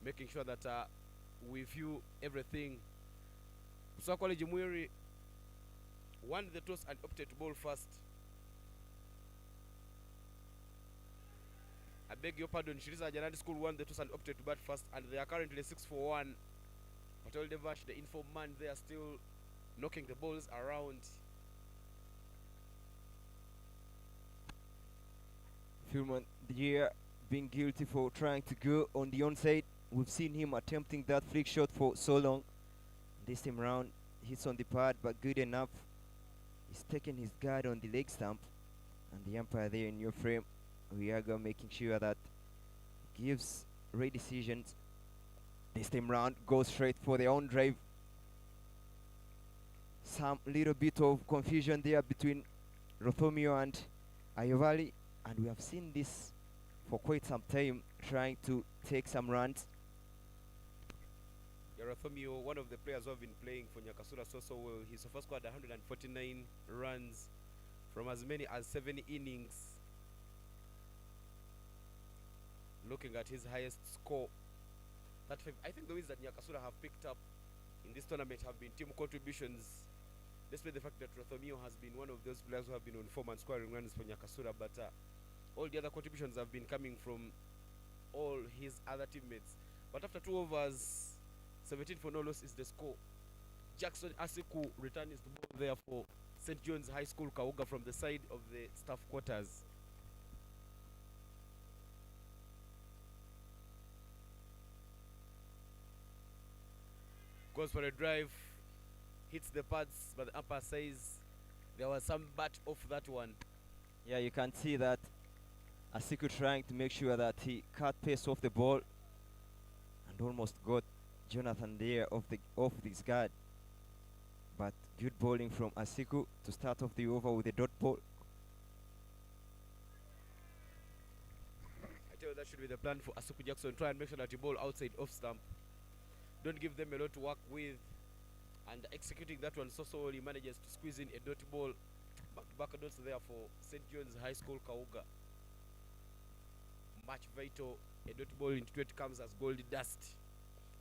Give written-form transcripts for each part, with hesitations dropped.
making sure that we view everything. Sakwali Jimwiri won the toss and opted to bowl first. I beg your pardon, Shiriza Janadi School won the toss and opted to bat first, and they are currently 6 for 1. Patel Devash, the informed man, they are still knocking the balls around. Filman Deere being guilty for trying to go on the onside. We've seen him attempting that flick shot for so long. This time round, hits on the pad, but good enough. He's taking his guard on the leg stump, and the umpire there in your frame, Uyaga, making sure that gives right decisions. This time round, goes straight for the on drive. Some little bit of confusion there between Rothomio and Ayovali, and we have seen this for quite some time, trying to take some runs. Rothomio, one of the players who have been playing for Nyakasura so well. He so far scored 149 runs from as many as 7 innings. Looking at his highest score, I think the wins that Nyakasura have picked up in this tournament have been team contributions, despite the fact that Rothomio has been one of those players who have been on form and scoring runs for Nyakasura, but all the other contributions have been coming from all his other teammates. But after 2 overs, 17 for no loss is the score. Jackson Asiku returns to ball there for St. John's High School Kauga from the side of the staff quarters. Goes for a drive, hits the pads, but the umpire says there was some bat off that one. Yeah, you can see that Asiku trying to make sure that he cut pace off the ball and almost got Jonathan there off this guard. But good bowling from Asiku to start off the over with a dot ball. I tell you, that should be the plan for Asiku Jackson. Try and make sure that you bowl outside off stump. Don't give them a lot to work with. And executing that one so he manages to squeeze in a dot ball. Back-to-back dots there for St. John's High School Kauga. Much vital. A dot ball into it comes as gold dust.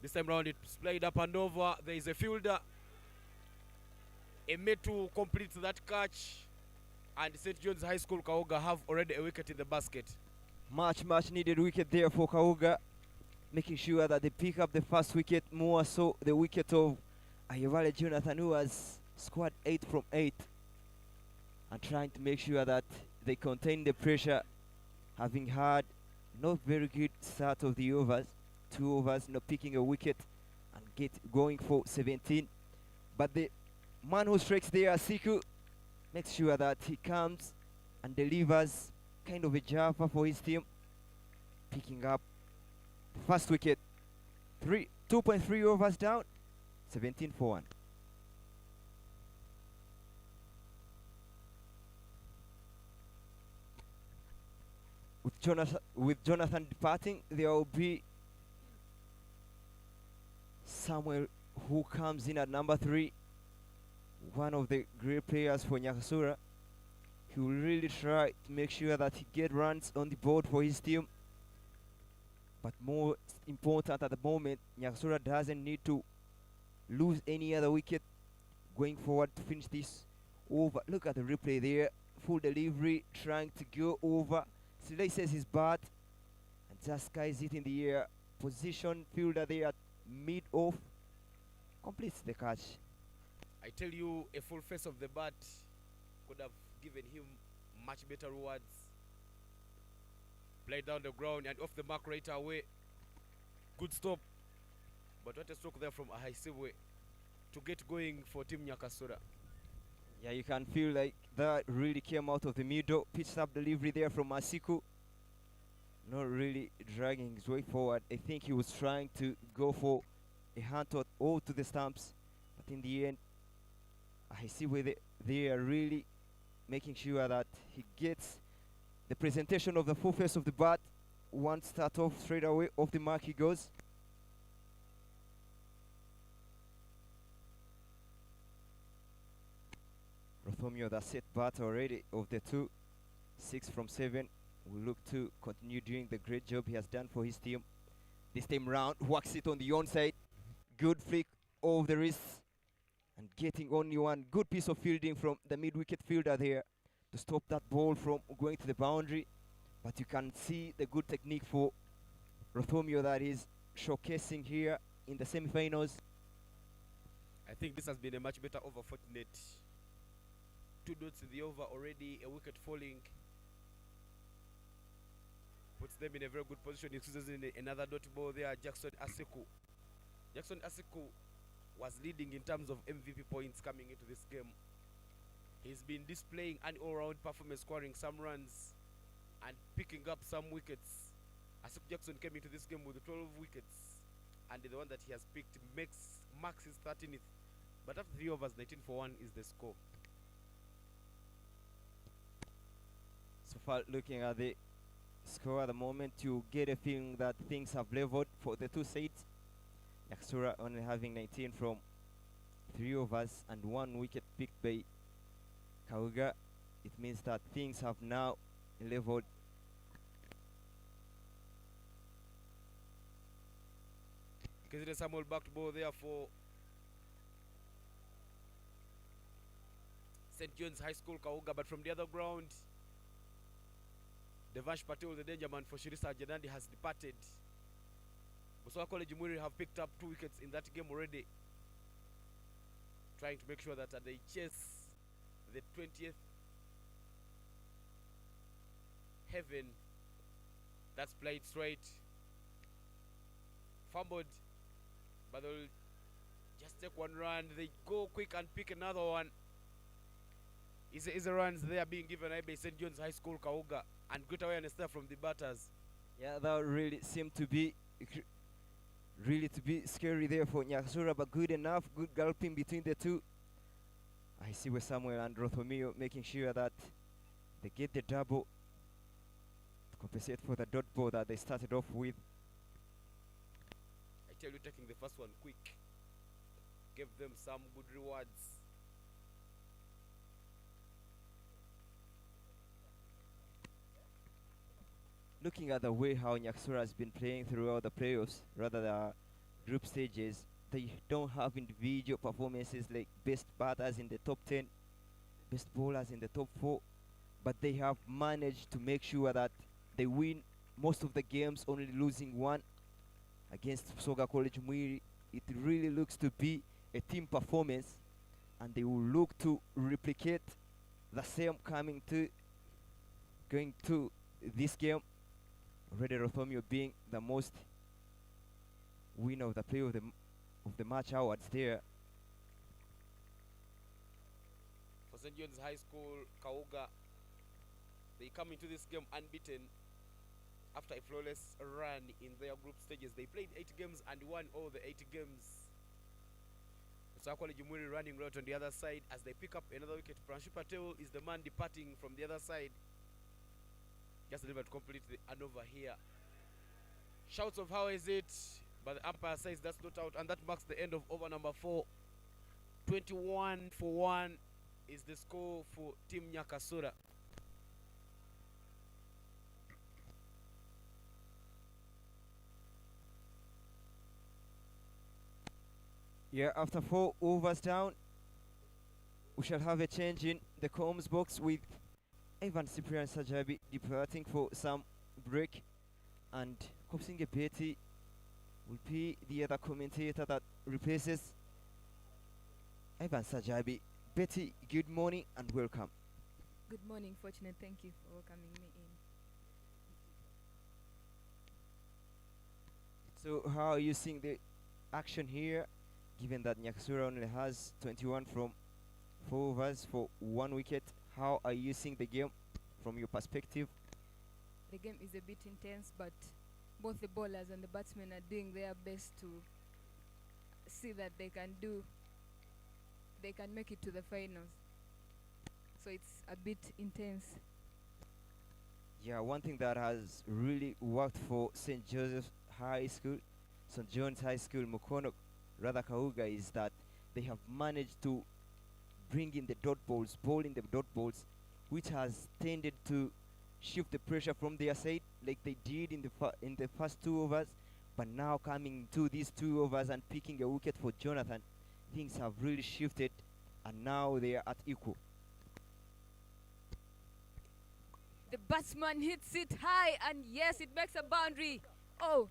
This time round it's played up and over. There is a fielder. Emetu completes that catch. And St. John's High School Kauga have already a wicket in the basket. Much needed wicket there for Kauga, making sure that they pick up the first wicket, more so the wicket of Ayovale Jonathan, who has scored 8 from 8, and trying to make sure that they contain the pressure, having had not very good start of the overs, 2 overs, not picking a wicket and get going for 17. But the man who strikes there, Asiku, makes sure that he comes and delivers kind of a jumper for his team, picking up the first wicket. 2.3 overs down, 17 for 1. With Jonathan departing, there will be Samuel who comes in at number 3, one of the great players for Nyakasura. He will really try to make sure that he gets runs on the board for his team. But more important at the moment, Nyakasura doesn't need to lose any other wicket going forward to finish this over. Look at the replay there. Full delivery, trying to go over. Slices his bat and just skies it in the air. Position fielder there at mid-off. Completes the catch. I tell you, a full face of the bat could have given him much better rewards. Played down the ground and off the mark right away. Good stop. But what a stroke there from Ahaisiwe to get going for Team Nyakasura. Yeah, you can feel like that really came out of the middle. Pitched up delivery there from Asiku. Not really dragging his way forward. I think he was trying to go for a hand all to the stumps. But in the end, Ahaisiwe, they are really making sure that he gets the presentation of the full face of the bat. One start off straight away, off the mark he goes. Rothomio, the set bat already of the 2, 6 from 7. Will look to continue doing the great job he has done for his team. This time round, whacks it on the onside. Good flick of the wrist. And getting only one good piece of fielding from the mid-wicket fielder there to stop that ball from going to the boundary. But you can see the good technique for Rothomio that is showcasing here in the semi-finals. I think this has been a much better over fortunate. 2 dots in the over already, a wicket falling. Puts them in a very good position. He squeezes in another dot ball there, Jackson Asiku. Jackson Asiku was leading in terms of MVP points coming into this game. He's been displaying an all-round performance, scoring some runs and picking up some wickets. Asiku Jackson came into this game with 12 wickets, and the one that he has picked marks his 13th. But after 3 overs, 19 for 1 is the score. So far, looking at the score at the moment, you get a feeling that things have leveled for the two sides. Nyakasura only having 19 from 3 overs and 1 wicket picked by Kauga. It means that things have now leveled. Kizire Samuel backed ball there for St. John's High School Kauga, but from the other ground, Devansh Patel, the danger man for Shirisa Janandi, has departed. Busoga College Mwiri have picked up 2 wickets in that game already, trying to make sure that they chase the 20th heaven. That's played straight. Fumbled, but they'll just take 1 run. They go quick and pick another one. Easy runs there being given by St. John's High School Kauga, and great awareness there from the batters. Yeah, that really seemed to be scary there for Nyakasura, but good enough. Good galloping between the two. I see where Samuel and Rothomio making sure that they get the double to compensate for the dot ball that they started off with. I tell you, taking the first one quick gave them some good rewards. Looking at the way how Nyakasura has been playing throughout the playoffs, rather the group stages, they don't have individual performances like best batters in the top 10, best bowlers in the top 4, but they have managed to make sure that they win most of the games, only losing 1 against Busoga College Mwiri. It really looks to be a team performance, and they will look to replicate the same going to this game. Already Rothomio being the most winner of the play of the match awards there. For St. John's High School Kauga, they come into this game unbeaten after a flawless run in their group stages. They played 8 games and won all the 8 games. So College Mwiri running right on the other side as they pick up another wicket. Pranshu Patel is the man departing from the other side. Just delivered to complete the handover here. Shouts of how is it, but the umpire says that's not out, and that marks the end of over number 4. 21 for 1 is the score for Team Nyakasura. Yeah, after 4 overs down, we shall have a change in the comms box with Ivan Cyprian Sajabi departing for some break, and Kopsinge Betty will be the other commentator that replaces Ivan Sajabi. Betty, good morning and welcome. Good morning, Fortunate. Thank you for welcoming me in. So how are you seeing the action here, given that Nyakasura only has 21 from 4 overs for 1 wicket? How are you seeing the game from your perspective? The game is a bit intense, but both the bowlers and the batsmen are doing their best to see that they can make it to the finals. So it's a bit intense. Yeah, one thing that has really worked for St. John's High School Mukono, rather Kauga, is that they have managed to bring in the dot balls, bowl in the dot balls, which has tended to shift the pressure from their side, like they did in the first 2 overs, But now coming to these 2 overs and picking a wicket for Jonathan, things have really shifted, and now they are at equal. The batsman hits it high, and yes, it makes a boundary. Oh,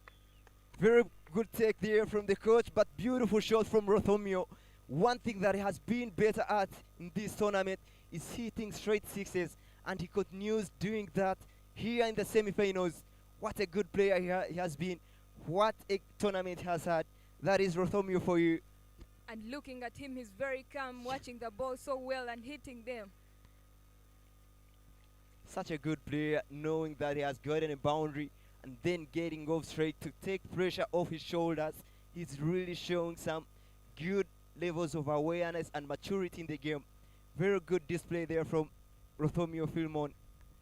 Very good take there from the coach, but beautiful shot from Rothomio. One thing that he has been better at in this tournament is hitting straight sixes, and he continues doing that here in the semi-finals. What a good player he has been. What a tournament he has had. That is Rothomio for you. and looking at him, he's very calm, watching the ball so well and hitting them. Such a good player, knowing that he has gotten a boundary and then getting off straight to take pressure off his shoulders. He's really showing some good levels of awareness and maturity in the game. Very good display there from Rothomio Filmon.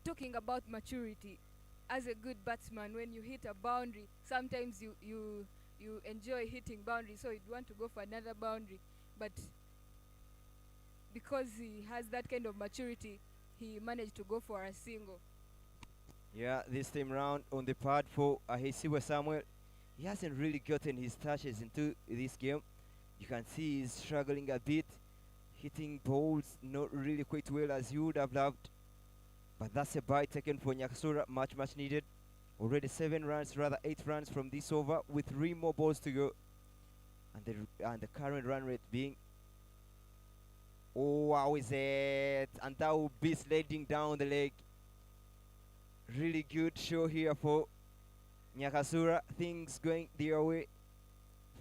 Talking about maturity, as a good batsman, when you hit a boundary, sometimes you enjoy hitting boundaries, so you'd want to go for another boundary. But because he has that kind of maturity, he managed to go for a single. Yeah, this time round on the pad for Ahesiwe Samuel. He hasn't really gotten his touches into this game. You can see he's struggling a bit, hitting balls not really quite well as you would have loved. But that's a bite taken for Nyakasura, much needed. Already 7 runs, rather 8 runs from this over with 3 more balls to go. And the current run rate being, oh, how is it? And that will be sliding down the leg. Really good show here for Nyakasura. Things going their way.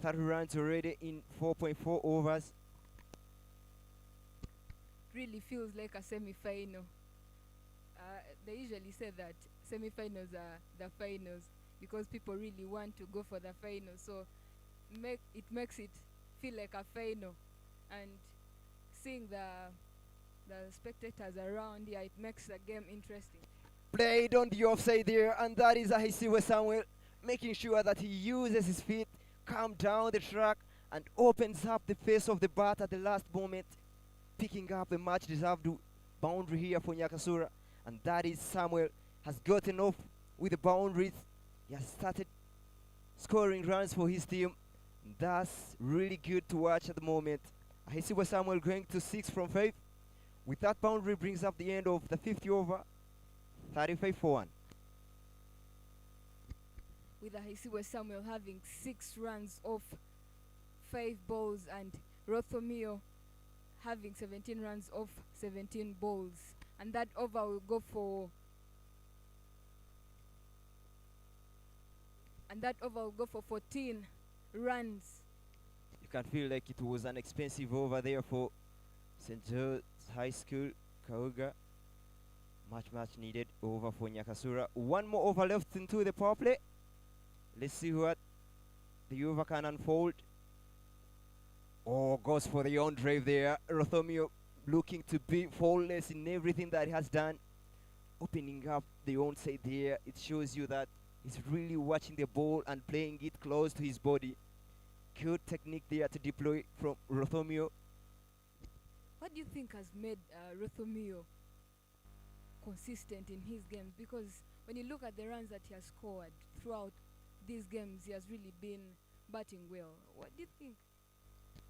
30 runs already in 4.4 overs. Really feels like a semi-final. They usually say that semi-finals are the finals because people really want to go for the final. So it makes it feel like a final, and seeing the spectators around here, it makes the game interesting. Played on the offside there, and that is Ahesiwe Samuel making sure that he uses his feet, come down the track, and opens up the face of the bat at the last moment, picking up a much-deserved boundary here for Nyakasura. And that is Samuel has gotten off with the boundaries. He has started scoring runs for his team. That's really good to watch at the moment. Ahesiwe Samuel going to 6 from 5. With that boundary brings up the end of the 50 over. 35 for 1. With Ahesiwe Samuel having 6 runs off 5 balls, and Rothomio having 17 runs off 17 balls. And that over will go for 14 runs. You can feel like it was an expensive over there for St. George's High School, Kauga. Much needed over for Nyakasura. 1 more over left into the power play. Let's see what the over can unfold. Oh, goes for the on drive there. Rothomio looking to be faultless in everything that he has done. Opening up the onside there, it shows you that he's really watching the ball and playing it close to his body. Good technique there to deploy from Rothomio. What do you think has made Rothomio consistent in his games? Because when you look at the runs that he has scored throughout these games, he has really been batting well. What do you think?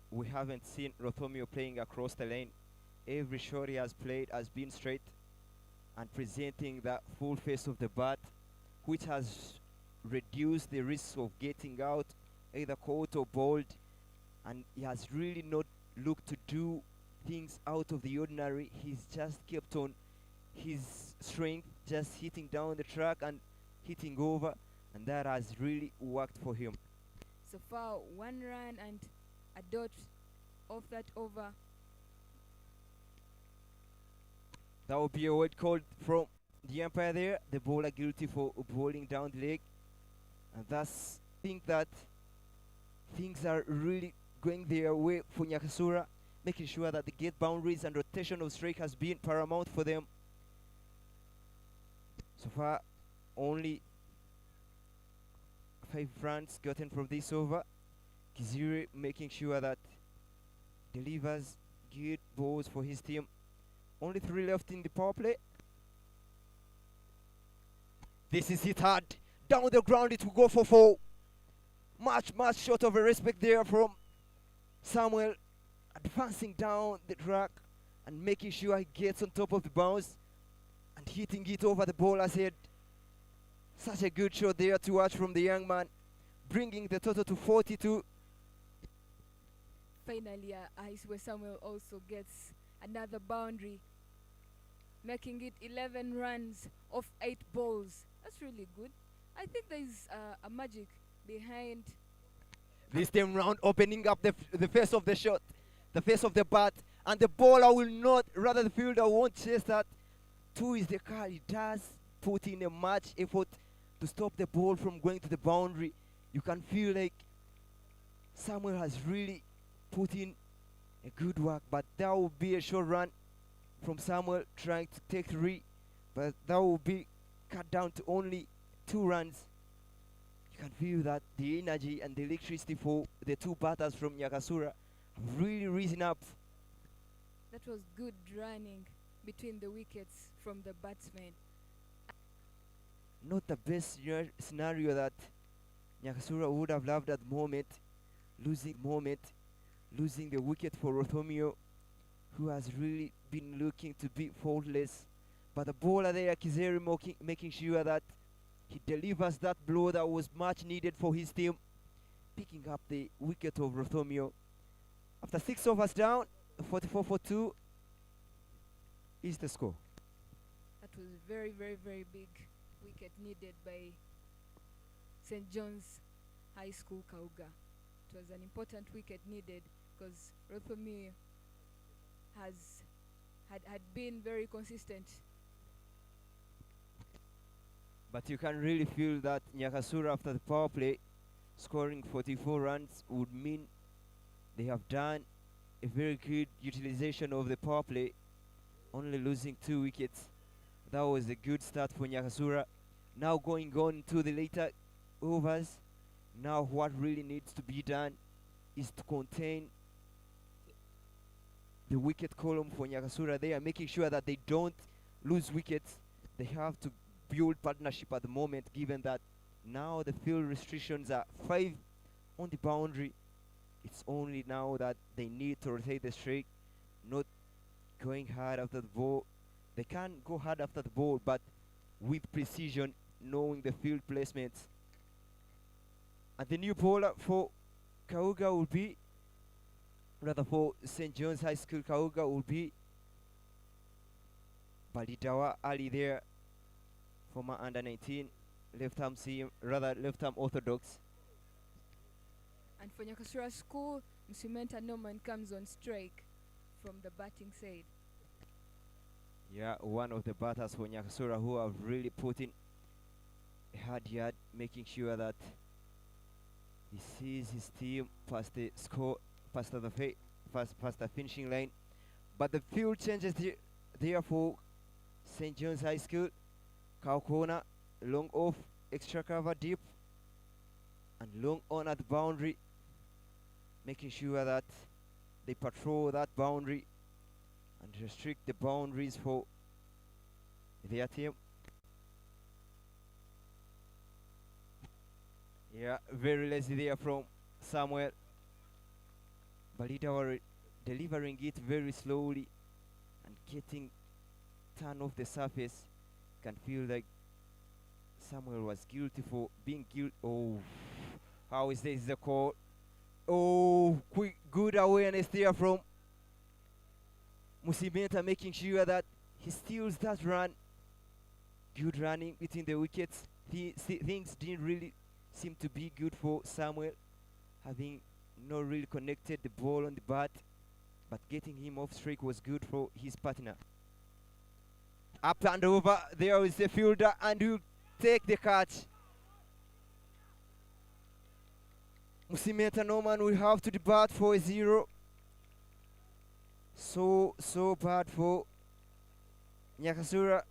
We haven't seen Rothomio playing across the lane. Every shot he has played has been straight and presenting that full face of the bat, which has reduced the risk of getting out either caught or bowled, and he has really not looked to do things out of the ordinary. He's just kept on his strength, just hitting down the track and hitting over, and that has really worked for him. So far, 1 run and a dot off that over. That will be a word called from the umpire there. The bowler guilty for bowling down the leg. And thus, I think that things are really going their way for Nyakasura, making sure that the gate boundaries and rotation of strike has been paramount for them. So far, only 5 runs gotten from this over. Kiziri making sure that delivers good balls for his team. Only 3 left in the power play. This is hit hard. Down the ground, it will go for 4. Much short of a respect there from Samuel, advancing down the track and making sure he gets on top of the bounce and hitting it over the bowler's head. Such a good shot there to watch from the young man, bringing the total to 42. Finally, eyes where Samuel also gets another boundary, making it 11 runs off 8 balls. That's really good. I think there's a magic behind. This time round, opening up the face of the shot, the face of the bat, and the bowler will not, rather the fielder won't chase that. 2 is the card. He does put in a much effort to stop the ball from going to the boundary. You can feel like Samuel has really put in a good work, but that will be a short run from Samuel trying to take 3, but that will be cut down to only 2 runs. You can feel that the energy and the electricity for the 2 batters from Nyakasura have really risen up. That was good running between the wickets from the batsmen. Not the best scenario that Nyakasura would have loved at the moment, losing the wicket for Rothomio, who has really been looking to be faultless. But the bowler there, Kizeri, making sure that he delivers that blow that was much needed for his team, picking up the wicket of Rothomio. After 6 overs down, 44 for 2 is the score. That was very big wicket needed by St. John's High School Kauga. It was an important wicket needed because Rothomio had been very consistent. But you can really feel that Nyakasura, after the power play, scoring 44 runs would mean they have done a very good utilization of the power play, only losing 2 wickets. That was a good start for Nyakasura. Now going on to the later overs, now what really needs to be done is to contain the wicket column for Nyakasura. They are making sure that they don't lose wickets. They have to build partnership at the moment, given that now the field restrictions are 5 on the boundary. It's only now that they need to rotate the strike, not going hard after the ball. They can go hard after the ball, but with precision, knowing the field placements. And the new bowler for Kauga will be, rather for St. John's High School Kauga will be Balidawa Ali there, former under-19, left-arm CM, rather left-arm orthodox. And for Nyakasura School, Msumenta Norman comes on strike from the batting side. Yeah, one of the batters for Nyakasura who have really put in a hard yard, making sure that he sees his team past the score, past the finishing line. But the field changes there for St. John's High School. Cow corner, long off, extra cover deep, and long on at the boundary, making sure that they patrol that boundary and restrict the boundaries for their team. Yeah, very lazy there from Samuel. Balita were delivering it very slowly and getting turn off the surface. Can feel like Samuel was guilty for being guilty. Oh, how is this the call? Oh, good awareness there from Musimenta, making sure that he steals that run. Good running between the wickets. Things didn't really seem to be good for Samuel, having not really connected the ball on the bat, but getting him off streak was good for his partner. Up and over, there is the fielder and will take the catch. Musimenta Norman will have to depart for a 0. So bad for Nyakasura.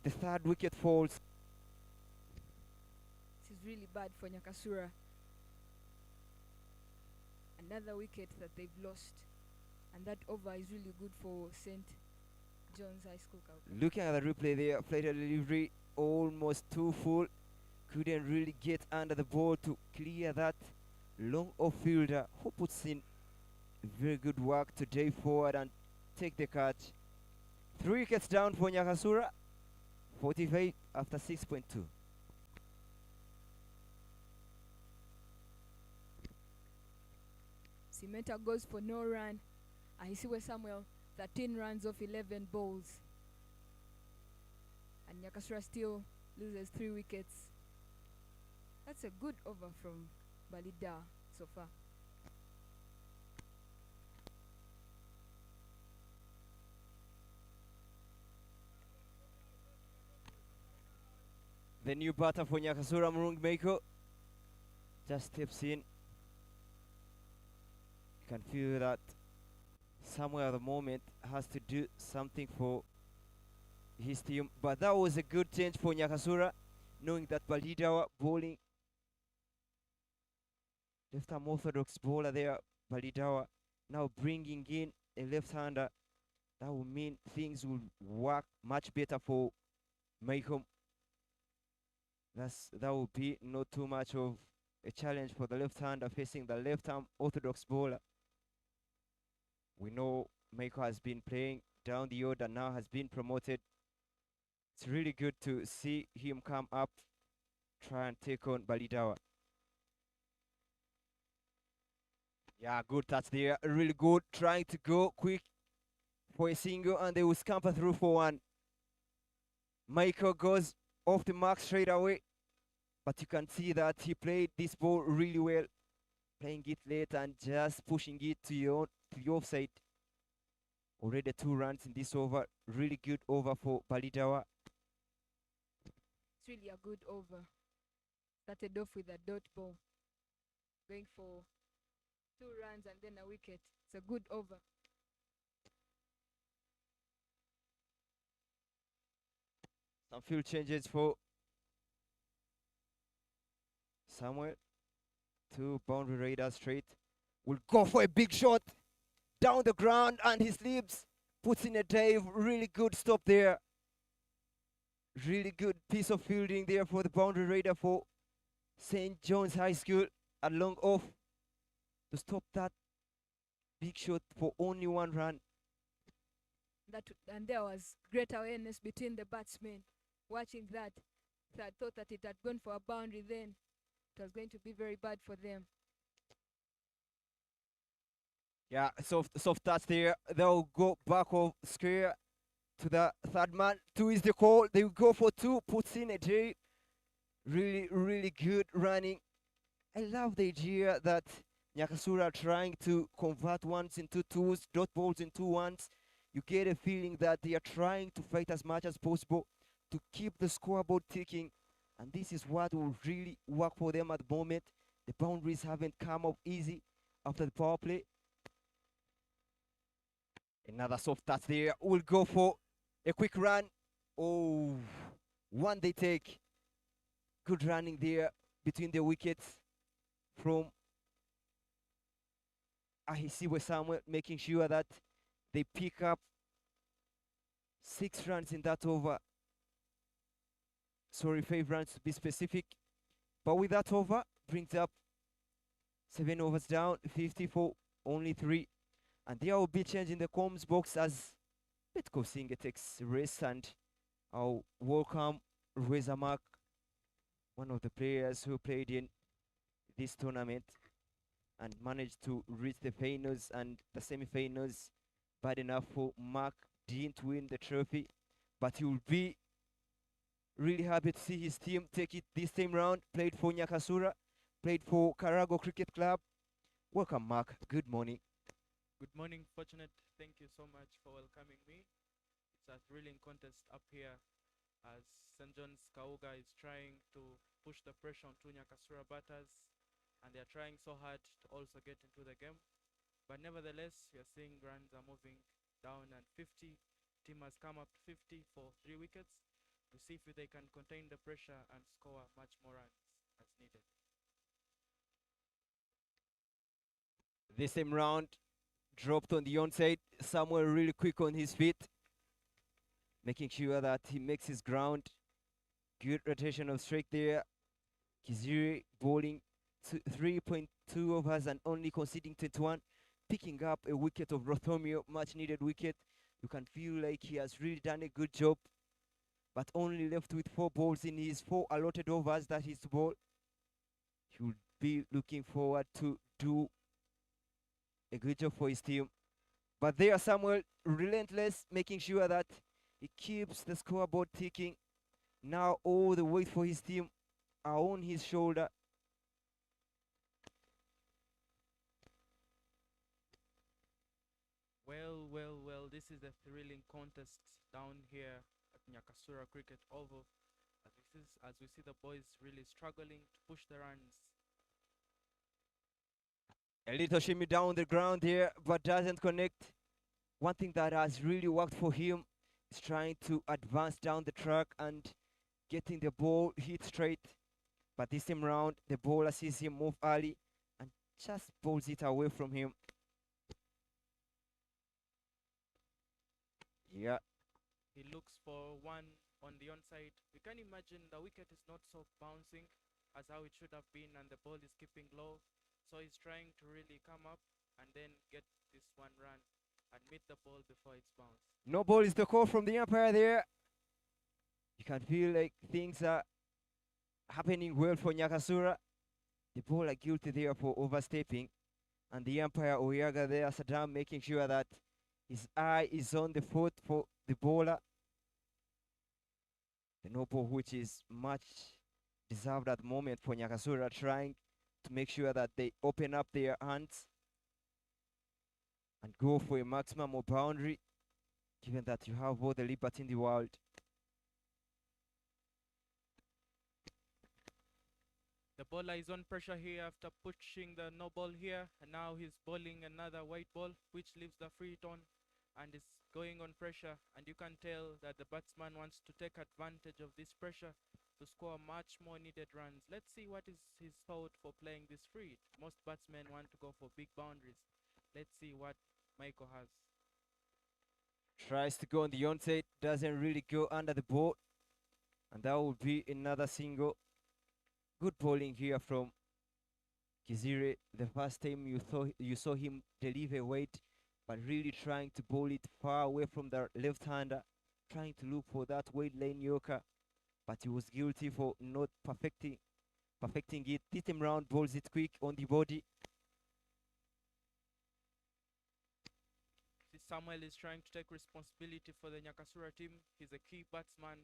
The 3rd wicket falls. This is really bad for Nyakasura. Another wicket that they've lost. And that over is really good for St. John's High School Kauga. Looking at the replay there, flight delivery almost too full. couldn't really get under the ball to clear that long off fielder who puts in very good work to dive forward and take the catch. 3 wickets down for Nyakasura, 45 after 6.2. Cementa goes for no run. Ahisiwe Samuel, 13 runs off 11 balls. And Nyakasura still loses 3 wickets. That's a good over from Balida so far. The new batter for Nyakasura, Murung Meiko, just steps in. You can feel that somewhere at the moment has to do something for his team. But that was a good change for Nyakasura, knowing that Balidawa bowling left-arm orthodox bowler there, Balidawa, now bringing in a left-hander. That will mean things will work much better for Meiko. That will be not too much of a challenge for the left-hander facing the left-arm orthodox bowler. We know Meiko has been playing down the order, now has been promoted. It's really good to see him come up, try and take on Balidawa. Yeah, good touch there, really good, trying to go quick for a single, and they will scamper through for one. Meiko goes off the mark straight away, but you can see that he played this ball really well, playing it late and just pushing it to the offside. Already 2 runs in this over, really good over for Balidawa. It's really a good over. Started off with a dot ball, going for 2 runs and then a wicket. It's a good over. Some field changes for Samuel. 2 boundary raiders straight. Will go for a big shot down the ground, and he slips, puts in a dive. Really good stop there. Really good piece of fielding there for the boundary raider for St. John's High School at long off to stop that big shot for only 1 run. And there was great awareness between the batsmen. Watching that, I thought that it had gone for a boundary, then it was going to be very bad for them. Yeah, soft touch there. They'll go back of square to the 3rd man. 2 is the call. They will go for 2, puts in a J. Really, really good running. I love the idea that Nyakasura are trying to convert ones into twos, dot balls into ones. You get a feeling that they are trying to fight as much as possible to keep the scoreboard ticking. And this is what will really work for them at the moment. The boundaries haven't come up easy after the power play. Another soft touch there. We'll go for a quick run. Oh, 1 they take. Good running there between the wickets from Ahisiwe Samuel, making sure that they pick up 6 runs in that over. Sorry, 5 runs to be specific. But with that over, brings up 7 overs down, 54, only 3. And there will be change in the comms box as Betko Singe takes rest, and I'll welcome Reza Mark, one of the players who played in this tournament and managed to reach the finals and the semi-finals. Bad enough for Mark, didn't win the trophy, but he will be really happy to see his team take it this time round. Played for Nyakasura, played for Karago Cricket Club. Welcome, Mark. Good morning. Good morning, Fortunate. Thank you so much for welcoming me. It's a thrilling contest up here as St. John's Kauga is trying to push the pressure onto Nyakasura batters, and they are trying so hard to also get into the game. But nevertheless, you're seeing runs are moving down, and 50. Team has come up to 50 for 3 wickets to see if they can contain the pressure and score much more runs as needed. This same round, dropped on the onside. Samuel really quick on his feet, making sure that he makes his ground. Good rotation of strike there. Kiziri bowling 3.2 overs and only conceding 21, picking up a wicket of Rothomio, much needed wicket. You can feel like he has really done a good job, but only left with 4 balls in his 4 allotted overs that is to bowl. He will be looking forward to do a good job for his team. But they are Samuel relentless, making sure that he keeps the scoreboard ticking. Now all the weight for his team are on his shoulder. Well, this is a thrilling contest down here at Nyakasura Cricket Oval. As we see the boys really struggling to push the runs. A little shimmy down the ground here, but doesn't connect. One thing that has really worked for him is trying to advance down the track and getting the ball hit straight. But this time round, the bowler sees him move early and just bowls it away from him. Yeah, He looks for one on the onside. You can imagine the wicket is not so bouncing as how it should have been, and the ball is keeping low. So he's trying to really come up and then get this one run and meet the ball before it's bounced. no ball is the call from the umpire there. You can feel like things are happening well for Nyakasura. The bowler guilty there for overstepping, and the umpire Oyaga there, Saddam, making sure that his eye is on the foot for the bowler. The no ball, which is much deserved at the moment for Nyakasura, trying to make sure that they open up their hands and go for a maximum of boundary, given that you have all the liberty in the world. The bowler is on pressure here after pushing the no ball here, and now he's bowling another white ball, which leaves the free hit on and is going on pressure. And you can tell that the batsman wants to take advantage of this pressure to score much more needed runs. Let's see what is his thought for playing this free hit. Most batsmen want to go for big boundaries. Let's see what Michael has. Tries to go on the onside, doesn't really go under the ball, and that will be another single. Good bowling here from Kizire. The first time you saw him deliver weight, but really trying to bowl it far away from the left-hander, trying to look for that weight lane yorker, but he was guilty for not perfecting it. This time round, bowls it quick on the body. Samuel is trying to take responsibility for the Nyakasura team. He's a key batsman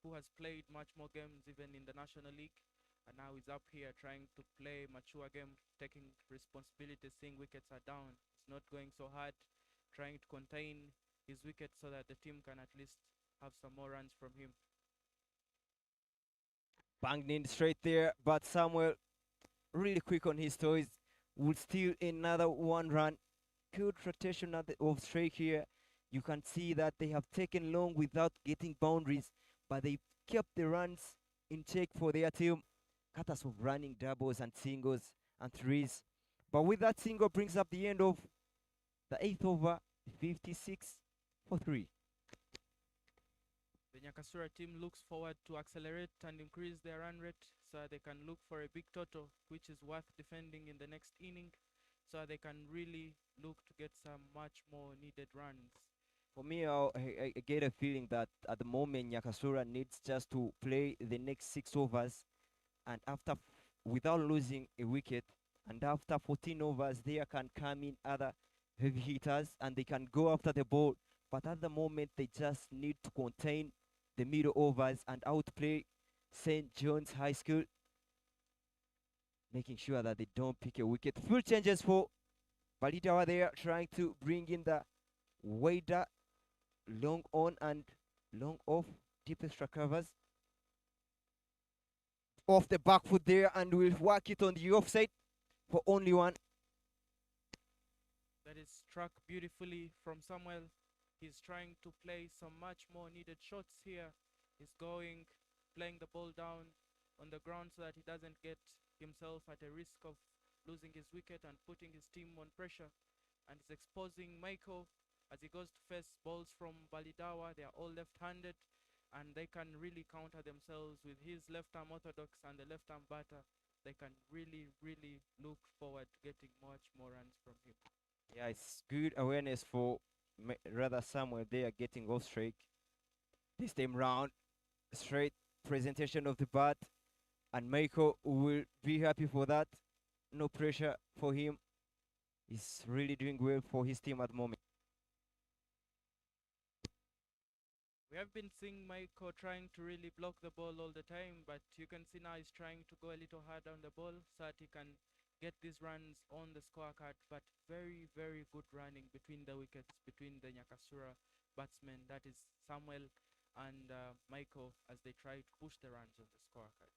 who has played much more games even in the National League. And now he's up here trying to play mature game, taking responsibility, seeing wickets are down. It's not going so hard, trying to contain his wicket so that the team can at least have some more runs from him. Banged in straight there, but Samuel really quick on his toes, will steal another 1 run. Good rotation of strike here. You can see that they have taken long without getting boundaries, but they kept the runs in check for their team. Cutters of running doubles and singles and threes. But with that single brings up the end of the 8th over, 56 for 3. The Nyakasura team looks forward to accelerate and increase their run rate so they can look for a big total, which is worth defending in the next inning, so they can really look to get some much more needed runs. For me, I get a feeling that at the moment Nyakasura needs just to play the next 6 overs, and without losing a wicket, and after 14 overs, there can come in other heavy hitters and they can go after the ball. But at the moment, they just need to contain the middle overs and outplay St. John's High School, making sure that they don't pick a wicket. Full changes for Balidawa there, trying to bring in the wider long on and long off deep extra covers. Off the back foot there, and we'll work it on the offside for only 1. That is struck beautifully from Samuel. He's trying to play some much more needed shots here. He's playing the ball down on the ground so that he doesn't get himself at a risk of losing his wicket and putting his team on pressure. And he's exposing Michael as he goes to face balls from Balidawa. They are all left-handed, and they can really counter themselves with his left arm orthodox and the left arm batter. They can really, really look forward to getting much more runs from him. Yeah, it's good awareness for rather Samuel there getting off strike. This time round, straight presentation of the bat, and Michael will be happy for that. No pressure for him. He's really doing well for his team at the moment. We have been seeing Michael trying to really block the ball all the time, but you can see now he's trying to go a little harder on the ball so that he can get these runs on the scorecard. But very, very good running between the wickets, between the Nyakasura batsmen, that is Samuel and Michael, as they try to push the runs on the scorecard.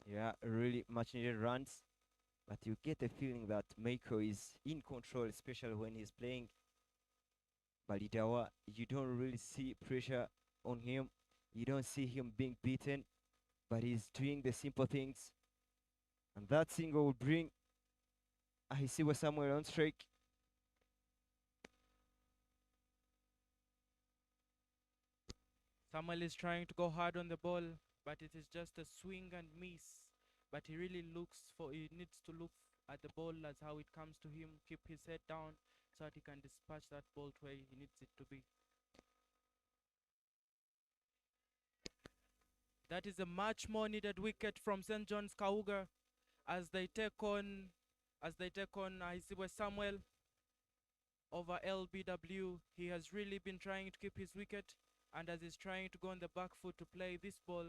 Yeah, really much needed runs. But you get the feeling that Michael is in control, especially when he's playing Balidawa. You don't really see pressure on him. You don't see him being beaten, but he's doing the simple things. And that single will bring I see was somewhere on strike. Samuel is trying to go hard on the ball, but it is just a swing and miss. But he really he needs to look at the ball as how it comes to him, keep his head down so that he can dispatch that ball to where he needs it to be. That is a much more needed wicket from St. John's Kauga as they take on Isiwe Samuel over LBW. He has really been trying to keep his wicket, and as he's trying to go on the back foot to play this ball,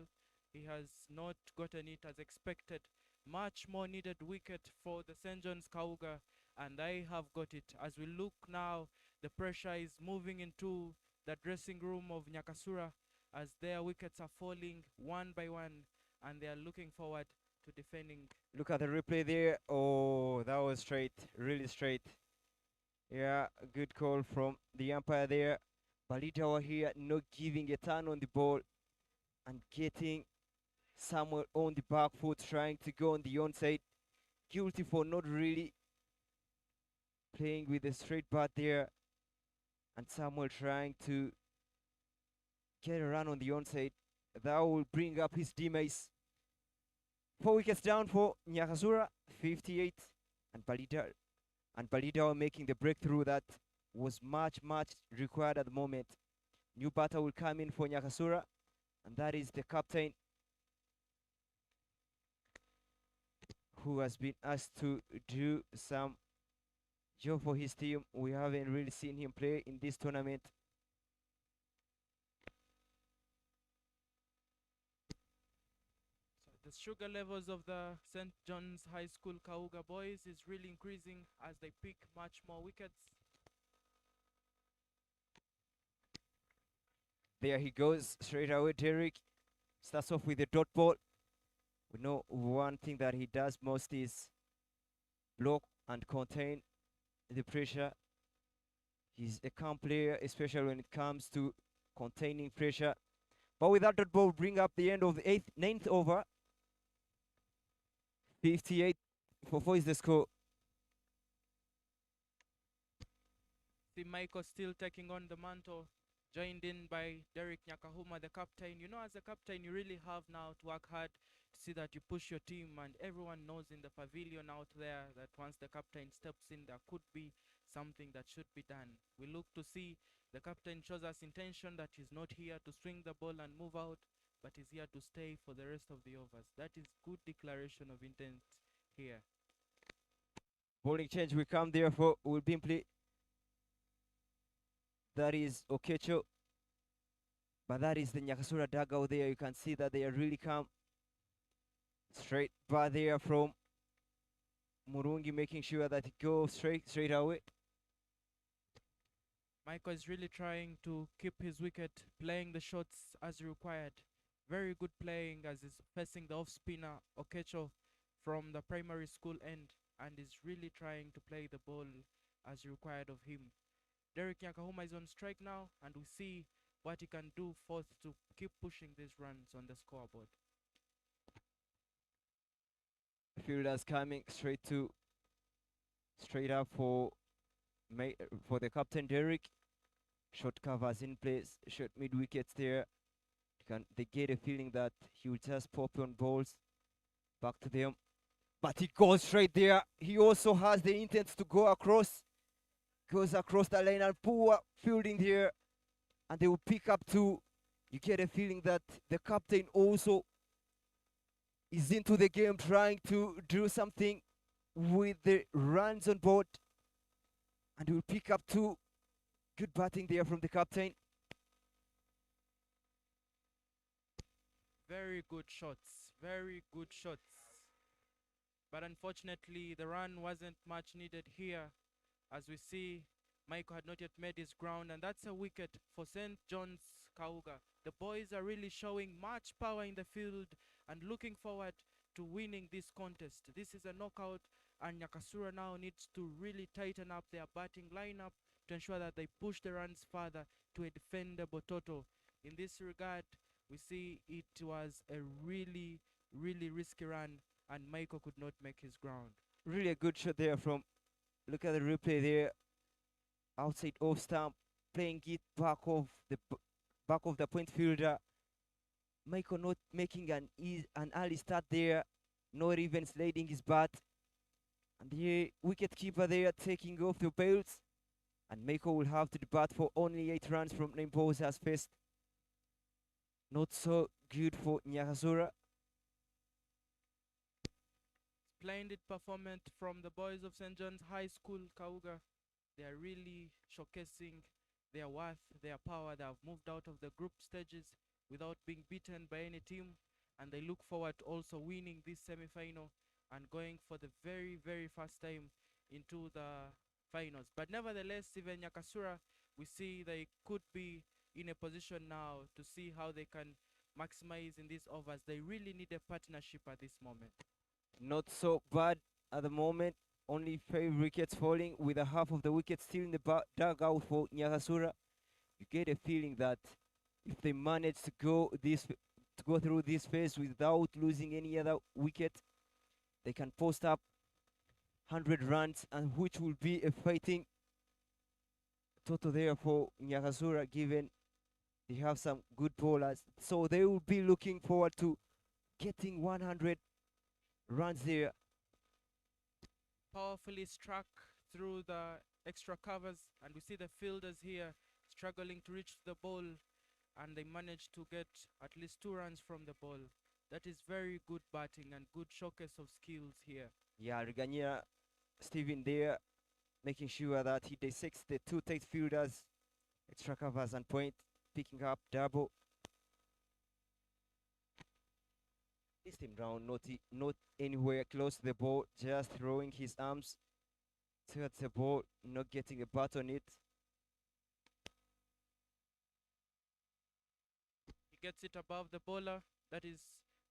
he has not gotten it as expected. Much more needed wicket for the St. John's Kauga, and they have got it. As we look now, the pressure is moving into the dressing room of Nyakasura as their wickets are falling one by one, and they are looking forward to defending. Look at the replay there. Oh, that was straight, really straight. Yeah, good call from the umpire there. Balitawa here not giving a turn on the ball and getting Samuel on the back foot, trying to go on the onside. Guilty for not really playing with a straight bat there. And Samuel trying to get a run on the onside. That will bring up his demise. 4 wickets down for Nyakasura, 58. And Balida making the breakthrough that was much required at the moment. New batter will come in for Nyakasura, and that is the captain, who has been asked to do some job for his team. We haven't really seen him play in this tournament. So the sugar levels of the St. John's High School Kauga boys is really increasing as they pick much more wickets. There he goes, straight away Derek. Starts off with a dot ball. We know one thing that he does most is block and contain the pressure. He's a calm player, especially when it comes to containing pressure. But with that dot ball, bring up the end of the ninth over. 58 for 4 is the score. See Michael still taking on the mantle, joined in by Derek Nyakahuma, the captain. You know, as a captain, you really have now to work hard to see that you push your team, and everyone knows in the pavilion out there that once the captain steps in, there could be something that should be done. We look to see the captain shows us intention that he's not here to swing the ball and move out, but is here to stay for the rest of the overs. That is good declaration of intent here. Bowling change will come there for Ulbimpli. That is Okecho. But that is the Nyakasura dugout there. You can see that they are really calm. Straight bar there from Murungi, making sure that it goes straight away. Michael is really trying to keep his wicket, playing the shots as required. Very good playing as he's facing the off-spinner Okecho from the primary school end, and is really trying to play the ball as required of him. Derek Nyakahuma is on strike now, and we see what he can do forth to keep pushing these runs on the scoreboard. Fielders coming straight up for the captain Derek. Short covers in place, short mid wickets there. You They get a feeling that he will just pop on balls back to them. But he goes straight there. He also has the intent to go across. Goes across the line and poor fielding there. And they will pick up two. You get a feeling that the captain also is into the game, trying to do something with the runs on board. And he will pick up two. Good batting there from the captain. Very good shots. Very good shots. But unfortunately, the run wasn't much needed here. As we see, Michael had not yet made his ground, and that's a wicket for St. John's Kauga. The boys are really showing much power in the field and looking forward to winning this contest. This is a knockout, and Nyakasura now needs to really tighten up their batting lineup to ensure that they push the runs further to a defendable total. In this regard, we see it was a really, really risky run, and Michael could not make his ground. Really a good shot there from, look at the replay there, outside off stump, playing it back of the point fielder. Michael not making an early start there, not even sliding his bat. And the wicket keeper there taking off the bails. And Michael will have to bat for only 8 runs from 9 balls as faced. Not so good for Nyakasura. Splendid performance from the boys of St. John's High School, Kauga. They are really showcasing their worth, their power. They have moved out of the group stages without being beaten by any team, and they look forward to also winning this semi-final and going for the very, very first time into the finals. But nevertheless, even Nyakasura, we see they could be in a position now to see how they can maximize in these overs. They really need a partnership at this moment. Not so bad at the moment. Only 5 wickets falling with a half of the wickets still in the dugout for Nyakasura. You get a feeling that if they manage to go through this phase without losing any other wicket, they can post up 100 runs, and which will be a fighting total there for Nyakasura, given they have some good bowlers. So they will be looking forward to getting 100 runs there. Powerfully struck through the extra covers, and we see the fielders here struggling to reach the ball, and they managed to get at least 2 runs from the ball. That is very good batting and good showcase of skills here. Yeah, Regania Steven there, making sure that he dissects the 2 tight fielders, extra covers and point, picking up double. This time round, not anywhere close to the ball, just throwing his arms towards the ball, not getting a bat on it. He gets it above the bowler. That is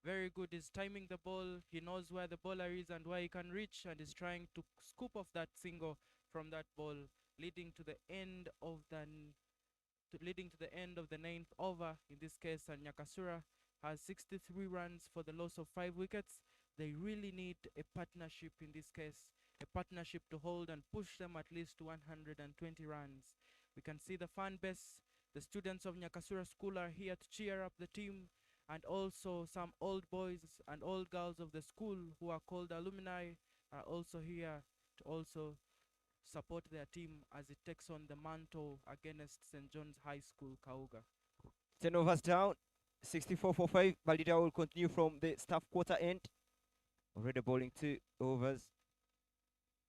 very good. He's timing the ball. He knows where the bowler is and where he can reach, and is trying to scoop off that single from that ball, leading to the end of the 9th over in this case. And Nyakasura has 63 runs for the loss of 5 wickets. They really need a partnership in this case, a partnership to hold and push them at least to 120 runs. We can see the fan base. The students of Nyakasura School are here to cheer up the team, and also some old boys and old girls of the school who are called alumni are also here to also support their team as it takes on the mantle against St. John's High School, Kauga. 10 overs down, 64 for 5. Balida will continue from the staff quarter end. Already bowling 2 overs.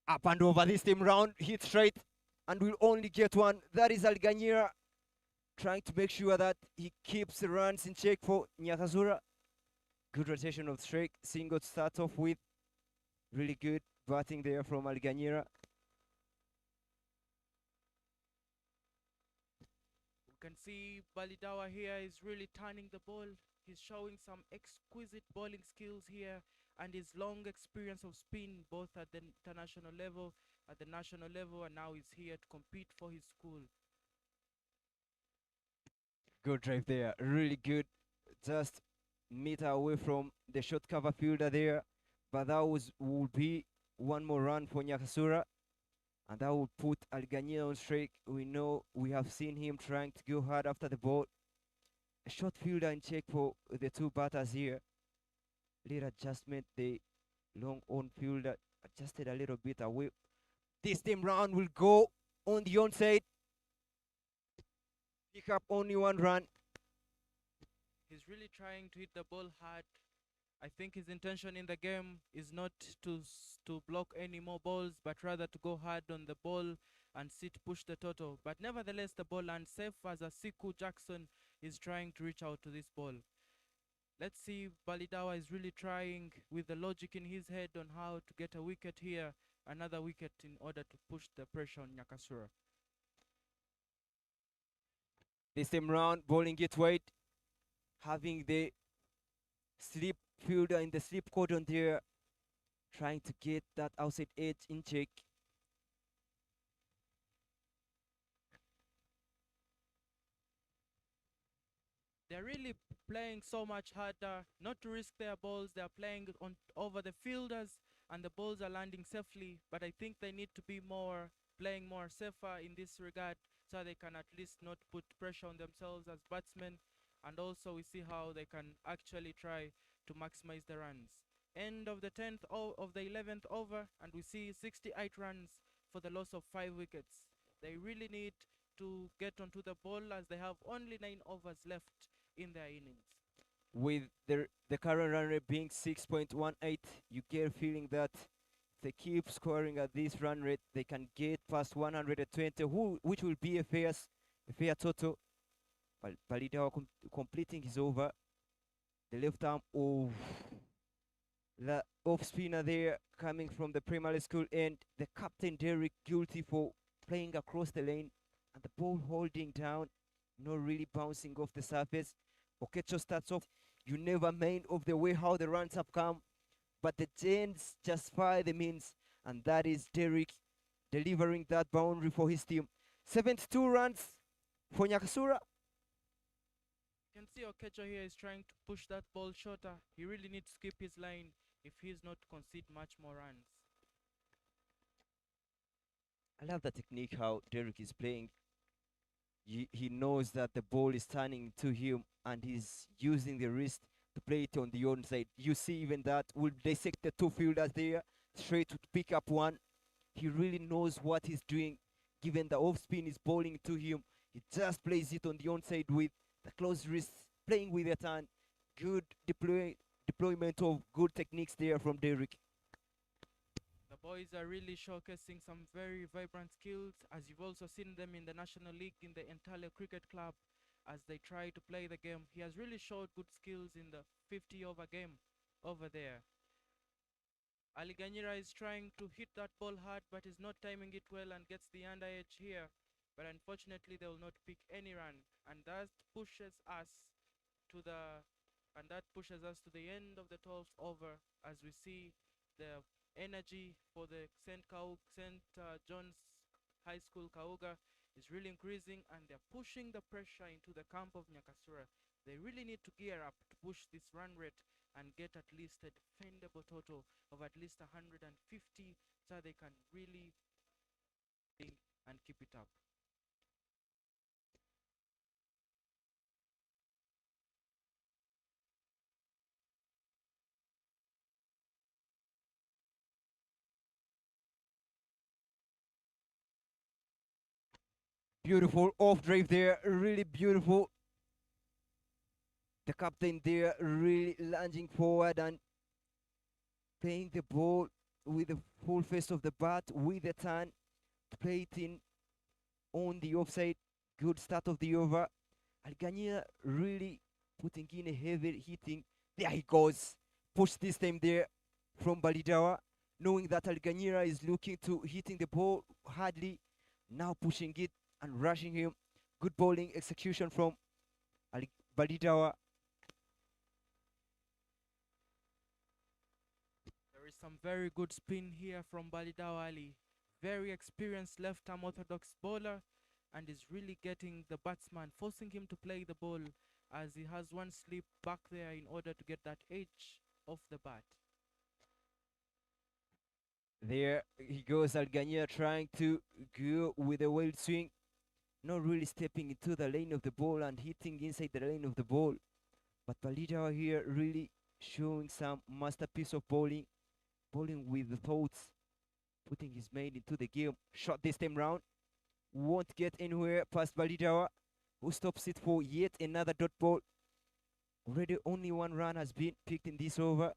Up and over this time round, hit straight, and will only get 1. That is Alganyira trying to make sure that he keeps the runs in check for Nyakasura. Good rotation of strike, single to start off with. Really good batting there from Alganyira. We can see Balidawa here is really turning the ball. He's showing some exquisite bowling skills here, and his long experience of spin both at the international level, at the national level, and now he's here to compete for his school. Good drive there, really good. Just meter away from the short cover fielder there, but that will be 1 more run for Nyakasura, and that will put Alganyira on strike. We know, we have seen him trying to go hard after the ball. A short fielder in check for the two batters here. Little adjustment. The long on fielder adjusted a little bit away. This time round will go on the onside. Pick up only one run. He's really trying to hit the ball hard. I think his intention in the game is not to block any more balls, but rather to go hard on the ball and sit push the total. But nevertheless, the ball lands safe as a Siku Jackson is trying to reach out to this ball. Let's see, Balidawa is really trying with the logic in his head on how to get a wicket here, another wicket in order to push the pressure on Nyakasura. This time round, bowling it wide, having the slip fielder in the slip cordon there, trying to get that outside edge in check. They're really playing so much harder, not to risk their balls. They're playing on over the fielders, and the balls are landing safely. But I think they need to be playing more safer in this regard, so they can at least not put pressure on themselves as batsmen. And also we see how they can actually try to maximize the runs. End of the 10th of the 11th over, and we see 68 runs for the loss of 5 wickets. They really need to get onto the ball as they have only 9 overs left in their innings. With the current run rate being 6.18, you get a feeling that if they keep scoring at this run rate, they can get past 120, which will be a fair total. Balidawa completing his over. The left arm of the off spinner there coming from the primary school end. The captain Derek guilty for playing across the lane and the ball holding down, not really bouncing off the surface. Okecho starts off. You never mind of the way how the runs have come, but the Giants justify the means, and that is Derek delivering that boundary for his team. 72 runs for Nyakasura. You can see Okecho here is trying to push that ball shorter. He really needs to keep his line if he's not to concede much more runs. I love the technique how Derek is playing. He knows that the ball is turning to him and he's using the wrist to play it on the onside. You see even that will dissect the two fielders there straight to pick up one. He really knows what he's doing. Given the off spin is bowling to him, he just plays it on the onside with the close wrist, playing with the turn. Good deployment of good techniques there from Derek. The boys are really showcasing some very vibrant skills, as you've also seen them in the National League in the Entale Cricket Club as they try to play the game. He has really showed good skills in the 50 over game over there. Ali Ganyira is trying to hit that ball hard but is not timing it well and gets the under edge here. But unfortunately they will not pick any run, and that pushes us to the end of the 12th over as we see the energy for the St. John's High School Kauga is really increasing, and they're pushing the pressure into the camp of Nyakasura. They really need to gear up to push this run rate and get at least a defendable total of at least 150 so they can really think and keep it up. Beautiful off drive there, really beautiful. The captain there really lunging forward and playing the ball with the full face of the bat with the turn to play it in on the offside. Good start of the over. Algania really putting in a heavy hitting. There he goes. Push this time there from Balidawa, knowing that Alganira is looking to hitting the ball hardly. Now pushing it and rushing him. Good bowling execution from Balidawa. There is some very good spin here from Balidawa Ali. Very experienced left-arm orthodox bowler, and is really getting the batsman, forcing him to play the ball as he has one slip back there in order to get that edge off the bat. There he goes, Algania trying to go with a wild swing. not really stepping into the lane of the ball and hitting inside the lane of the ball. But Balitawa here really showing some masterpiece of bowling with the thoughts, putting his main into the game. Shot this time round, won't get anywhere past Balitawa, who stops it for yet another dot ball. Already only one run has been picked in this over.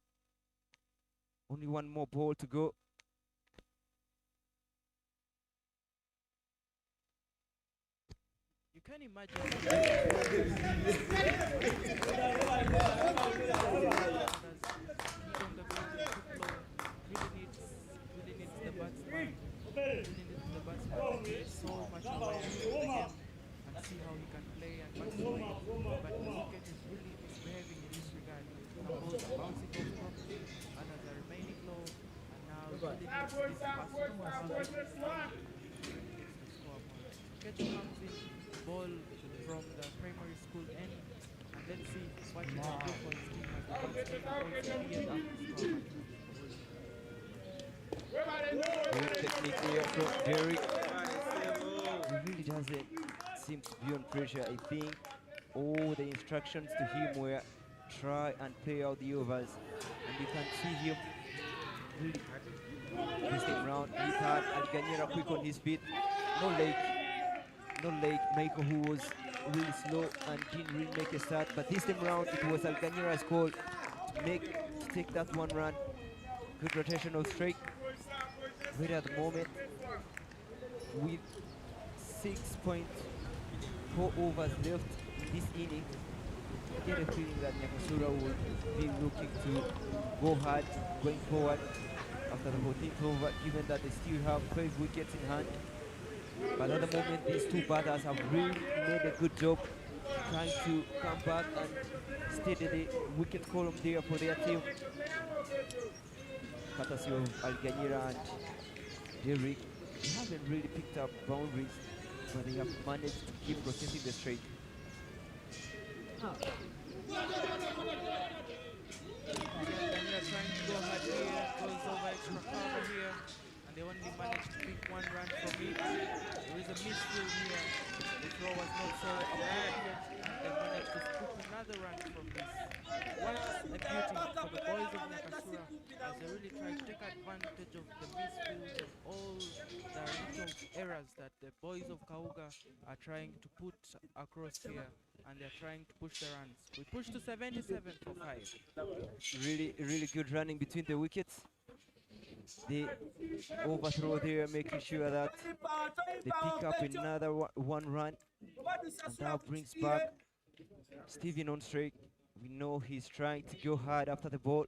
Only one more ball to go. You can imagine really needs the batsman. Really needs the batsman to be so much aware of the game and see how he can play and maximize. But the wicket is really misbehaving in this regard. Some balls are bouncing off properly, others are remaining low, and now it really needs this passing for something to score points. Ketchup comes in, ball from the primary school end, and let's see what he can do for his team as the batsman also cleared up the score. Good technique here from Derek. He really doesn't seem to be on pressure. I think all the instructions to him were try and play out the overs, and you can see him really this time round. He had Alganyera quick on his feet. No leg. Michael, who was really slow and didn't really make a start, but this time round it was Alganyera's call to take that one run. Good rotation of strike right at the moment with 6.4 overs left in this inning. I get a feeling that Nyakasura will be looking to go hard going forward after the 14th over, given that they still have 5 wickets in hand. But at the moment, these two batters have really made a good job trying to come back and steady the wicket column there for their team. Courtesy of Alganyera and Derek, they haven't really picked up boundaries, but they have managed to keep protecting the straight. Alganyera trying to go hard here, goes over extra cover here, and they only managed to pick one run from it. There is a misfield here. The throw was not so accurate, and they managed to scoop another run from this. What a beauty for the boys of Nyakasura as they really try to take advantage of the misfields and all the little errors that the boys of Kauga are trying to put across here, and they're trying to push the runs. We push to 77 for 5. Really good running between the wickets. The overthrow there, making sure that they pick up another one run, and that brings back Steven on strike. We know he's trying to go hard after the ball.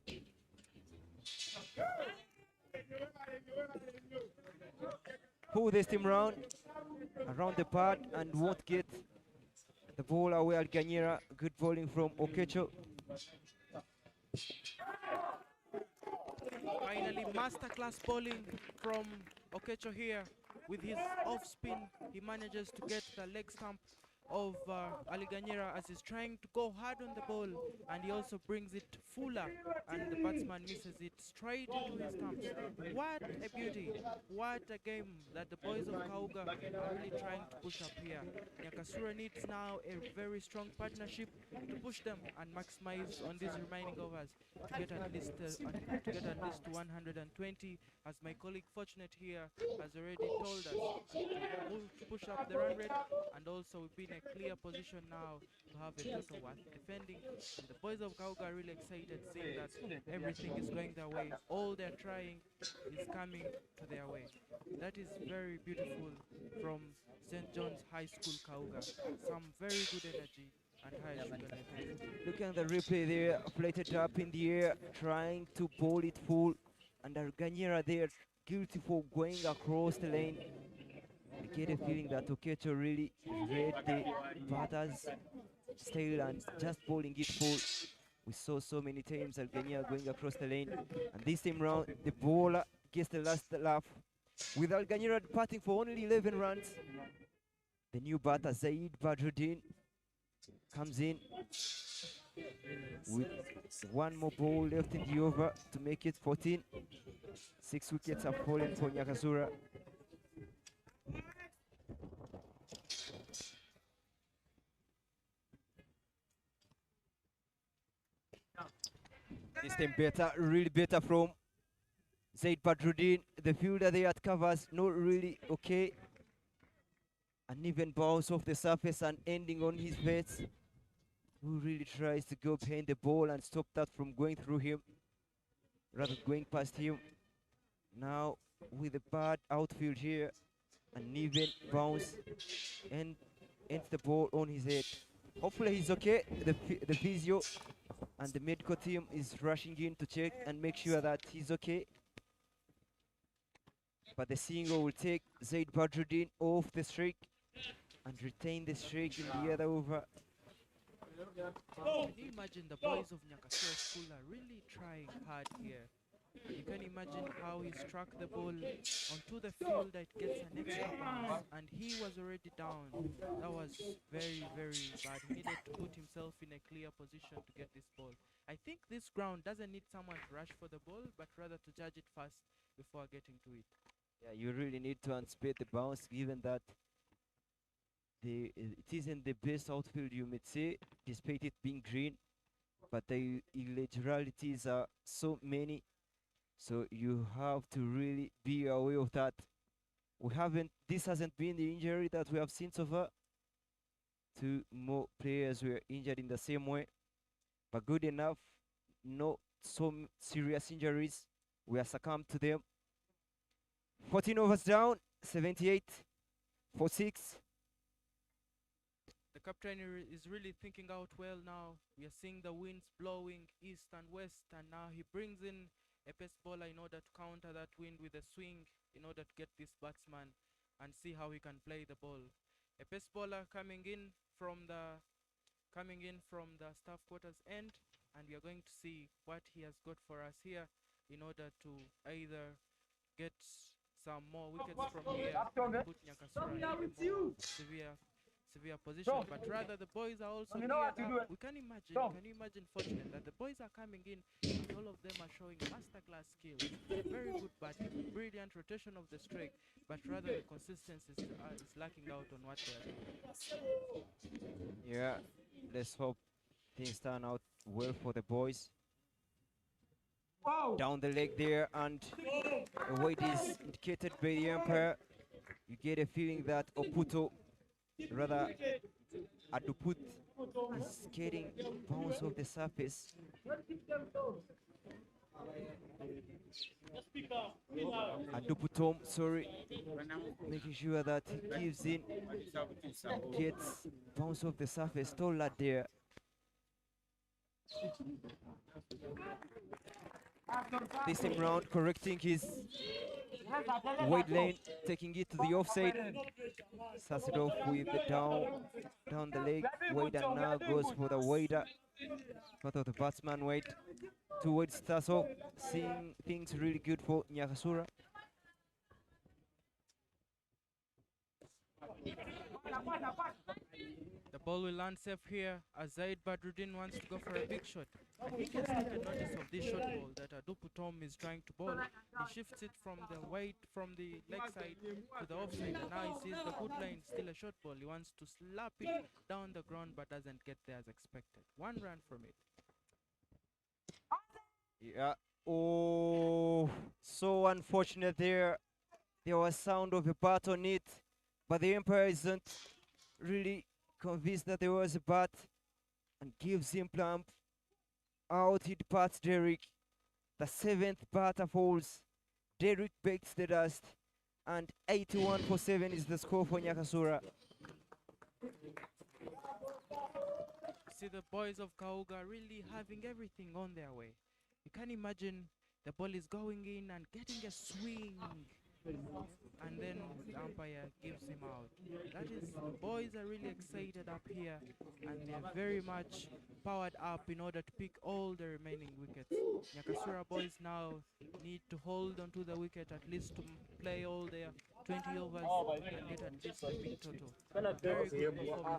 Pull this team round around the pad and won't get the ball away. Alganyera, good bowling from Okecho. Finally, masterclass bowling from Okecho here. With his off spin, he manages to get the leg stump of Alganyera as he's trying to go hard on the ball, and he also brings it fuller, and the batsman misses it straight into his stumps. What a beauty, what a game that the boys of Kauga are really trying to push up here. Nyakasura needs now a very strong partnership to push them and maximize on these remaining overs to get at least to 120, as my colleague Fortunate here has already told us to push up the run rate, and also we've been in a clear position now to have a total worth defending. And the boys of Kauga are really excited, seeing that everything is going their way. All they're trying is coming to their way. That is very beautiful from St. John's High School Kauga. Some very good energy and high sugar levels. Look at the replay there, plated up in the air, trying to bowl it full, and Alganyera there guilty for going across the lane. I get a feeling that Okecho really read the batter's style and just bowling it full. We saw so many times Alganyera going across the lane, and this time round the bowler gets the last laugh, with Alganyera departing for only 11 runs. The new batter Zaid Badruddin comes in with one more ball left in the over to make it 14. 6 wickets have fallen for Nyakasura. This time better, really better from Zaid Badruddin. The fielder there at covers, not really okay. An even bounce off the surface and ending on his face. Who really tries to go behind the ball and stop that from going through him, rather going past him. Now with a bad outfield here, an even bounce and ends the ball on his head. Hopefully he's okay. The physio and the medical team is rushing in to check and make sure that he's okay. But the single will take Zaid Badruddin off the streak and retain the streak in the other over. Can you imagine the boys of Nyakasura School are really trying hard here? You can imagine how he struck the ball onto the field that gets an extra bounce, and he was already down. That was very, very bad. He needed to put himself in a clear position to get this ball. I think this ground doesn't need someone to rush for the ball, but rather to judge it fast before getting to it. Yeah, you really need to anticipate the bounce, given that it isn't the best outfield you might say, despite it being green, but the irregularities are so many, so you have to really be aware of that. This hasn't been the injury that we have seen so far. Two more players were injured in the same way, but good enough, no serious injuries. We are succumbed to them. 14 overs down, 78 for 6. The captain is really thinking out well now. We are seeing the winds blowing east and west, and now he brings in a pace bowler in order to counter that wind with a swing in order to get this batsman and see how he can play the ball. A pace bowler coming in from the staff quarters end, and we are going to see what he has got for us here in order to either get some more wickets from here and put Nyakasura in a more severe position, but rather the boys are also geared up. Can you imagine fortunate that the boys are coming in and all of them are showing masterclass skills, very good batting, brilliant rotation of the strike, but rather the consistency is lacking out on what they are doing. Yeah, let's hope things turn out well for the boys. Down the leg there, and the weight is indicated by the umpire. You get a feeling that Aduput is getting bounce off the surface. Aduputom, sorry, making sure that he gives in, gets bounce off the surface. Tola there. This time round, correcting his wide lane, taking it to the offside. Starts it off with the down the leg, wide, and now goes for the wider. Part of the batsman wide. Two wide starts off, seeing things really good for Nyakasura. The ball will land safe here as Zaid Badruddin wants to go for a big shot. I think he has taken notice of this short ball that Aduputom is trying to bowl. He shifts it from the leg side to the offside, and now he sees the good line, still a short ball. He wants to slap it down the ground but doesn't get there as expected. 1 run from it. Yeah. Oh, so unfortunate there. There was sound of a bat on it, but the umpire isn't really convinced that there was a bat and gives him plump. Out it departs Derek. The 7th batter falls. Derek bakes the dust, and 81 for 7 is the score for Nyakasura. See the boys of Kauga really having everything on their way. You can imagine the ball is going in and getting a swing, and then the umpire gives him out. That is, the boys are really excited up here, and they're very much powered up in order to pick all the remaining wickets. Nyakasura boys now need to hold onto the wicket at least to play all their 20 overs and get at least a big total. Very good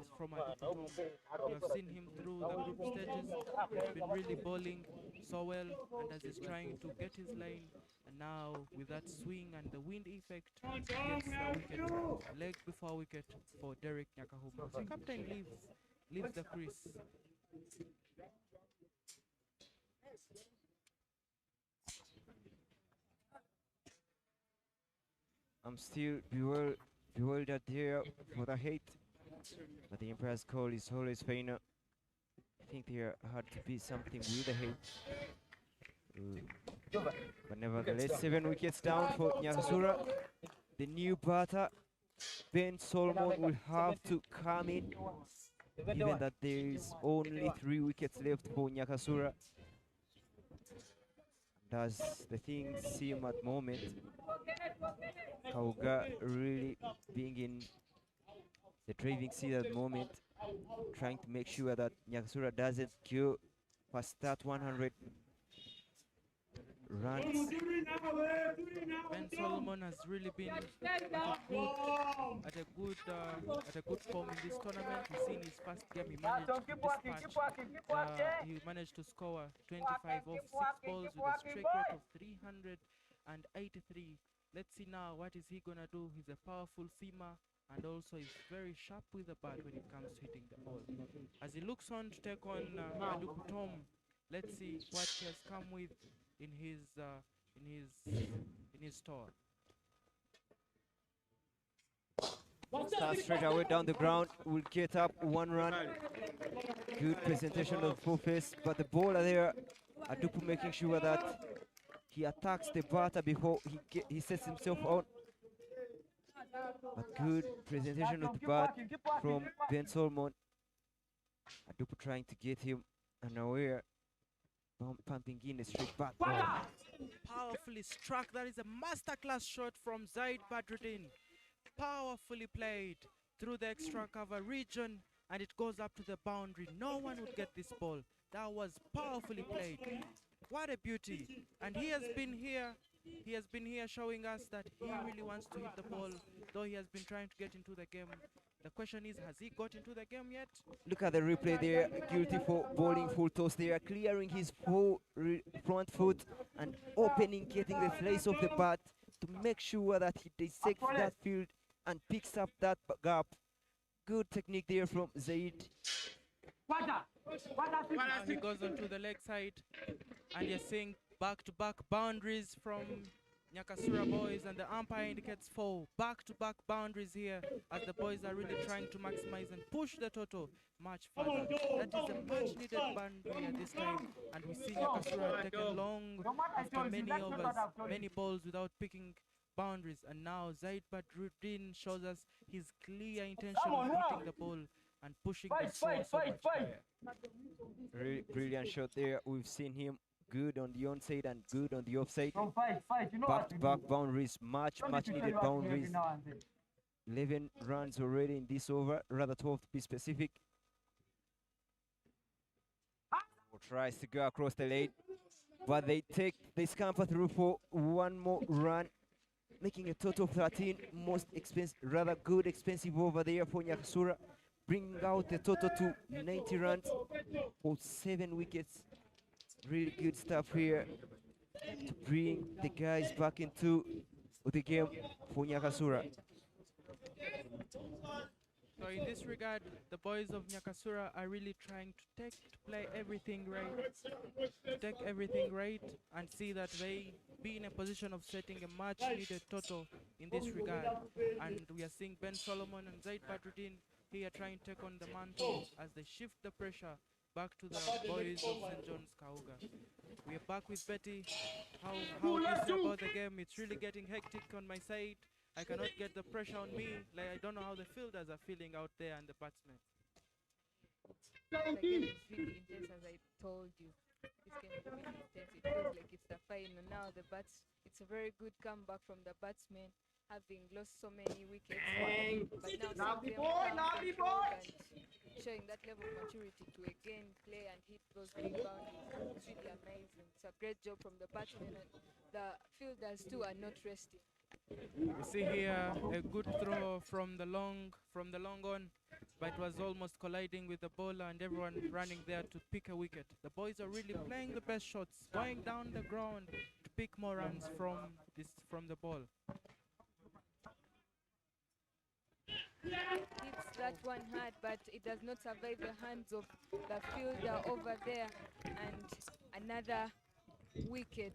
performance from Aduputom. We have seen him through the group stages. He's been really bowling so well, and as he's trying to get his lane, and now with that swing and the wind effect, gets the wicket, leg before wicket for Derek Nyakahuma. So captain leaves the crease. I'm still bewildered here for the hate. But the Empire's call is always final. I think there had to be something with the hate. But nevertheless, 7 wickets down for Nyakasura. The new batter, Ben Solomon, will have to come in, given that there is only 3 wickets left for Nyakasura. Does the thing seem at moment, Kauga really being in the driving seat at the moment, trying to make sure that Nyakasura doesn't go past that 100 runs. Ben Solomon has really been at a good form in this tournament. We see in his first game he managed to dispatch. He managed to score 25 off 6 balls with a strike rate of 383. Let's see now what is he gonna do. He's a powerful seamer and also is very sharp with the bat when it comes to hitting the ball. As he looks on to take on Aduku Tom, let's see what he has come with in his store. Start straight away down the ground, will get up 1 run. Good presentation of the full face, but the bowler there, Adupu, making sure that he attacks the batter before he sets himself out. But good presentation of the bat from Ben Solomon. Adupu trying to get him unaware, pumping in a straight back. Powerfully struck. That is a masterclass shot from Zaid Badruddin. Powerfully played through the extra cover region, and it goes up to the boundary. No one would get this ball. That was powerfully played. What a beauty. And he has been here showing us that he really wants to hit the ball, though he has been trying to get into the game. The question is, has he got into the game yet? Look at the replay there, guilty for bowling full toss there, clearing his front foot and opening, getting the slice of the bat to make sure that he dissects that field and picks up that gap. Good technique there from Zaid. Now he goes onto the leg side, and you're seeing back-to-back boundaries from Nyakasura boys, and the umpire indicates 4 back-to-back boundaries here as the boys are really trying to maximize and push the total much further. That is a much-needed boundary at this time, and we see Nyakasura taken long after many overs, many balls without picking boundaries, and now Zaid Badruddin shows us his clear intention of hitting the ball and pushing the score so much higher. Really brilliant shot there. We've seen him good on the onside and good on the offside. Back-to-back boundaries, much needed boundaries. 11 runs already in this over, rather 12 to be specific. Tries to go across the lane, but they scamper through for 1 more run, making a total of 13. Most expensive, rather good expensive over there for Nyakasura, bringing out the total to 90 runs for 7 wickets. Really good stuff here to bring the guys back into the game for Nyakasura. So in this regard, the boys of Nyakasura are really trying to play everything right, and see that they be in a position of setting a much needed total in this regard. And we are seeing Ben Solomon and Zaid Badruddin here trying to take on the mantle as they shift the pressure back to the boys of St. John's Kauga. We are back with Betty. How do you say about the game? It's really getting hectic on my side. I cannot get the pressure on me. Like, I don't know how the fielders are feeling out there and the batsmen. The game is really intense, as I told you. This game is really intense. It feels like it's the final now. It's a very good comeback from the batsmen, having lost so many wickets. But now seeing them and showing that level of maturity to again play and hit those big boundaries. It's really amazing. It's a great job from the batsmen, and the fielders too are not resting. We see here a good throw from the long on, but it was almost colliding with the bowler and everyone running there to pick a wicket. The boys are really playing the best shots, going down the ground to pick more runs from the ball. Hits that one hard, but it does not survive the hands of the fielder over there, and another wicket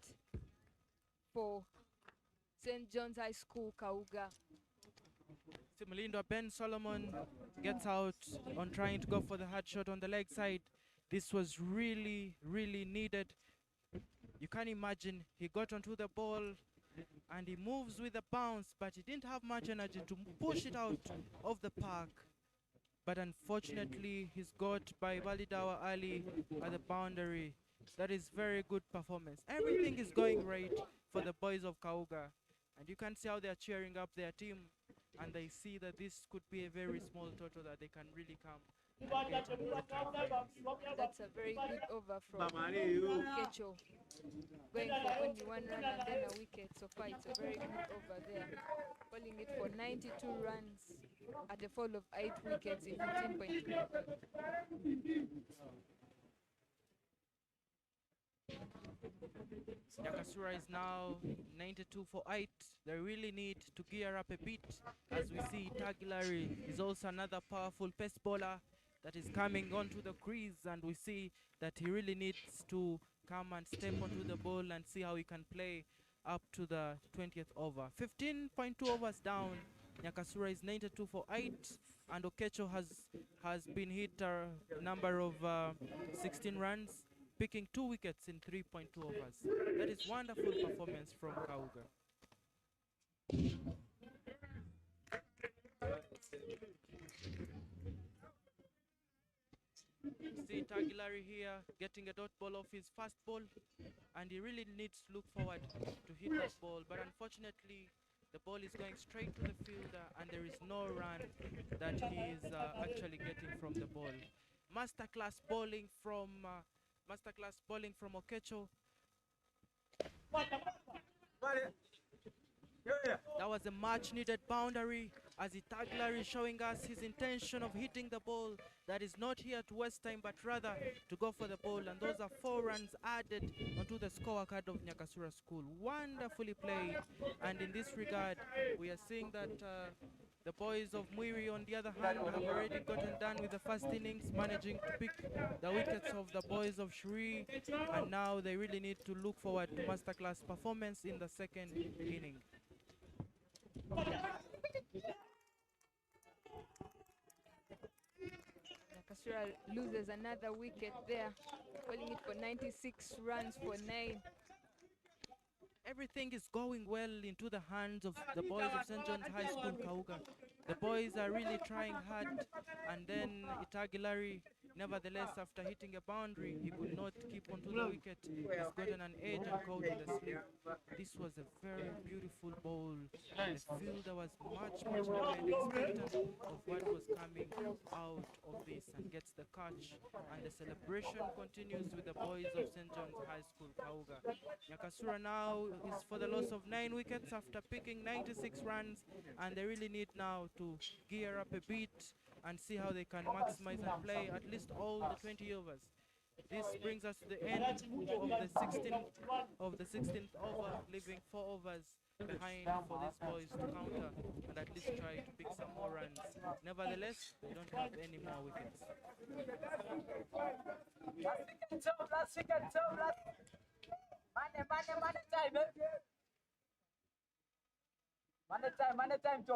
for St. John's High School, Kauga. Simulindo Ben Solomon gets out on trying to go for the hard shot on the leg side. This was really, really needed. You can imagine he got onto the ball and he moves with a bounce, but he didn't have much energy to push it out of the park. But unfortunately, he's got by Validawa Ali at the boundary. That is very good performance. Everything is going right for the boys of Kauga. And you can see how they're cheering up their team. And they see that this could be a very small total that they can really come and get on the time. That's a very good over from Kecho. Going for only one run and then a wicket. So far, it's a very good over there. Calling it for 92 runs at a fall of 8 wickets in 15.2 overs. Nyakasura is now 92 for 8. They really need to gear up a bit. As we see, Tagilari is also another powerful pace bowler that is coming onto the crease, and we see that he really needs to come and step onto the ball and see how he can play up to the 20th over. 15.2 overs down. Nyakasura is 92 for 8, and Okecho has been hit a number of 16 runs, picking 2 wickets in 3.2 overs. That is wonderful performance from Kauga. See Tagilari here getting a dot ball off his fast ball, and he really needs to look forward to hit that ball, but unfortunately the ball is going straight to the fielder and there is no run that he is actually getting from the ball. Masterclass bowling from Okecho. That was a much needed boundary, as Itaglar showing us his intention of hitting the ball. That is not here to waste time, but rather to go for the ball. And those are 4 runs added onto the scorecard of Nyakasura School. Wonderfully played. And in this regard, we are seeing that the boys of Mwiri, on the other hand, have already gotten done with the first innings, managing to pick the wickets of the boys of Shri. And now they really need to look forward to masterclass performance in the second inning. Nyakasura loses another wicket there, calling it for 96 runs for 9. Everything is going well into the hands of the boys of St. John's High School, Kauga. The boys are really trying hard, and then Itagilari, nevertheless, after hitting a boundary, he could not keep onto the wicket. He's gotten an edge and caught in the slip. This was a very beautiful ball. The fielder was much more expectant of what was coming out of this and gets the catch. And the celebration continues with the boys of St. John's High School, Kauga. Nyakasura now is for the loss of 9 wickets after picking 96 runs, and they really need now to gear up a bit and see how they can maximize and play at least all the 20 overs. This brings us to the end of the 16th over, leaving 4 overs behind for these boys to counter and at least try to pick some more runs. Nevertheless, they don't have any more wickets.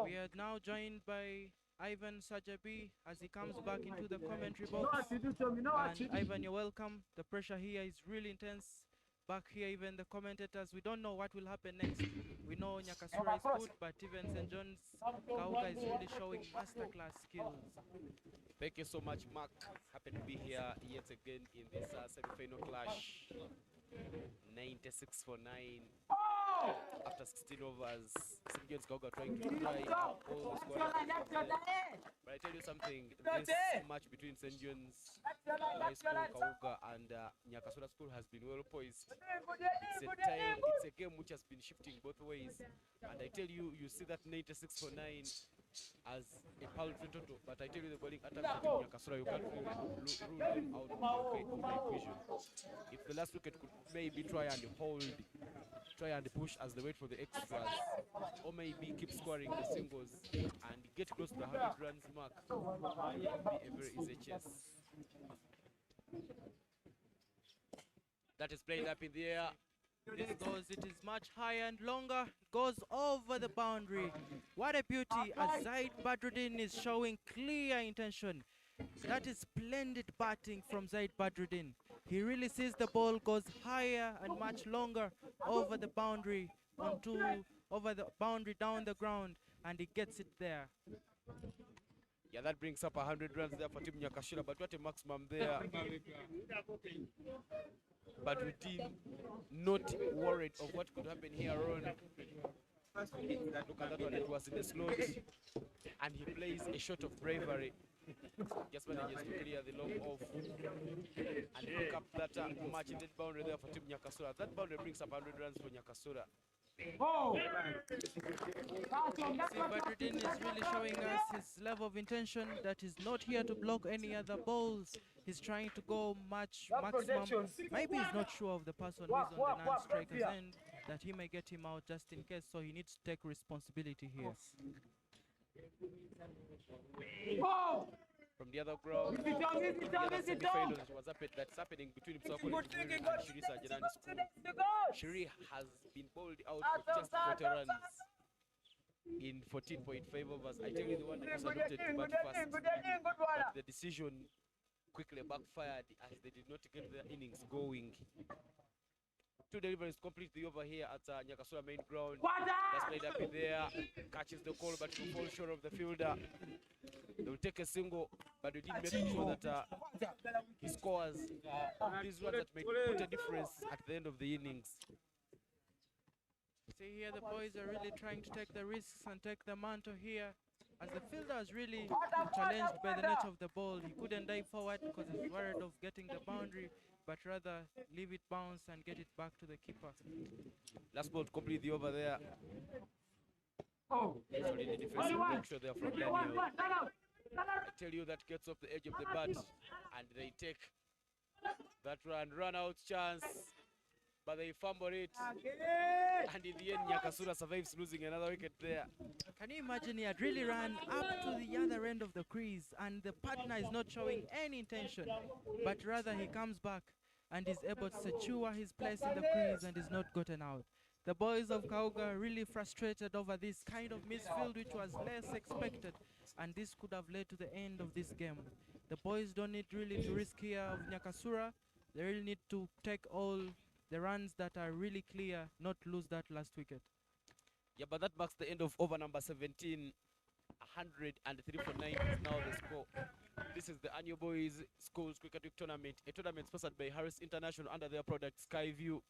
We are now joined by Ivan Sajabi as he comes back into the commentary box. And Ivan, you're welcome. The pressure here is really intense. Back here, even the commentators, we don't know what will happen next. We know Nyakasura is good, but even St. John's Kauga is really showing masterclass skills. Thank you so much, Mark. Happy to be here yet again in this semi-final clash. 96 for 9. After 16 overs, St. John's Kauga trying to try all the scorers. But I tell you something, this match between St. John's High School, Kauga, and Nyakasura School has been well poised. It's a game which has been shifting both ways. And I tell you, you see that 96 for 9 as a paltry total, but I tell you the bowling attacks between Nyakasura, you can't really rule them out of the equation. If the last wicket could maybe try and push as they wait for the extras, or maybe keep scoring the singles and get close to the 100 runs mark, it would be a very easy chase. That is played up in the air. This goes, it is much higher and longer, goes over the boundary. What a beauty, as Zaid Badruddin is showing clear intention. That is splendid batting from Zaid Badruddin. He really sees the ball goes higher and much longer over the boundary, over the boundary down the ground, and he gets it there. Yeah, that brings up 100 runs there for Team Nyakasura, but what a maximum there. But we team not worried of what could happen here on. Look at that one, it was in the slot, and he plays a shot of bravery. Just manages to clear the long off and pick up that match in that boundary there for Team Nyakasura. That boundary brings up 100 runs for Nyakasura. Badruddin is really showing us his level of intention, that he's not here to block any other balls. He's trying to go maximum. Maybe he's not sure of the person who's on the non-striker's end, that he may get him out just in case, so he needs to take responsibility here. From the other ground, the other semi-finals that's happening between Mswakoli and Shiri Sajanani School. Shiri has been bowled out for just 40 runs in 14.5 overs. I tell you, the one that was adopted to bat first, but the decision quickly backfired as they did not get their innings going. Two deliveries complete the over here at Nyakasura main ground. That's played up in there, catches the call but will fall short of the fielder. They will take a single, but they didn't make sure that he scores. These ones that may put a difference at the end of the innings. See here, the boys are really trying to take the risks and take the mantle here, as the fielder is really challenged by the nature of the ball. He couldn't dive forward because he's worried of getting the boundary, but rather leave it bounce and get it back to the keeper. Last ball to complete the over there. Usually the defensive make sure they're from Daniel. I tell you, that gets off the edge of the bat and they take that run out chance, but they fumble it, and in the end Nyakasura survives losing another wicket there. Can you imagine, he had really run up to the other end of the crease and the partner is not showing any intention, but rather he comes back and is able to secure his place in the crease and is not gotten out. The boys of Kauga are really frustrated over this kind of misfield, which was less expected, and this could have led to the end of this game. The boys don't need really to risk here of Nyakasura. They really need to take all the runs that are really clear, not lose that last wicket. Yeah, but that marks the end of over number 17. 103 for 9 is now the score. This is the annual Boys Schools Cricket Week Tournament, a tournament sponsored by Harris International under their product Skyview.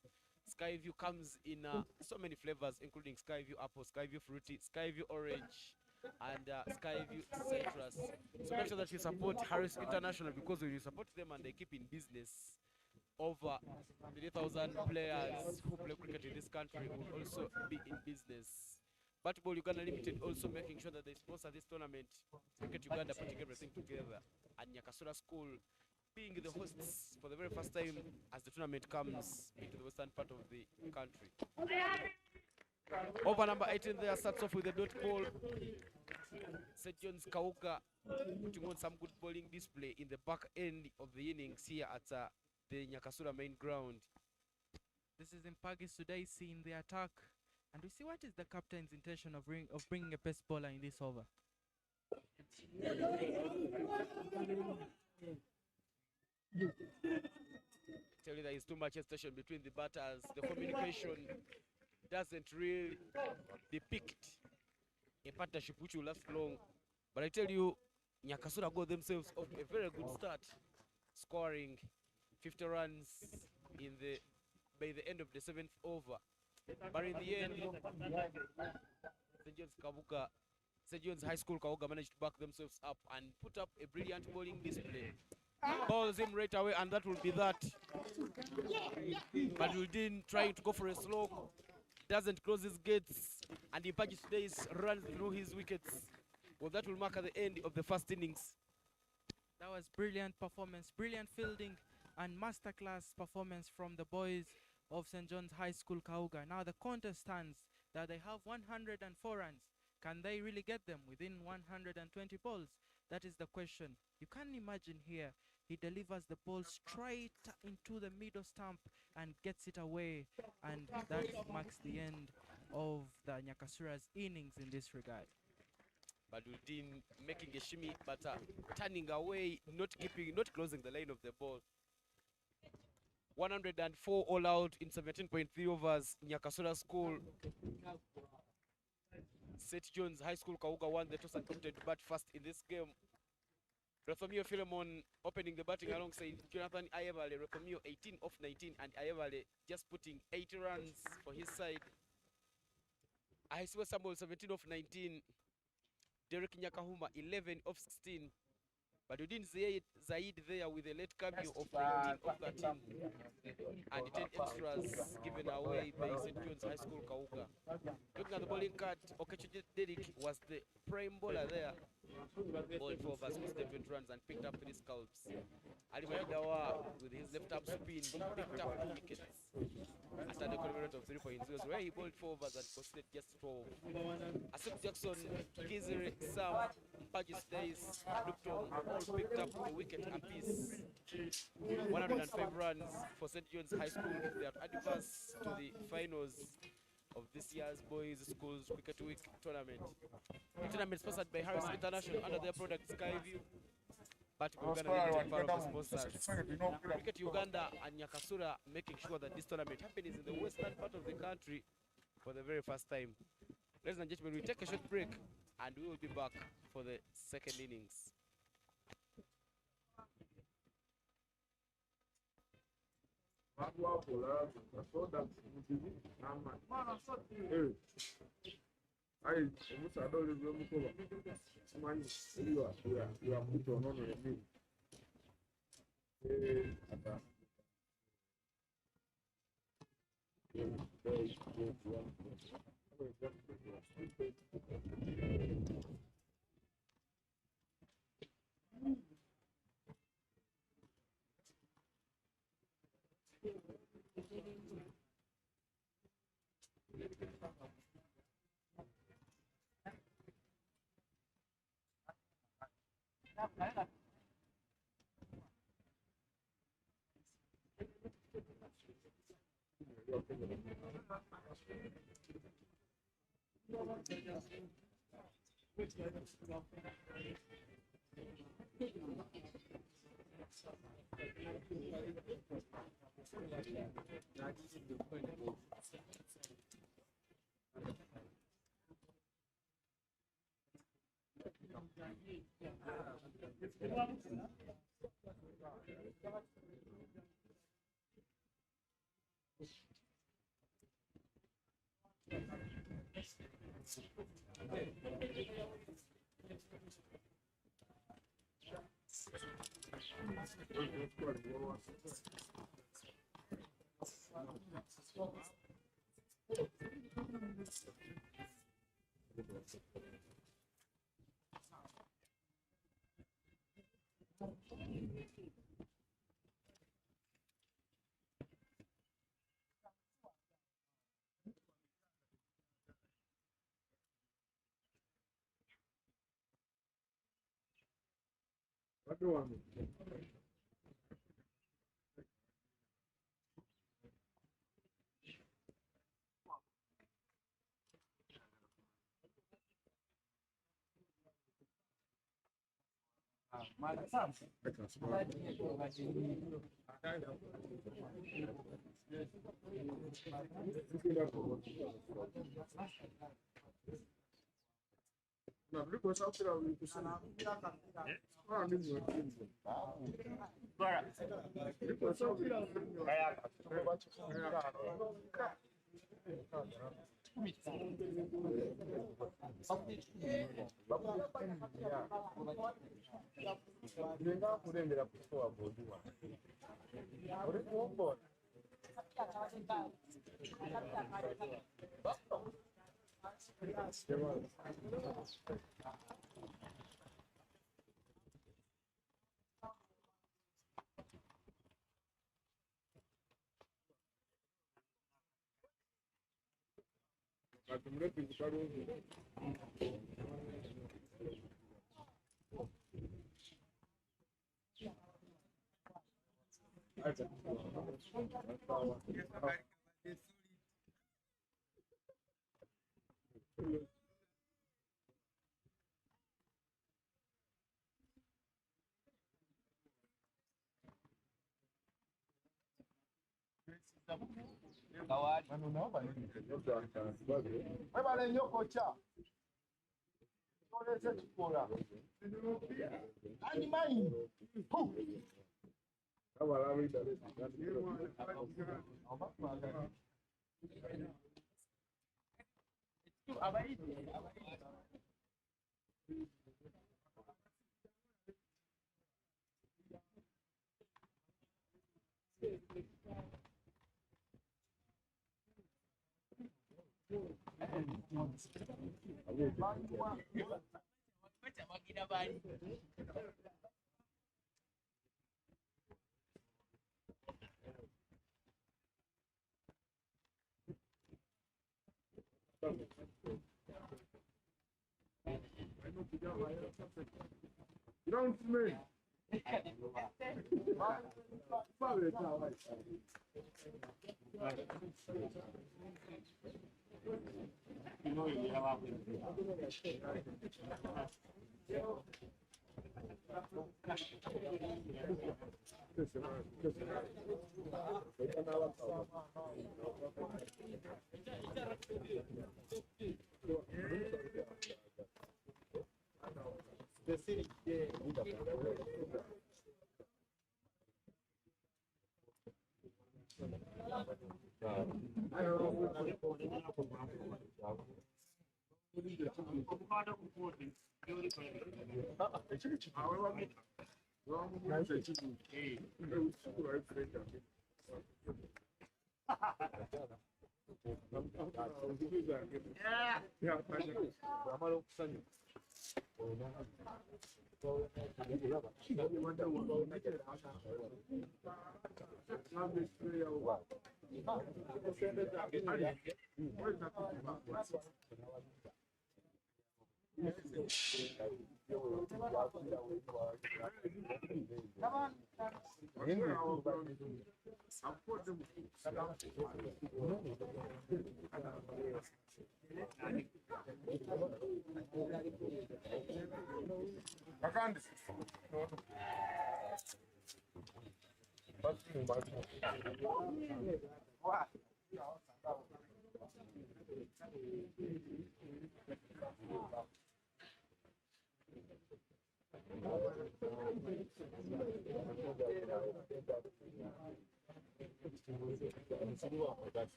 Skyview comes in so many flavors, including Skyview Apple, Skyview Fruity, Skyview Orange, and Skyview Citrus. So make sure that you support Harris International, because when you support them and they keep in business, over 3,000 players who play cricket in this country will also be in business. Batball Uganda Limited also making sure that they sponsor this tournament. Cricket Uganda putting everything together, and Nyakasura School being the hosts for the very first time as the tournament comes into the western part of the country. Over number 18 there starts off with the dot ball. St. John's Kauga putting on some good bowling display in the back end of the innings here at the Nyakasura main ground. This is Impagi Sudaisi in the attack, and we see what is the captain's intention of bringing a best bowler in this over. Tell you there is too much hesitation between the batters. The communication doesn't really depict a partnership which will last long. But I tell you, Nyakasura got themselves off a very good start, scoring 50 runs by the end of the 7th over. But in the end, St. John's High School Kauga managed to back themselves up and put up a brilliant bowling display. Balls him right away, and that will be that. But Badruddin trying to go for a slog, doesn't close his gates, and Impagi today runs through his wickets. Well, that will mark at the end of the first innings. That was brilliant performance, brilliant fielding, and masterclass performance from the boys of St. John's High School Kauga. Now the contest stands that they have 104 runs. Can they really get them within 120 balls? That is the question. You can imagine here, He delivers the ball straight into the middle stump and gets it away. And that marks the end of the Nyakasura's innings in this regard. Badudin making a shimmy, but turning away, not closing the line of the ball. 104 all out in 17.3 overs. Nyakasura School. St. John's High School Kauga won the toss and opted to bat first in this game. Rothomio Philemon opening the batting alongside Jonathan Ayevale. Rothomio 18 off 19 and Ayevale just putting 80 runs for his side. Ahisiwa Samuel 17 off 19. Derek Nyakahuma 11 off 16. Badudin Zaid there with a late cameo of 19 off 13. And 10 extras given away by St. John's High School Kauga. Looking at the bowling card, Okechi Derek was the prime bowler there. Bowled 4 overs, was 7 runs and picked up 3 scalps. Ali Maidawa with his left arm spin picked up 2 wickets. After the equivalent of 3.0, where he bowled 4 overs and conceded just 12. Asif Jackson, Kizere, Sam, Pagis Days, Lupton all picked up a wicket apiece. 105 runs for St. John's High School. They are advanced to the finals of this year's Boys Schools Cricket Week tournament. The tournament sponsored by Harris International under their product Skyview. But Uganda is part of the sponsors. Cricket Uganda and Nyakasura making sure that this tournament happens in the western part of the country for the very first time. Ladies and gentlemen, we take a short break and we will be back for the second innings. Webale nnyo kocha. Olese kikola. Anyimanyi.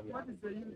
What is the use?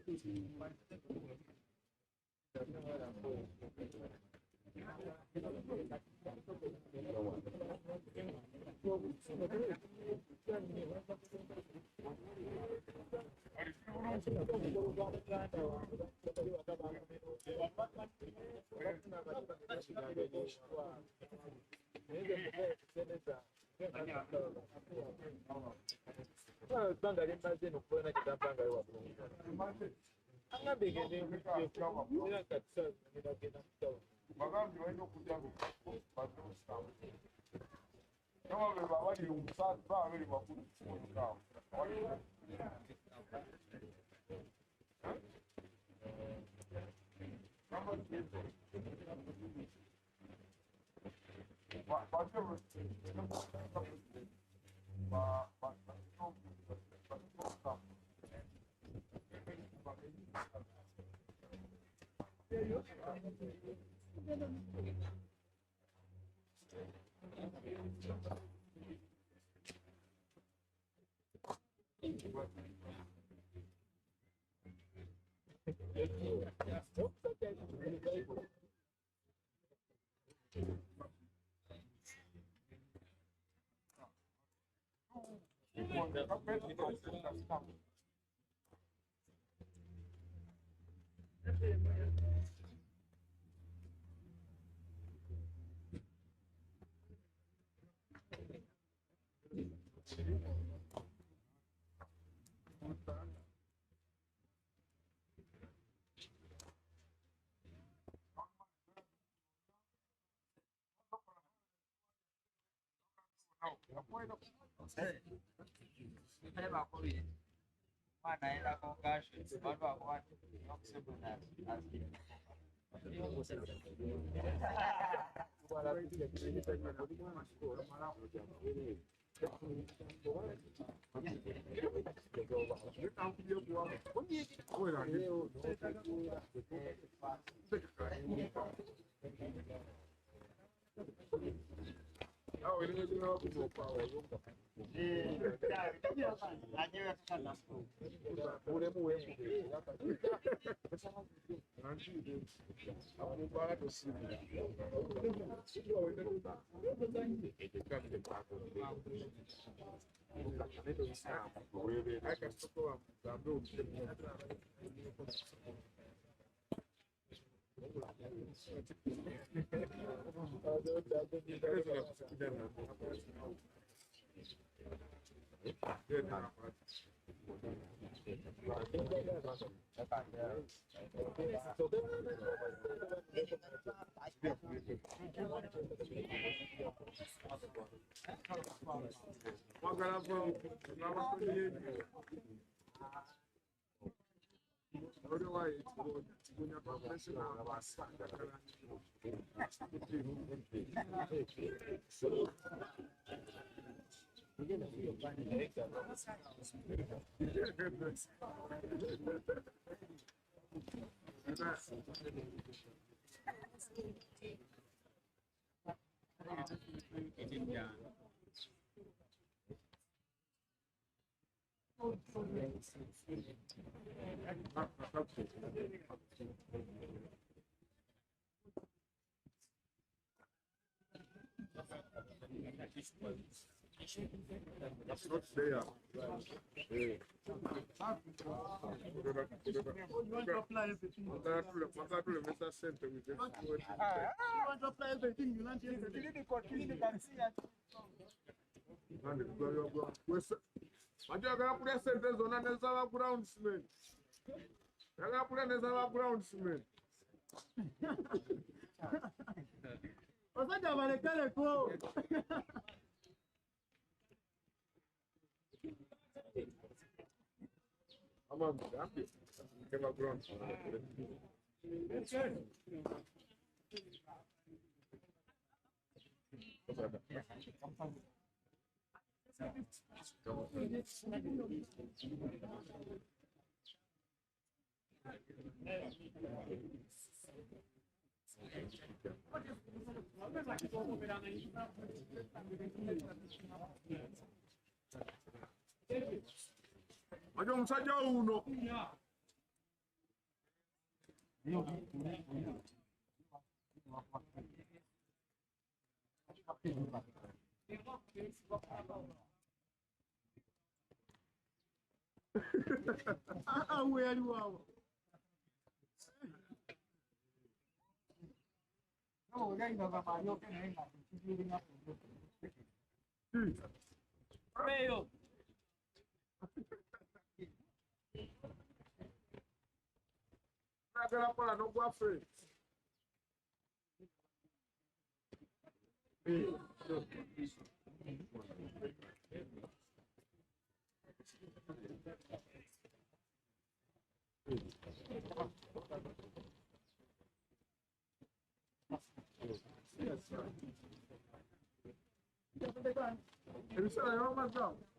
That's not there. Ajo musajja uno. Where you are? No, ya iba a pasar yo que venga. Veo. Agora para não go frente. Ele só é uma não.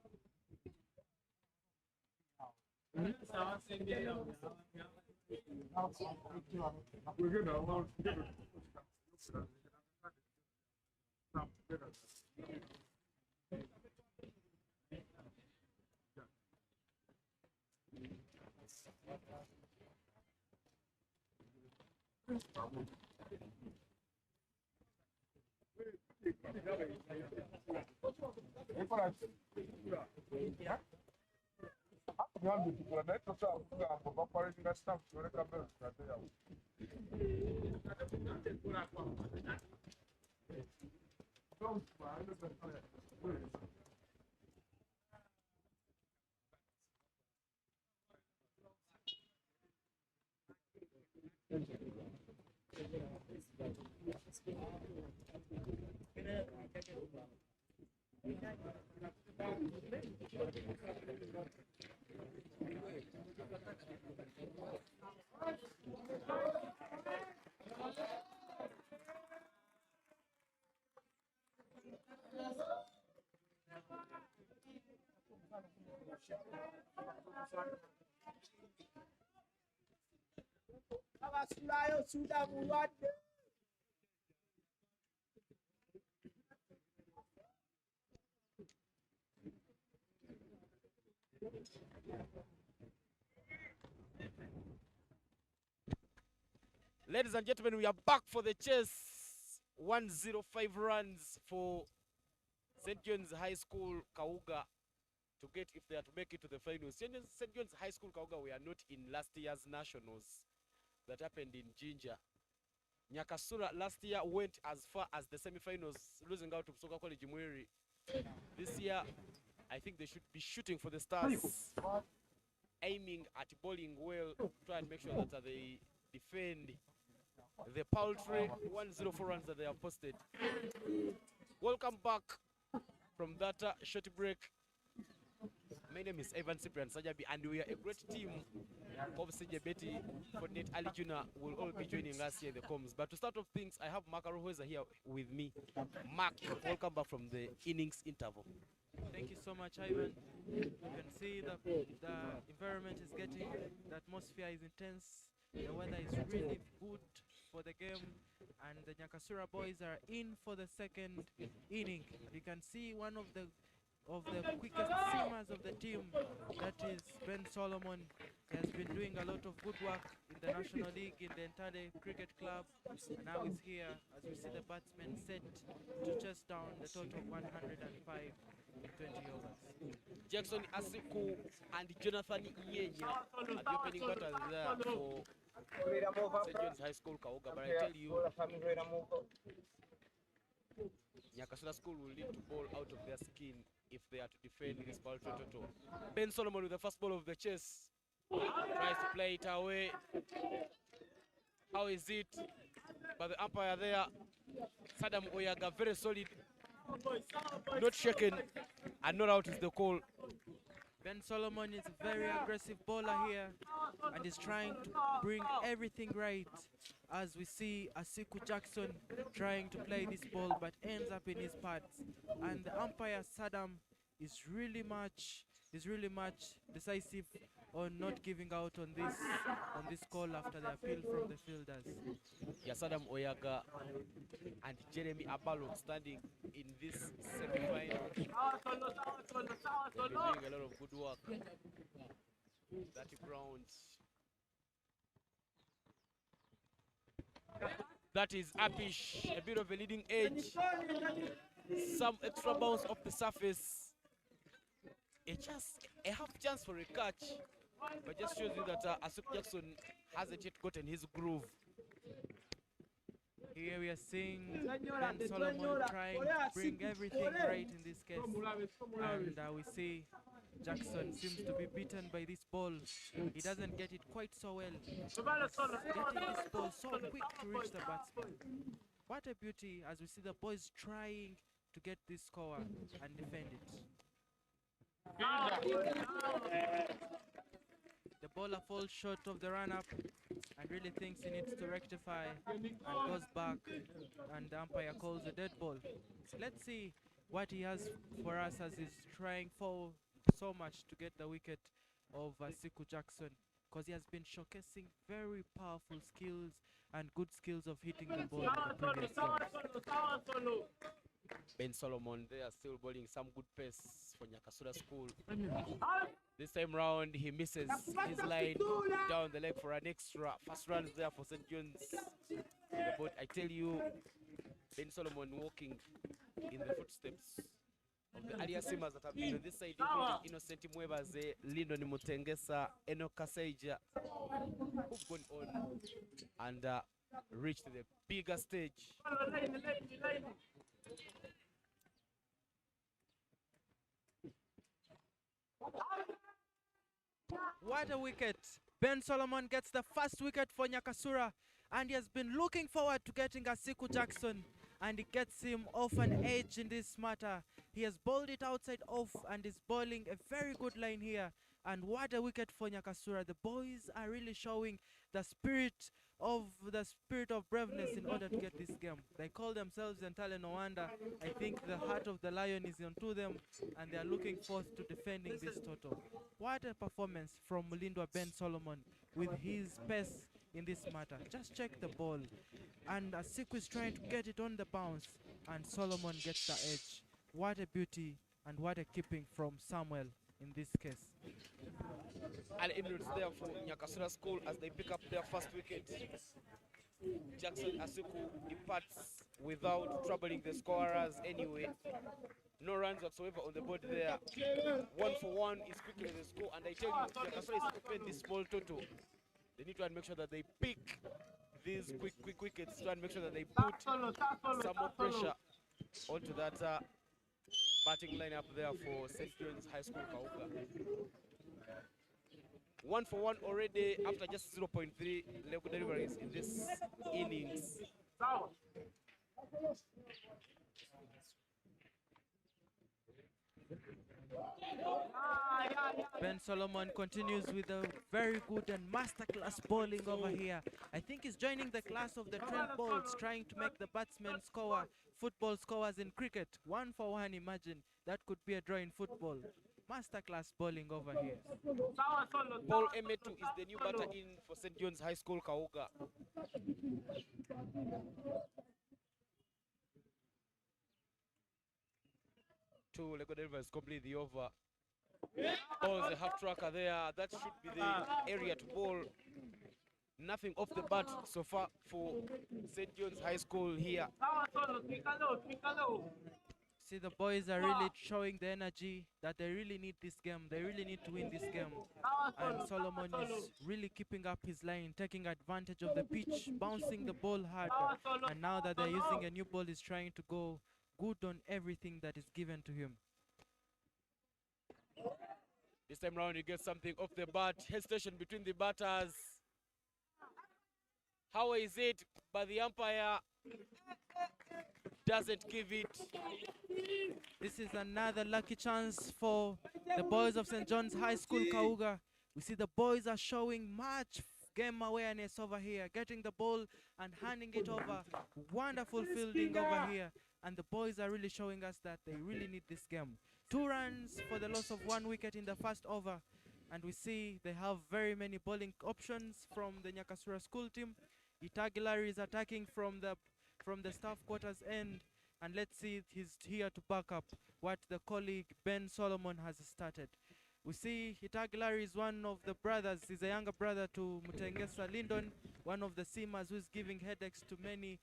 Abasulayo suda mulwadde. Ladies and gentlemen, we are back for the chase. 105 runs for St. John's High School Kauga to get if they are to make it to the finals. St. John's High School Kauga, we are not in last year's nationals that happened in Jinja. Nyakasura last year went as far as the semi-finals, losing out to Soka College Mweri. This year, I think they should be shooting for the stars, aiming at bowling well, try and make sure that they defend the paltry 104 runs that they have posted. Welcome back from that short break. My name is Evan Cyprian Sajabi, and we are a great team of CJ Betty, Fortnite Ali Juna will all be joining us here in the comms. But to start off things, I have Mark Arohweza here with me. Mark, welcome back from the innings interval. Thank you so much, Ivan. You can see the environment is getting, the atmosphere is intense, the weather is really good for the game, and the Nyakasura boys are in for the second inning. You can see one of the quickest seamers of the team, that is Ben Solomon. He has been doing a lot of good work in the National League, in the Entade Cricket Club, and now he's here as we see the batsmen set to chase down the total 105 in 20 overs. Jackson Asiku and Jonathan Yenya are the opening batters there for St. John's High School Kauga, but I tell you, Nyakasura School will need to bowl out of their skin if they are to defend this paltry total. Ben Solomon with the first ball of the chase tries to play it away. How is it? But the umpire there, Saddam Oyaga, very solid, not shaken, and not out is the call. Ben Solomon is a very aggressive bowler here and is trying to bring everything right, as we see Asiku Jackson trying to play this ball but ends up in his pads. And the umpire Saddam is really much decisive on not giving out on this call after the appeal from the fielders. Yeah, Saddam Oyaga and Jeremy Abalo standing in this semi-final. They've been doing a lot of good work. 30 grounds. That is Apish, a bit of a leading edge. Some extra bounce off the surface. A half chance for a catch, but just shows you that Asuk Jackson hasn't yet gotten his groove. Here we are seeing Ben Solomon trying to bring everything right in this case. And we see Jackson seems to be beaten by this ball. He doesn't get it quite so well. He's getting this ball so quick to reach the batsman. What a beauty as we see the boys trying to get this score and defend it. The bowler falls short of the run-up and really thinks he needs to rectify and goes back, and the umpire calls a dead ball. So let's see what he has for us as he's trying for so much to get the wicket of Siku Jackson, because he has been showcasing very powerful skills and good skills of hitting the ball in the previous games. Ben Solomon, they are still bowling some good pace for Nyakasura School. This time round, he misses his line down the leg for an extra. First runs there for St. John's. But I tell you, Ben Solomon walking in the footsteps of the earlier seamers that have been on this side, including Innocent Mwebaze, Lyndon Mutengesa, Enoch Kaseija, who've gone on and reached the bigger stage. What a wicket! Ben Solomon gets the first wicket for Nyakasura, and he has been looking forward to getting a Siku Jackson. and it gets him off an edge in this matter. He has bowled it outside off and is bowling a very good line here. And what a wicket for Nyakasura. The boys are really showing the spirit of braveness in order to get this game. They call themselves Ntale no wonder. I think the heart of the lion is onto them and they are looking forth to defending this total. What a performance from Mulindwa Ben Solomon with his pace in this matter. Just check the ball. And Asiku is trying to get it on the bounce and Solomon gets the edge. What a beauty and what a keeping from Samuel in this case. And it's there for Nyakasura School as they pick up their first wicket. Jackson Asiku departs without troubling the scorers anyway. No runs whatsoever on the board there. 1 for 1 is quickly the score, and I tell you, Nyakasura is open this small total. They need to make sure that they pick these quick wickets to make sure that they put some more pressure onto that batting lineup there for St. John's High School Kauga. 1 for 1 already after just 0.3 leg deliveries in this innings. Ben Solomon continues with a very good and masterclass bowling over here. I think he's joining the class of the trend balls, trying to make the batsmen score football scores in cricket. 1 for 1, imagine. That could be a draw in football. Masterclass bowling over here. Paul Emetu is the new batter in for St. John's High School Kauga. Two leg deliveries complete the over. Balls a half tracker there. That should be the area to bowl. Nothing off the bat so far for St. John's High School here. See, the boys are really showing the energy that they really need this game. They really need to win this game. And Solomon is really keeping up his line, taking advantage of the pitch, bouncing the ball hard. And now that they're using a new ball, he's trying to go good on everything that is given to him. This time round, you get something off the bat. Hesitation between the batters. How is it? But the umpire doesn't give it. This is another lucky chance for the boys of St. John's High School Kauga. We see the boys are showing much game awareness over here, getting the ball and handing it over. Wonderful fielding over here. And the boys are really showing us that they really need this game. 2 runs for the loss of 1 wicket in the first over. And we see they have very many bowling options from the Nyakasura school team. Itagilari is attacking from the staff quarters end. And let's see, he's here to back up what the colleague Ben Solomon has started. We see Itagilari is one of the brothers, he's a younger brother to Mutengesa Lyndon, one of the seamers who's giving headaches to many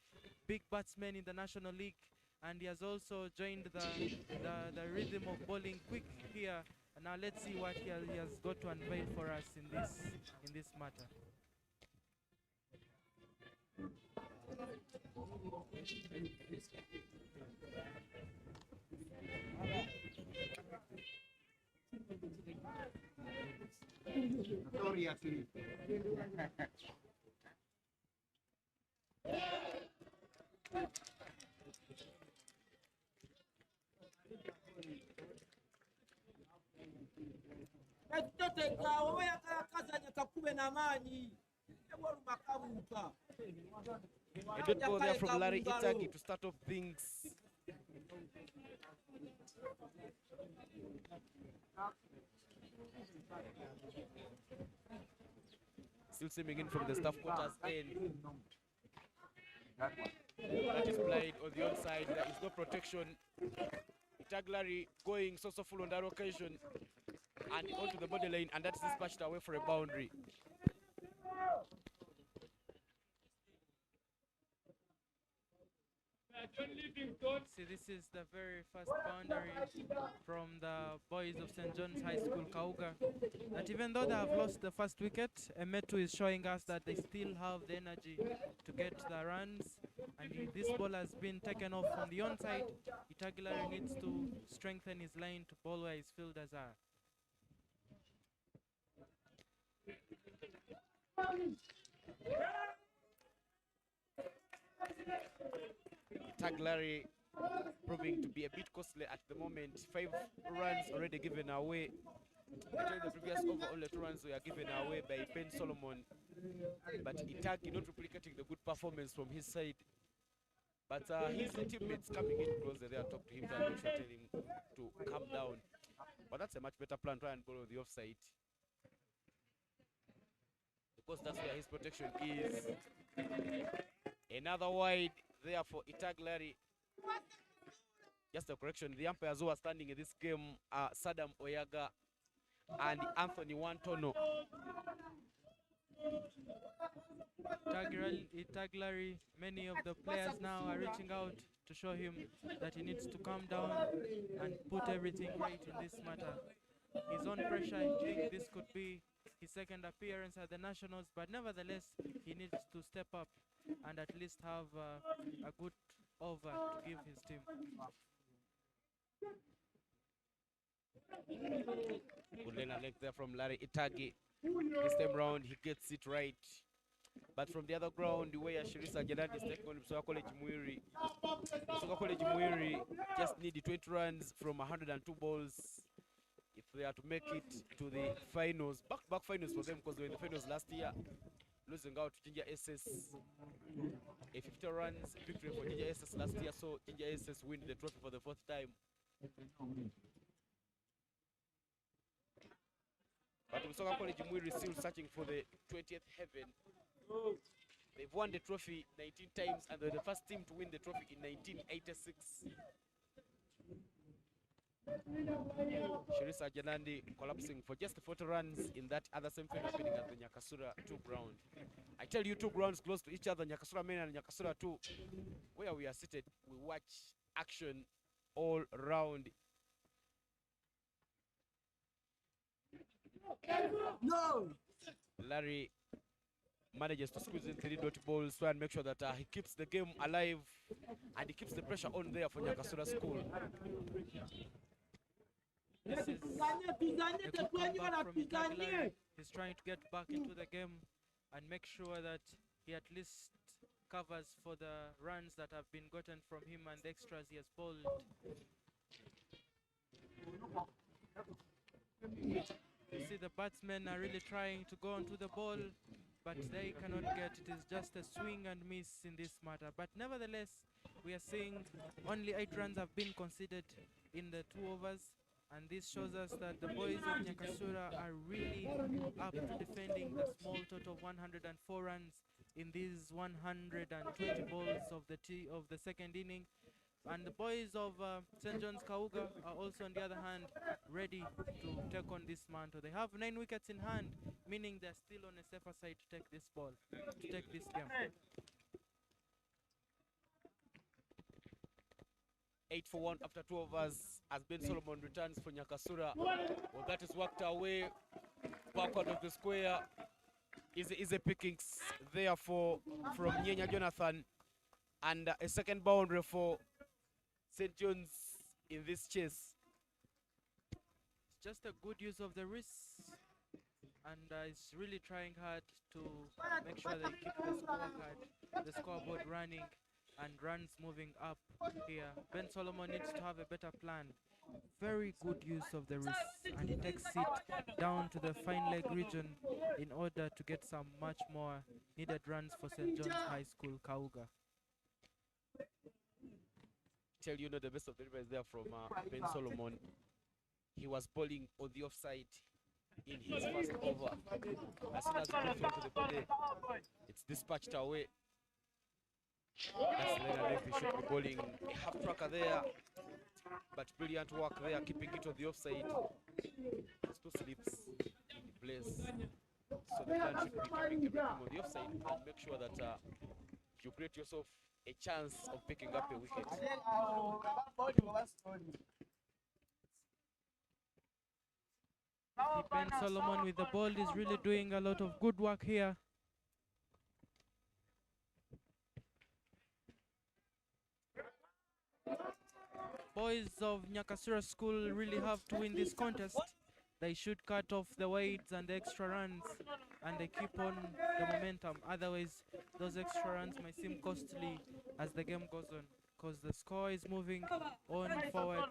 big batsmen in the National League. And he has also joined the rhythm of bowling quick here. And now let's see what he has got to unveil for us in this matter. A good ball there from Larry Itagi to start off things. Still swimming in from the staff quarters end. That is played on the outside. There is no protection. Itaglari going so full on that occasion and onto the body lane, and that's dispatched away for a boundary. See, this is the very first boundary from the boys of St. John's High School Kauga. That even though they have lost the first wicket, Emetu is showing us that they still have the energy to get the runs. And this ball has been taken off on the onside. Itagilari needs to strengthen his line to bowl where his fielders are. Taglari proving to be a bit costly at the moment. 5 runs already given away. During the previous over, only 2 runs were given away by Ben Solomon. But Itagi not replicating the good performance from his side. But his teammates coming in closer there, talk to him, try and make sure, tell him to calm down. But that's a much better plan, try and borrow the offside. Because that's where his protection is. Another wide there for Itaglari. Just a correction, the umpires who are standing in this game are Saddam Oyaga and Anthony Wantono. Taglari, many of the players now are reaching out to show him that he needs to calm down and put everything right in this matter. He's on pressure. I think this could be his second appearance at the Nationals, but nevertheless, he needs to step up and at least have a good over to give his team. Good lane and length there from Larry Itagi. This time round, he gets it right. But from the other ground, where Shirisa Jalad is taking on Msoga College Mwiri. Msoga College Mwiri just need 20 runs from 102 balls if they are to make it to the finals. Back-to-back finals for them, because they were in the finals last year, losing out to Ginger SS. A 50 runs victory for Ginger SS last year, so Ginger SS win the trophy for the 4th time. But Msoga College Mwiri still searching for the 20th heaven. They've won the trophy 19 times, and they're the first team to win the trophy in 1986. Shirisa Janandi collapsing for just 40 runs in that other semi-final happening at the Nyakasura 2 ground. I tell you, 2 grounds close to each other, Nyakasura main and Nyakasura 2, where we are seated, we watch action all round. No! Larry manages to squeeze in 3 dot balls, try and make sure that he keeps the game alive and he keeps the pressure on there for Nyakasura School. This is a good comeback from Itaglari. He's trying to get back into the game and make sure that he at least covers for the runs that have been gotten from him and the extras he has bowled. You see the batsmen are really trying to go onto the ball, but they cannot get it. Is just a swing and miss in this matter. But nevertheless, we are seeing only 8 runs have been conceded in the 2 overs, and this shows us that the boys of Nyakasura are really up to defending the small total of 104 runs in these 120 balls of the second inning. And the boys of St. John's Kauga are also, on the other hand, ready to take on this mantle. They have 9 wickets in hand, meaning they're still on a safer side to take this ball, to take this game. 8 for 1 after 2 overs as Ben Solomon returns for Nyakasura. Well, that is worked away backward of the square. Easy pickings there from Nyenya Jonathan, and a second boundary for St. John's in this chase. It's just a good use of the wrists, and it's really trying hard to make sure they keep the scoreboard running and runs moving up here. Ben Solomon needs to have a better plan. Very good use of the wrists, and he takes it down to the fine leg region in order to get some much more needed runs for St. John's High School, Kauga. Tell you know the best of the rivers there from Ben Solomon. He was bowling on the offside in his first over. As soon as he goes onto the body, it's dispatched away. That's Lena Levy should be bowling a half tracker there, but brilliant work there, keeping it on the offside. It's 2 slips in place. So the plan should be keeping everything on the offside and make sure that you create yourself a chance of picking up a wicket. Ben Solomon with the ball is really doing a lot of good work here. Boys of Nyakasura School really have to win this contest. They should cut off the wides and the extra runs and they keep on the momentum. Otherwise, those extra runs might seem costly as the game goes on, because the score is moving on forward,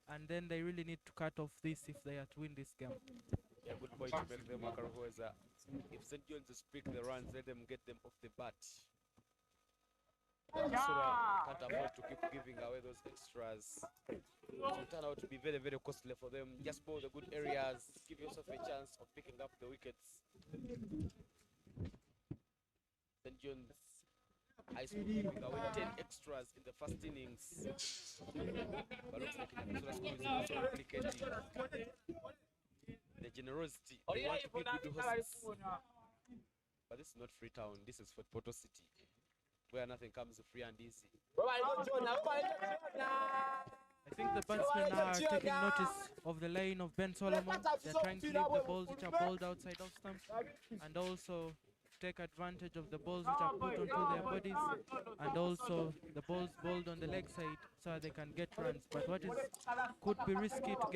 and then they really need to cut off this if they are to win this game. Yeah, good point to make them, Makaruhoza. If St. John's is pick the runs, let them get them off the bat. Nyakasura can't afford to keep giving away those extras. It will turn out to be very, very costly for them. Just bowl the good areas, give yourself a chance of picking up the wickets. St. John's High School giving away 10 extras in the first innings. But looks like Nyakasura School is also replicating the generosity. They want to be good hosts. But this is not Freetown, this is Fort Portal City, where nothing comes free and easy. I think the batsmen are taking notice of the lane of Ben Solomon. They're trying to leave the balls which are bowled outside off stump, and also take advantage of the balls which are put onto their bodies, and also the balls bowled on the leg side so that they can get runs. But what is could be risky to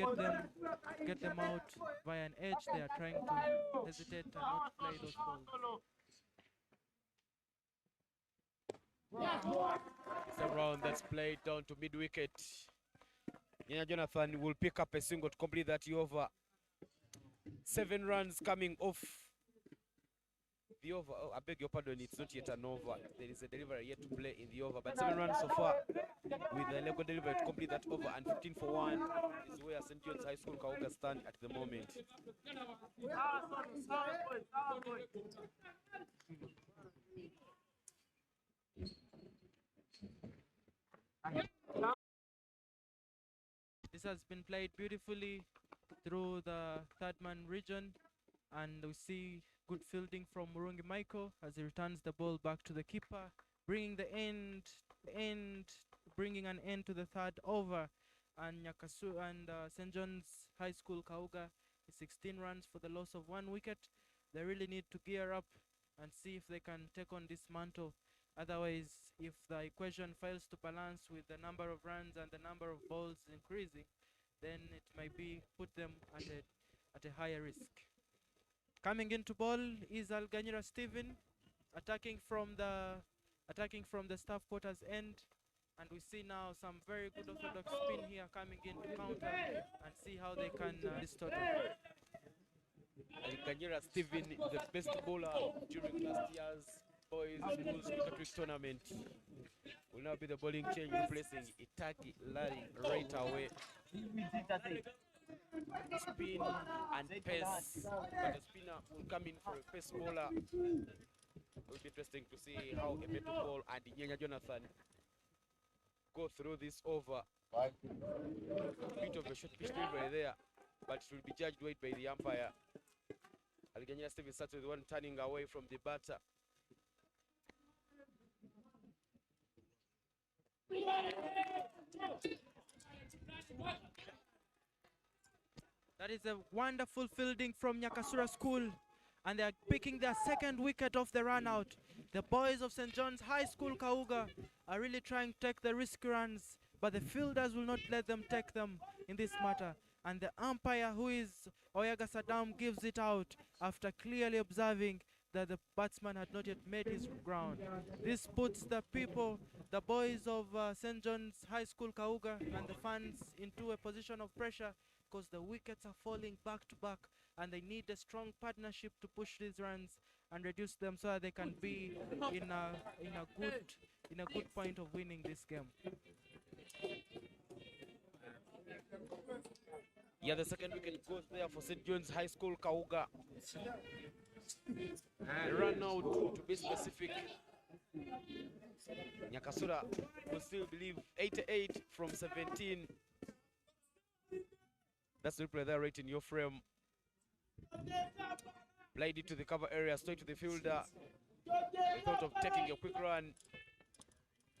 get them out via an edge. They are trying to hesitate and not play those balls. It's a round that's played down to mid wicket. Jonathan will pick up a single to complete that over. 7 runs coming off the over. Oh, I beg your pardon, it's not yet an over. There is a delivery yet to play in the over, but 7 runs so far with the Lego delivery to complete that over, and 15 for 1 is where St. John's High School Kauga stand at the moment. This has been played beautifully through the third man region, and we see good fielding from Murungi Michael as he returns the ball back to the keeper, bringing bringing an end to the third over. And Nyakasura and St. John's High School Kauga is 16 runs for the loss of 1 wicket. They really need to gear up and see if they can take on this mantle. Otherwise, if the equation fails to balance with the number of runs and the number of balls increasing, then it might be put them at a higher risk. Coming into ball is Alganyira Stephen, attacking from the staff quarters end, and we see now some very good orthodox spin here coming in to counter and see how they can this total. Alganyira Stephen, the best bowler during last year's Boys Schools Cricket Week tournament, will now be the bowling change, replacing Itaki Larry right away. Spin and pace, but the spinner will come in for a pace bowler. It will be interesting to see how a better ball and Nyenya Jonathan go through this over. Bit of a short pitch delivery there, but it will be judged weight by the umpire. Alganyira Stephen starts with one turning away from the batter. That is a wonderful fielding from Nyakasura School, and they are picking their second wicket off the run out. The boys of St. John's High School Kauga are really trying to take the risky runs, but the fielders will not let them take them in this matter. And the umpire, who is Oyaga Saddam, gives it out after clearly observing that the batsman had not yet made his ground. This puts the boys of St. John's High School Kauga and the fans into a position of pressure, because the wickets are falling back to back, and they need a strong partnership to push these runs and reduce them so that they can be in a good point of winning this game. Yeah, the second wicket goes there for St. John's High School Kauga. The run out, to be specific, Nyakasura will still believe 88 from 17. That's the replay there right in your frame. Played it to the cover area, straight to the fielder. They thought of taking a quick run,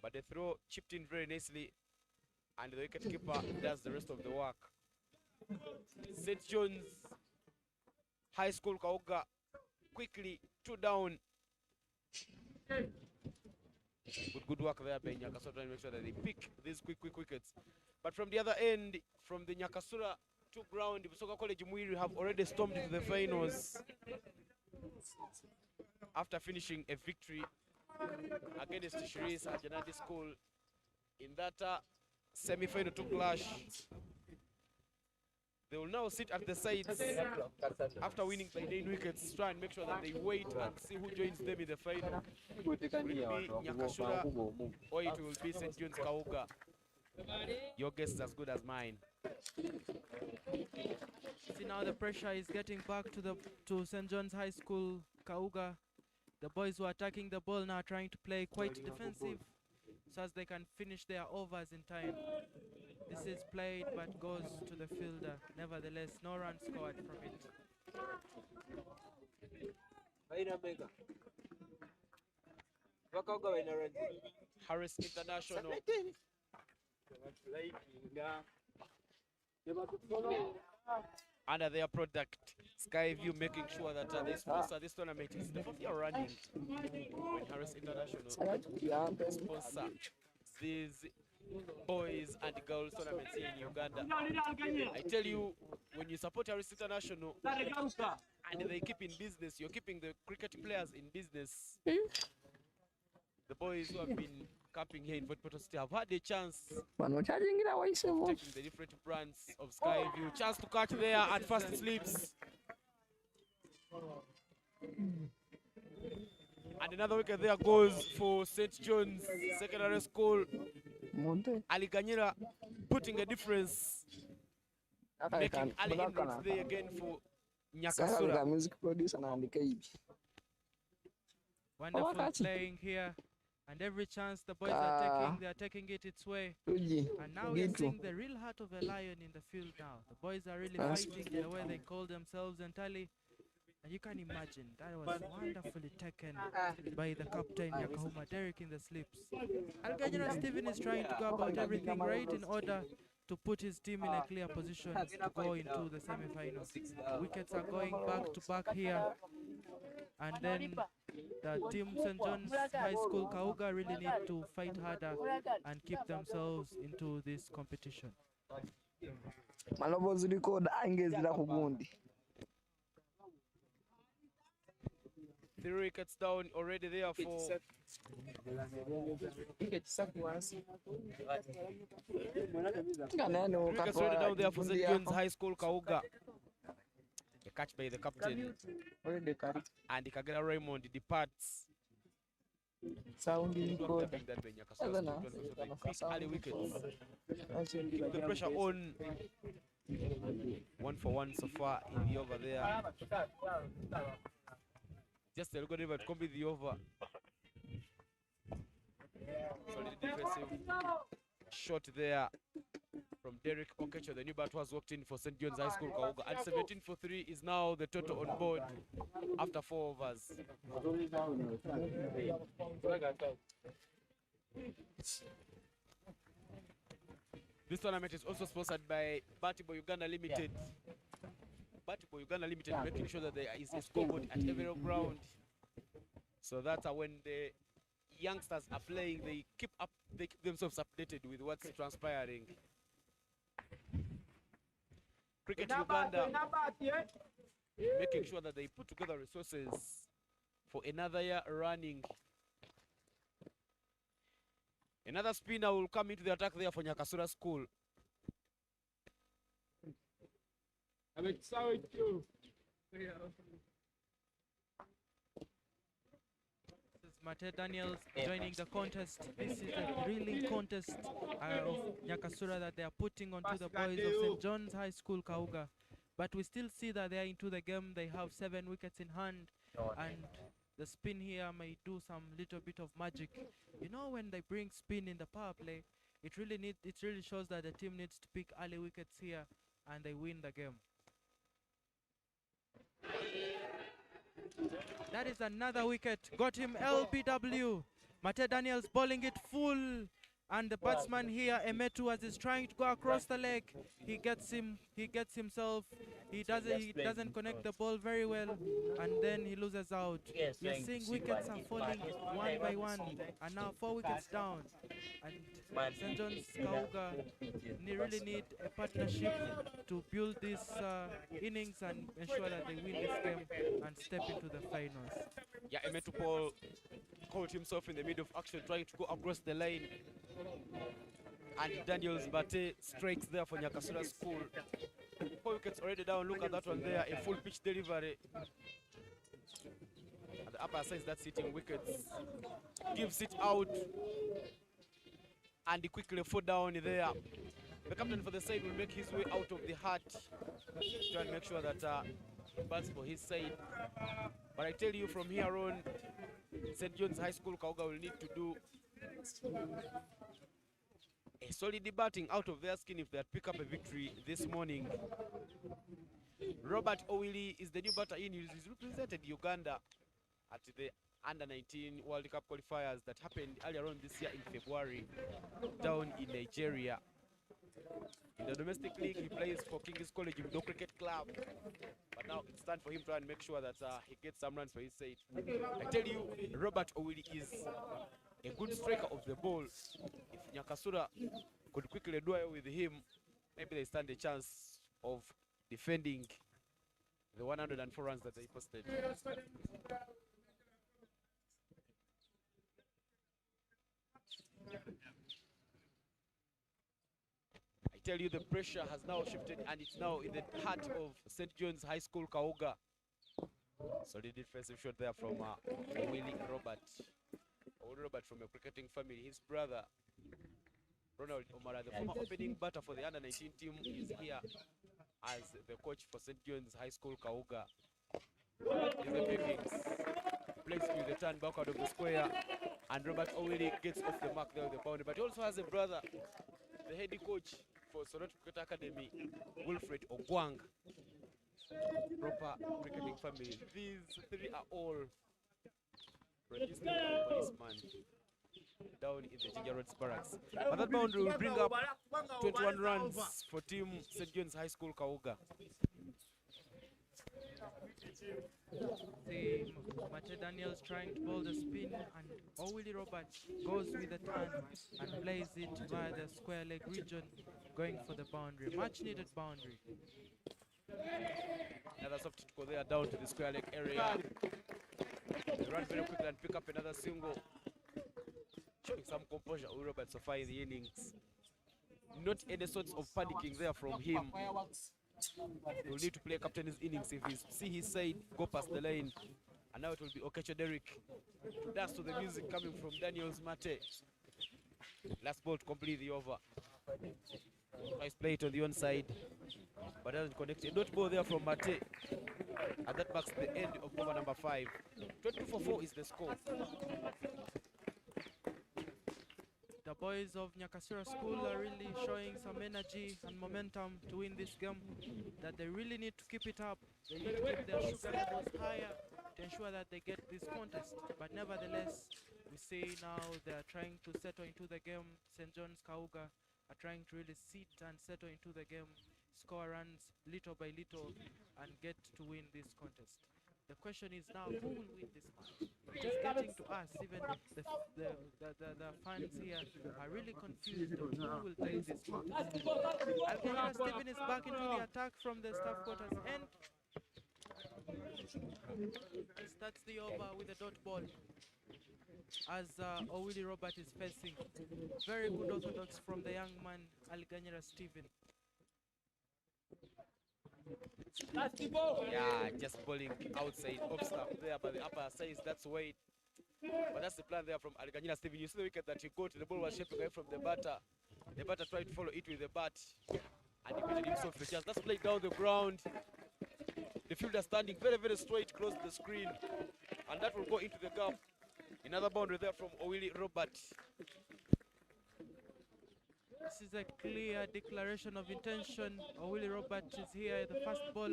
but the throw chipped in very nicely, and the wicketkeeper does the rest of the work. St. John's High School Kauga quickly 2 down. Good work there by Nyakasura, trying to make sure that they pick these quick wickets. But from the other end, from the Nyakasura to ground, Busoga College Muiri have already stormed into the finals. after finishing a victory against Shiris Ajanadi School in that semi-final to clash. They will now sit at the sides after winning by 9 wickets, try and make sure that they wait and see who joins them in the final. Will it be Nyakasura or it will be St. John's Kauga? Your guess is as good as mine. See, now the pressure is getting back to St. John's High School, Kauga. The boys who are attacking the ball now are trying to play quite defensive so as they can finish their overs in time. This is played but goes to the fielder. Nevertheless, no run scored from it. Harris International. Under their product, Skyview, making sure that they sponsor this tournament. It's the 4th year running when Harris International sponsor these boys and girls tournaments here in Uganda. I tell you, when you support Harris International and they keep in business, you're keeping the cricket players in business. The boys who have been camping here in Fort Portal City have had a chance of taking the different brands of Skyview. Chance to catch there at first slips. And another wicket there goes for St. John's Secondary School. Ali Ganyera putting a difference, making Ali inroads there again for Nyakasura. Wonderful playing here, and every chance the boys are taking, they are taking it its way. And now we're seeing the real heart of a lion in the field now. The boys are really fighting the way they call themselves entirely. And you can imagine, that was wonderfully taken by the captain, Yakahuma Derek, in the slips. Algajira Stephen is trying to go about everything right in order to put his team in a clear position to go into the semi-final. Wickets are going back to back here. And then the team St. John's High School Kauga really need to fight harder and keep themselves into this competition. 3 wickets down already there for wickets already down there for St. John's High School Kauga. A catch by the captain. And Kagera Raymond departs. Early wickets. Keep the pressure on. 1 for 1 so far in the over there. Just a good river to complete the over. Solid defensive shot there from Derek Okecho. The new bat was walked in for St. John's High School Kauga. And 17 for 3 is now the total on board after 4 overs. This tournament is also sponsored by Batibo Uganda Limited. Batibo Uganda Limited, making sure that there is a scoreboard at every ground, so that when the youngsters are playing, they keep themselves updated with what's transpiring. Cricket Uganda making sure that they put together resources for another year running. Another spinner will come into the attack there for Nyakasura School. This is Mate Daniels joining the contest. This is a thrilling contest of Nyakasura that they are putting onto the boys of St. John's High School Kauga. But we still see that they are into the game. They have 7 wickets in hand, and the spin here may do some little bit of magic. You know, when they bring spin in the power play, it really shows that the team needs to pick early wickets here, and they win the game. That is another wicket. Got him LBW. Mate Daniels bowling it full. And the batsman here, Emetu, as he's trying to go across the leg, he gets himself he doesn't connect the ball very well, and then he loses out. You're seeing wickets are falling one by one, and now 4 wickets down. And St. John's Kauga really need a partnership to build this innings and ensure that they win this game and step into the finals. Yeah, Emetu Paul caught himself in the middle of action trying to go across the lane. And Daniels Bate strikes there for Nyakasura School. 4 wickets already down. Look at that one there. A full pitch delivery. At the upper side, that's hitting wickets. Gives it out. And he quickly fall down there. The captain for the side will make his way out of the hut. Try and make sure that he bats for his side. But I tell you, from here on, St. John's High School Kauga will need to do a solid batting out of their skin if they pick up a victory this morning. Robert Owili is the new batter in. He's represented Uganda at the Under-19 World Cup qualifiers that happened earlier on this year in February down in Nigeria. In the domestic league, he plays for King's College Indoor Cricket Club. But now it's time for him to try and make sure that he gets some runs for his side. I tell you, Robert Owili is a good striker of the ball. If Nyakasura could quickly do away with him, maybe they stand a chance of defending the 104 runs that they posted. I tell you, the pressure has now shifted and it's now in the heart of St. John's High School Kauga. Solid defensive shot there from Willie Robert. Robert from a cricketing family. His brother, Ronald Omara, the former opening batter for the Under-19 team, is here as the coach for St. John's High School Kauga. In the pickings, plays with the turn back out of the square, and Robert Owili gets off the mark there with the boundary. But he also has a brother, the head coach for Sonoto Cricket Academy, Wilfred Ogwang. Proper cricketing family. These 3 are all produced policeman down in the Ginger Roads Barracks. But that boundary will bring up 21 runs for team St. John's High School Kauga. See Mate Daniels trying to bowl the spin, and Owili Robert goes with the turn and plays it via the square leg region, going for the boundary. Much needed boundary. Another soft hit go there down to the square leg area. They run very quickly and pick up another single. Showing some composure with Robert so far in the innings. Not any sorts of panicking there from him. He'll need to play captain's innings if he see his side go past the lane. And now it will be Okecho Derrick to dance to the music coming from Daniels Mate. Last ball to complete the over. Nice play it on the onside, but doesn't connect. A dot ball there from Mate. And that marks the end of over number 5. 22-4 is the score. The boys of Nyakasura School are really showing some energy and momentum to win this game, that they really need to keep it up. They need to keep their sugar levels higher to ensure that they get this contest. But nevertheless, we see now they are trying to settle into the game. St. John's Kauga are trying to really sit and settle into the game, score runs little by little, and get to win this contest. The question is now, who will win this match? It is getting to us. Even the fans here are really confused on who will take this match. Alkena Stephen is back into the attack from the staff quarters end. Starts the over with a dot ball as Owili Robert is facing. Very good orthodox from the young man, Alkena Stephen. Yeah, just bowling outside, off stump there, but the upper side, that's weight. But that's the plan there from Alkena Stephen. You see the wicket that he got, the ball was shaping away from the batter. The batter tried to follow it with the bat, and he created himself the chance. That's played down the ground. The fielder standing very, very straight, close to the screen, and that will go into the gap. Another boundary there from Owili Robert. This is a clear declaration of intention. Owili Robert is here. The first ball,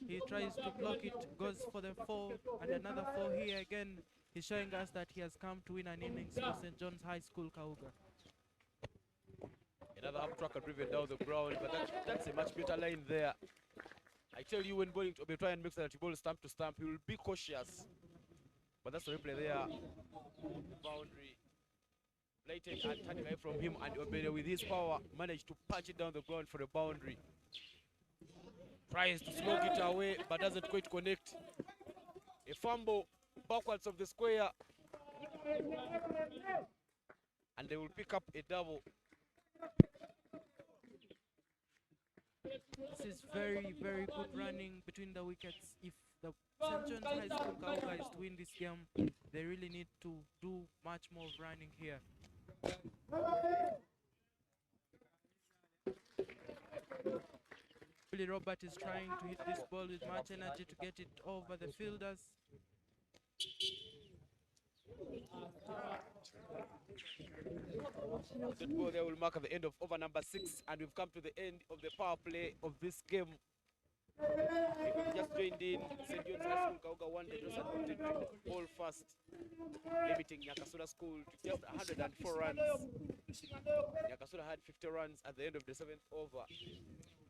he tries to block it, goes for the 4, and another 4 here again. He's showing us that he has come to win an innings for St. John's High School Kauga. Another up tracker driven down the ground, but that's a much better line there. I I tell you, when bowling to try and make sure that you bowl stump to stump, he will be cautious. But that's the replay there. Boundary. Blatant and turning away from him, and Obere with his power managed to punch it down the ground for a boundary. Tries to slog it away, but doesn't quite connect. A fumble backwards of the square. And they will pick up a double. This is very, very good running between the wickets. If the St. John's High School Kauga is to win this game, they really need to do much more running here. Billy Robert is trying to hit this ball with much energy to get it over the fielders. That ball there will mark at the end of over number 6, and we've come to the end of the power play of this game. If you've just joined in, St. John's High School Kauga won the toss and opted to bowl first, limiting Nyakasura School to just 104 runs. Nyakasura had 50 runs at the end of the 7th over.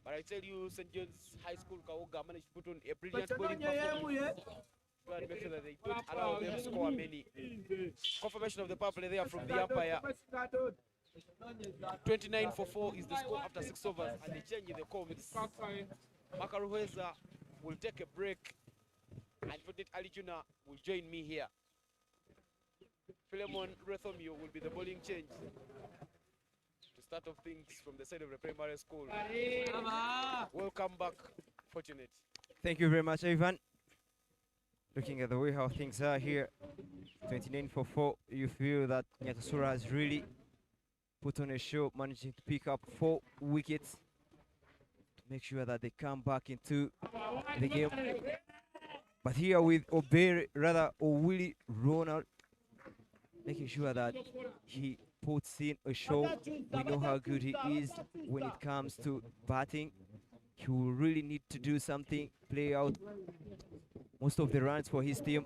But I tell you, St. John's High School Kauga managed to put on a brilliant bowling performance. Try and make sure that they don't allow them to score many. Confirmation of the power play there from the umpire. 29 for 4 is the score after 6 overs, and they change in the comments. Makaruheza will take a break, and Fodet Ali Juna will join me here. Philemon Rethomio will be the bowling change to start off things from the side of the primary school. Welcome back, Fortunate. Thank you very much, Ivan. Looking at the way how things are here, 29 for 4, you feel that Nyakasura has really put on a show, managing to pick up 4 wickets to make sure that they come back into the game. But here with Willie Ronald, making sure that he puts in a show. We know how good he is when it comes to batting. He will really need to do something, play out most of the runs for his team.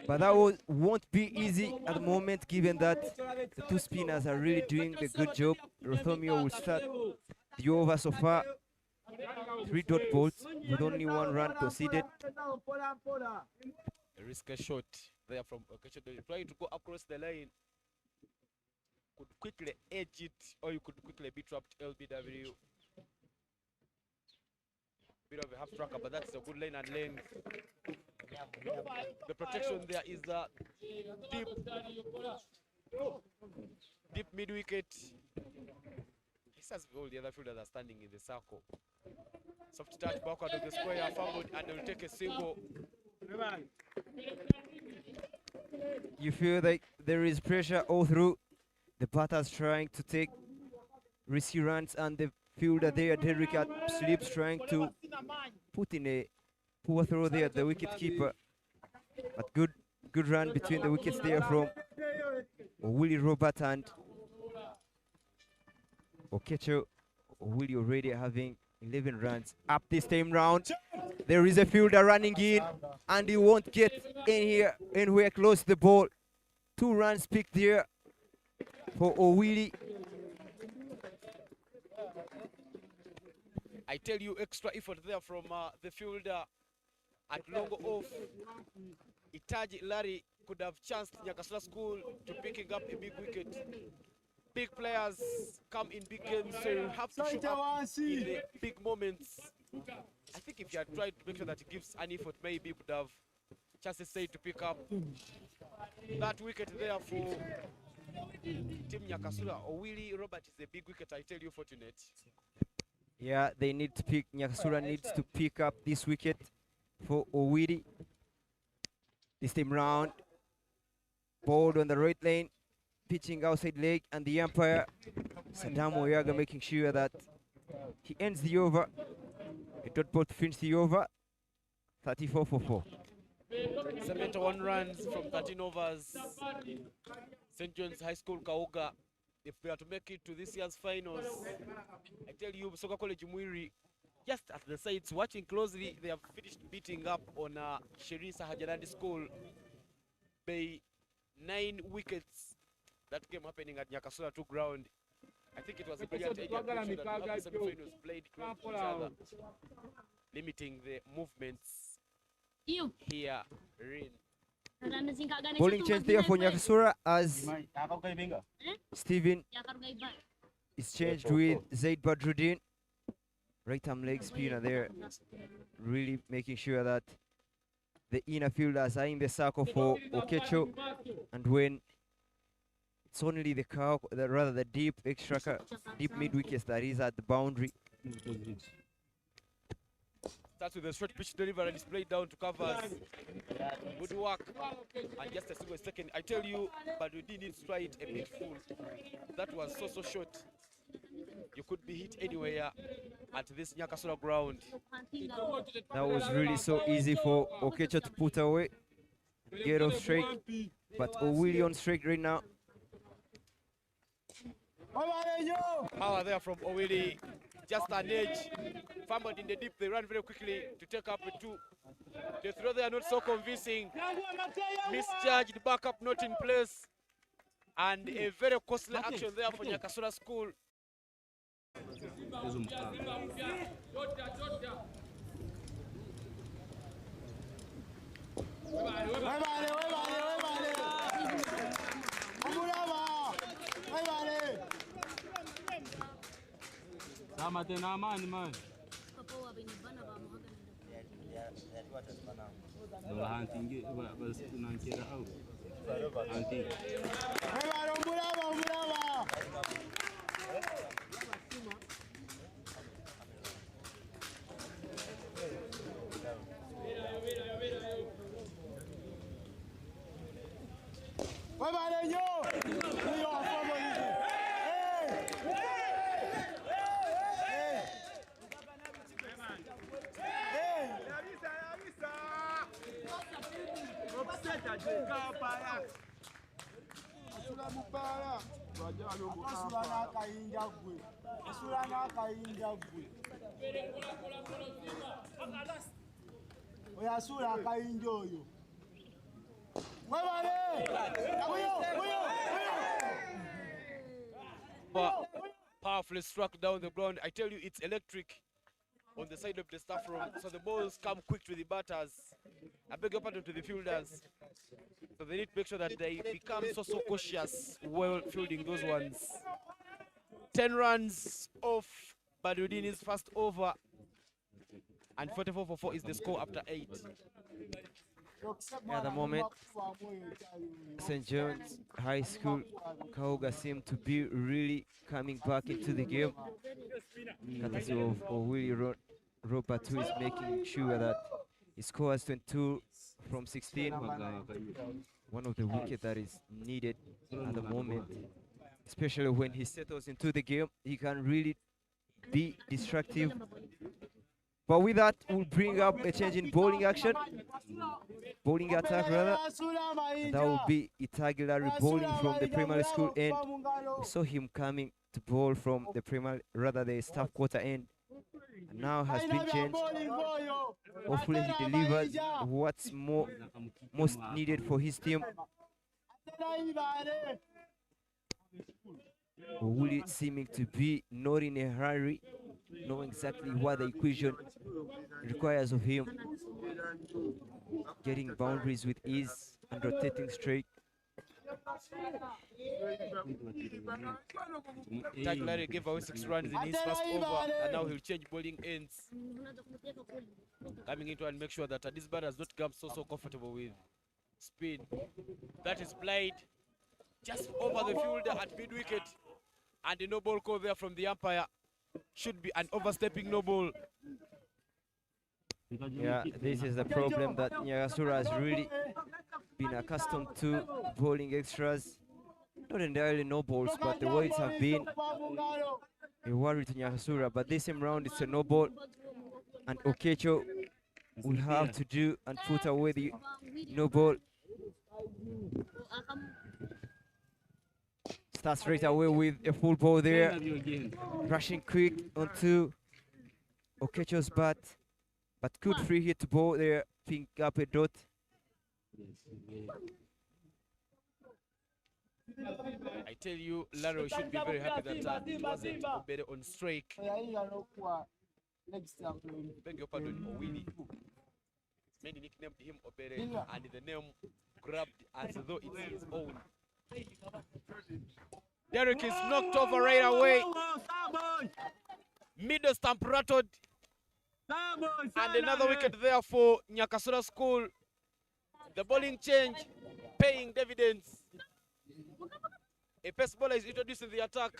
But that won't be easy at the moment, given that the 2 spinners are really doing a good job. Rothomio will start the over so far. 3 dot balls with only 1 run conceded. A risky shot there from Okechado, trying to go across the line. Could quickly edge it, or you could quickly be trapped LBW. Bit of a half tracker, but that's a good lane and length. The protection there is deep mid wicket. This has all the other fielders are standing in the circle. Soft touch backward of the square, fumbled, and they'll take a single. You feel like there is pressure all through. The batters trying to take risky runs, and the fielder there, Derrick at slips, trying to put in a poor throw there, the wicket keeper. But good run between the wickets there from Willie Robert and Okecho. Willie already having 11 runs up this time round. There is a fielder running in, and he won't get in here anywhere close to the ball. 2 runs picked there for Owili. I tell you, extra effort there from the fielder at long off. Itaji Larry could have chanced Nyakasura School to picking up a big wicket. Big players come in big games, so you have to show up in the big moments. I think if you had tried to make sure that he gives an effort, maybe he would have chances say to pick up that wicket there for Team Nyakasura. Willie Robert is a big wicket, I tell you, Fortunate. Yeah, they need to pick. Nyakasura needs to pick up this wicket for Owiri. This time round, balled on the right lane, pitching outside leg, and the umpire, Saddam Oyaga, making sure that he ends the over. A dot ball to finish the over. 34 for 4. 71 runs from 13 overs. St. John's High School Kauga, if they are to make it to this year's finals, I tell you, Soccer College Mwiri, just at the sides, watching closely, they have finished beating up on Sherisa Hajarandi School by 9 wickets. That game happening at Nyakasura 2 ground. I think it was a brilliant idea to make sure that the semi-finals played close to each other. limiting the movements You. here in. Bowling change there for Nyakasura as Steven is changed with Zaid Badruddin. Right arm leg spinner there, really making sure that the inner fielders are in the circle for Okecho, and when it's only the rather the deep deep mid wickets that is at the boundary. Starts with a short pitch delivery and is played down to covers. Good work. And just a single second. I tell you, but we didn't try it a bit full. That was so short. You could be hit anywhere at this Nyakasura ground. That was really so easy for Okecho to put away. Get off straight. But Owili on straight right now. Power there from Owili. Just an edge. Fumbled in the deep. They ran very quickly to take up a 2. The throw there not so convincing. Misjudged, backup not in place. And a very costly action there for Nyakasura School. Powerfully struck down the ground. I tell you, it's electric on the side of the staff room. So the balls come quick to the batters. I beg your pardon, to the fielders. So they need to make sure that they become so cautious while fielding those ones. 10 runs off Badruddin's first over. And 44 for 4 is the score after 8. At the moment, St. John's High School, Kauga seem to be really coming back into the game. Courtesy of Willie Robert, who is making sure that he scores 22 from 16. One of the wickets that is needed at the moment, especially when he settles into the game. He can really be destructive. But with that, we'll bring up a change in bowling action. Bowling attack, rather. And that will be Itagilari bowling from the primary school end. We saw him coming to bowl from the primary, rather the staff quarter end. And now has been changed. Hopefully he delivers what's most needed for his team. Wuli seeming to be not in a hurry, knowing exactly what the equation requires of him. Getting boundaries with ease and rotating straight. Taglari gave away 6 runs in his first over, and now he'll change bowling ends. Coming into and make sure that this batter has not come so comfortable with spin. That is played just over the fielder at mid wicket, and the no ball call there from the umpire. Should be an overstepping no ball. Yeah, this is the problem that Nyakasura has really been accustomed to, bowling extras. Not entirely no balls, but the weights have been a worry to Nyakasura. But this time round, it's a no ball, and Okecho will have to do and put away the no ball. Starts straight away with a full ball there, rushing quick onto Okecho's bat, but good free hit ball there, pick up a dot. I tell you, Laro should be very happy that it wasn't Obede on strike. Beg your pardon, Owini. Many nicknamed him Obere, and the name grabbed as though it's his own. Derek is knocked over right away. Middle stump rattled. And another wicket there for Nyakasura School. The bowling change paying dividends. A pace bowler is introducing the attack,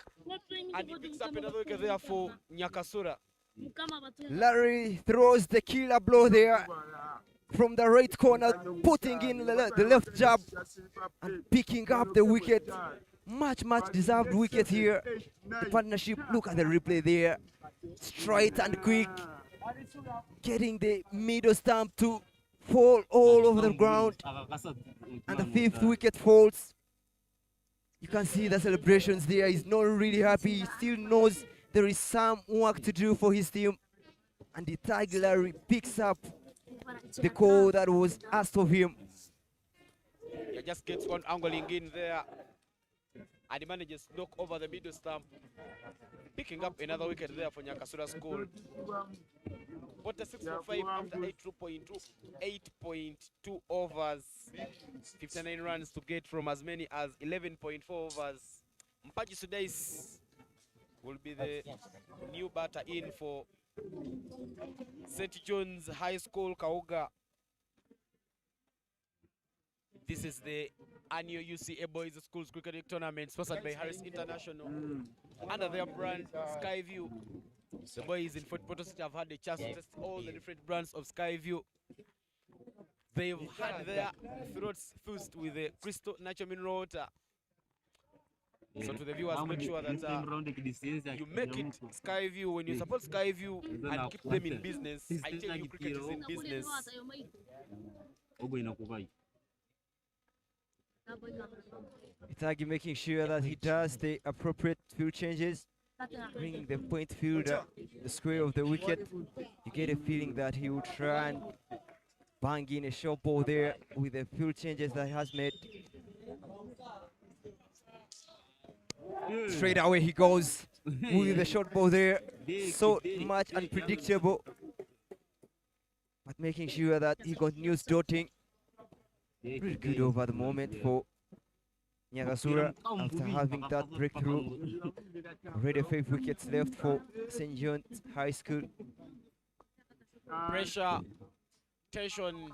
and he picks up another wicket there for Nyakasura. Larry throws the killer blow there from the right corner, putting in the left jab and picking up the wicket. Much deserved wicket here. The partnership, look at the replay there. Straight and quick. Getting the middle stump to fall all over the ground. And the fifth wicket falls. You can see the celebrations there. He's not really happy. He still knows there is some work to do for his team. And the Tiger Larry picks up the call that was asked of him. He just gets one angling in there. And he manages to knock over the middle stump. Picking up another wicket there for Nyakasura School. What a 6 for 5 after 8.2 overs. 59 runs to get from as many as 11.4 overs. Mpaji Sudais will be the new batter in for St. John's High School, Kauga. This is the annual UCA Boys Schools Cricket League Tournament sponsored by Harris International. Under their brand, Skyview. The boys in Fort Portal have had the chance to test all the different brands of Skyview. They've had their throats fused with the crystal natural mineral water. So to the viewers, make sure that you make it Skyview. When you support Skyview and keep them in business, I tell you cricket is in business. Itagi making sure that he does the appropriate field changes, bringing the point fielder the square of the wicket. You get a feeling that he will try and bang in a short ball there with the field changes that he has made. Straight away he goes with the short ball there. So much unpredictable, but making sure that he continues dotting. Pretty good over the moment for Nyakasura after having that breakthrough. Already 5 wickets left for St. John's High School. Pressure, tension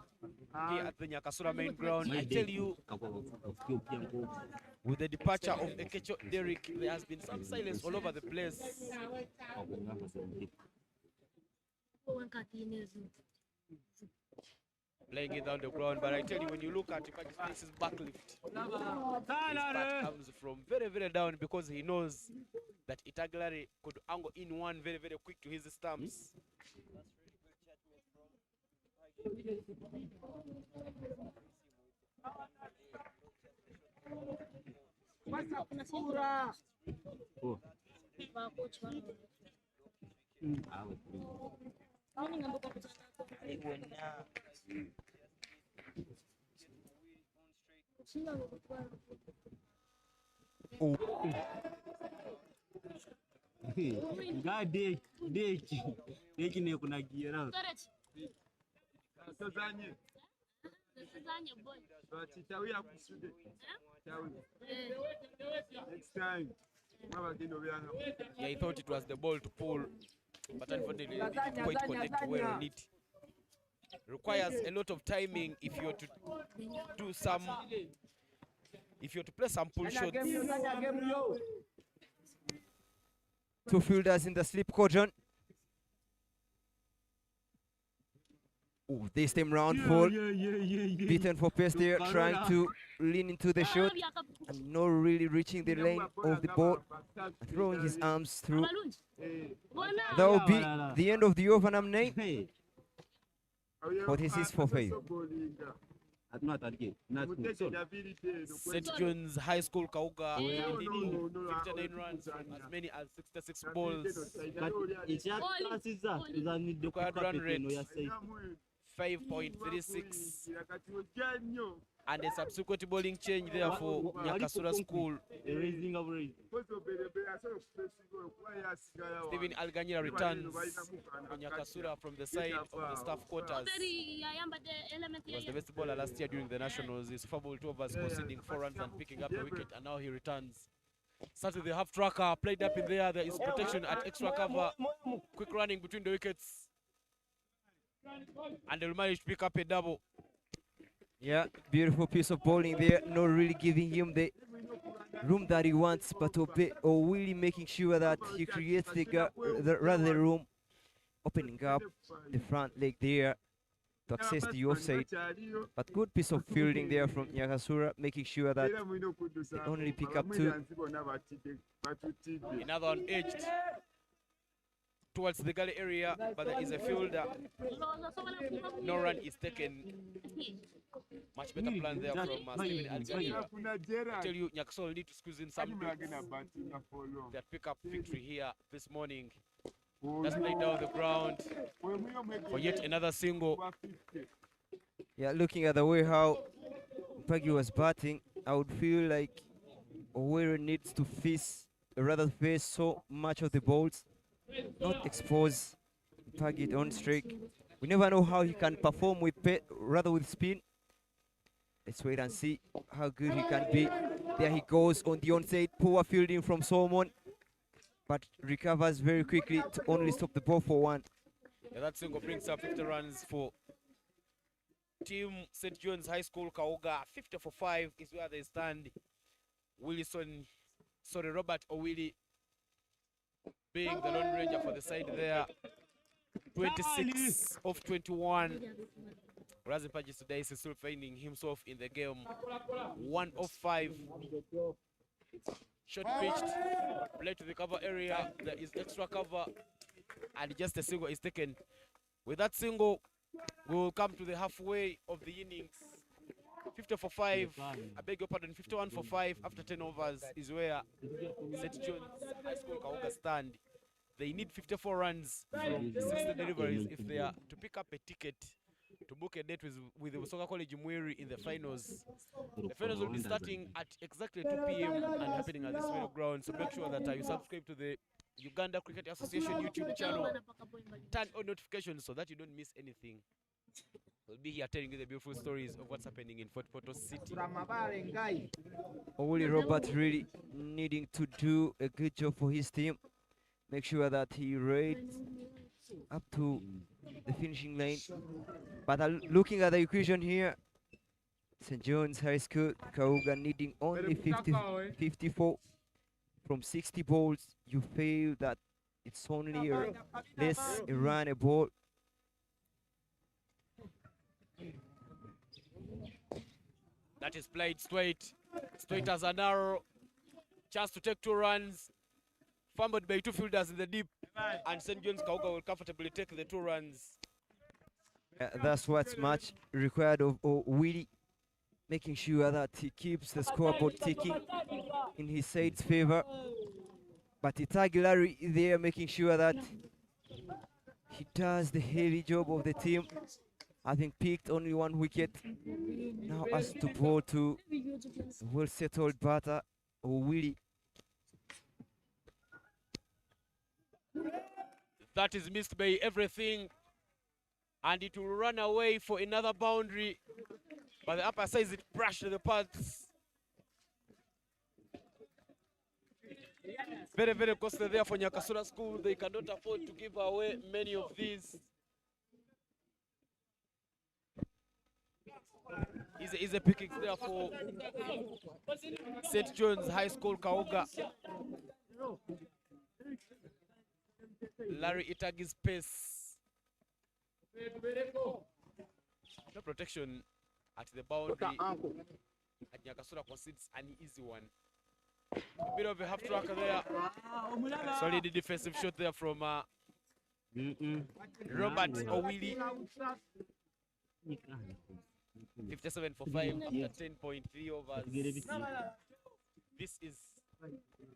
here at the Nyakasura main ground. I tell you, with the departure of Ekecho Derek, there has been some silence all over the place. Laying it down the ground, but I tell you, when you look at his backlift, his bat comes from very down because he knows that Itaglari could angle in one very quick to his stumps. Yeah, he thought it was the ball to pull, but unfortunately, it didn't quite connect well on it. Requires a lot of timing if you're to do some, if you're to play some pull shots. 2 fielders in the slip quadrant. Oh, this time round full. Beaten for pace there, trying to lean into the shot and not really reaching the lane of the ball, throwing his arms through. That will be the end of the over, name. 46 for 5. St. John's High School, Kauga, needing 59 runs from as many as 66 balls. Required run rate 5.36. And a subsequent bowling change there for Nyakasura School. Stephen Alganyira returns for Nyakasura from the side of the staff quarters. He was the best bowler last year during the Nationals. He's 4 ball 2 overs, conceding 4 runs and picking up a wicket, and now he returns. Started the half tracker, played up in there. There is protection at extra cover. Quick running between the wickets. And they'll manage to pick up a double. Yeah, beautiful piece of bowling there. Not really giving him the room that he wants, but or really making sure that he creates the room, opening up the front leg there to access the offside. But good piece of fielding there from Nyakasura, making sure that they only pick up 2. Another one edged towards the gully area, but there is a fielder. No run is taken. Much better plan there from Stephen Alganyira. I tell you, Nyakasura need to squeeze in some that pick up victory here this morning. That's played down the ground for yet another single. Yeah, looking at the way how Pagi was batting, I would feel like Owero needs to face so much of the balls, not expose Pagi on streak. We never know how he can perform with with spin. Let's wait and see how good he can be. There he goes on the onside. Poor fielding from Solomon, but recovers very quickly to only stop the ball for 1. Yeah, that single brings up 50 runs for Team St. John's High School Kauga. 50 for 5 is where they stand. Robert Owili being the lone ranger for the side there. 26 of 21. Whereas Mpaji today is still finding himself in the game. 1 of 5. Shot pitched, play to the cover area. There is extra cover, and just a single is taken. With that single, we will come to the halfway of the innings. 50 for 5, I beg your pardon, 51 for 5 after 10 overs is where St. John's High School Kauga stand. They need 54 runs from 60 deliveries if they are to pick up a ticket to book a date with the Soccer College Mweri in the finals. The finals will be starting at exactly 2 p.m. and happening at this very ground. So make sure that you subscribe to the Uganda Cricket Association YouTube channel. Turn on notifications so that you don't miss anything. We'll be here telling you the beautiful stories of what's happening in Fort Portal City. Only Robert really needing to do a good job for his team. Make sure that he raids up to the finishing line. But looking at the equation here, St. John's High School, Kauga needing only 54 from 60 balls. You feel that it's only less a run a ball. That is played straight as an arrow. Chance to take 2 runs. Fumbled by 2 fielders in the deep, and St. John's Kauga will comfortably take the 2 runs. That's what's much required of Willie, making sure that he keeps the scoreboard ticking in his side's favor. But Itagi there, making sure that he does the heavy job of the team, having picked only 1 wicket. Now has to bowl to well-settled batter Willie. That is missed by everything, and it will run away for another boundary, but the upper side it brushed the pads. Very, very costly there for Nyakasura School. They cannot afford to give away many of these. Is a picking there for St. John's High School Kauga. Larry Itagi's pace. No protection at the boundary. And Nyakasura concedes an easy one. A bit of a half tracker there. Solid defensive shot there from Robert Owili. 57 for 5 after 10.3 overs. This is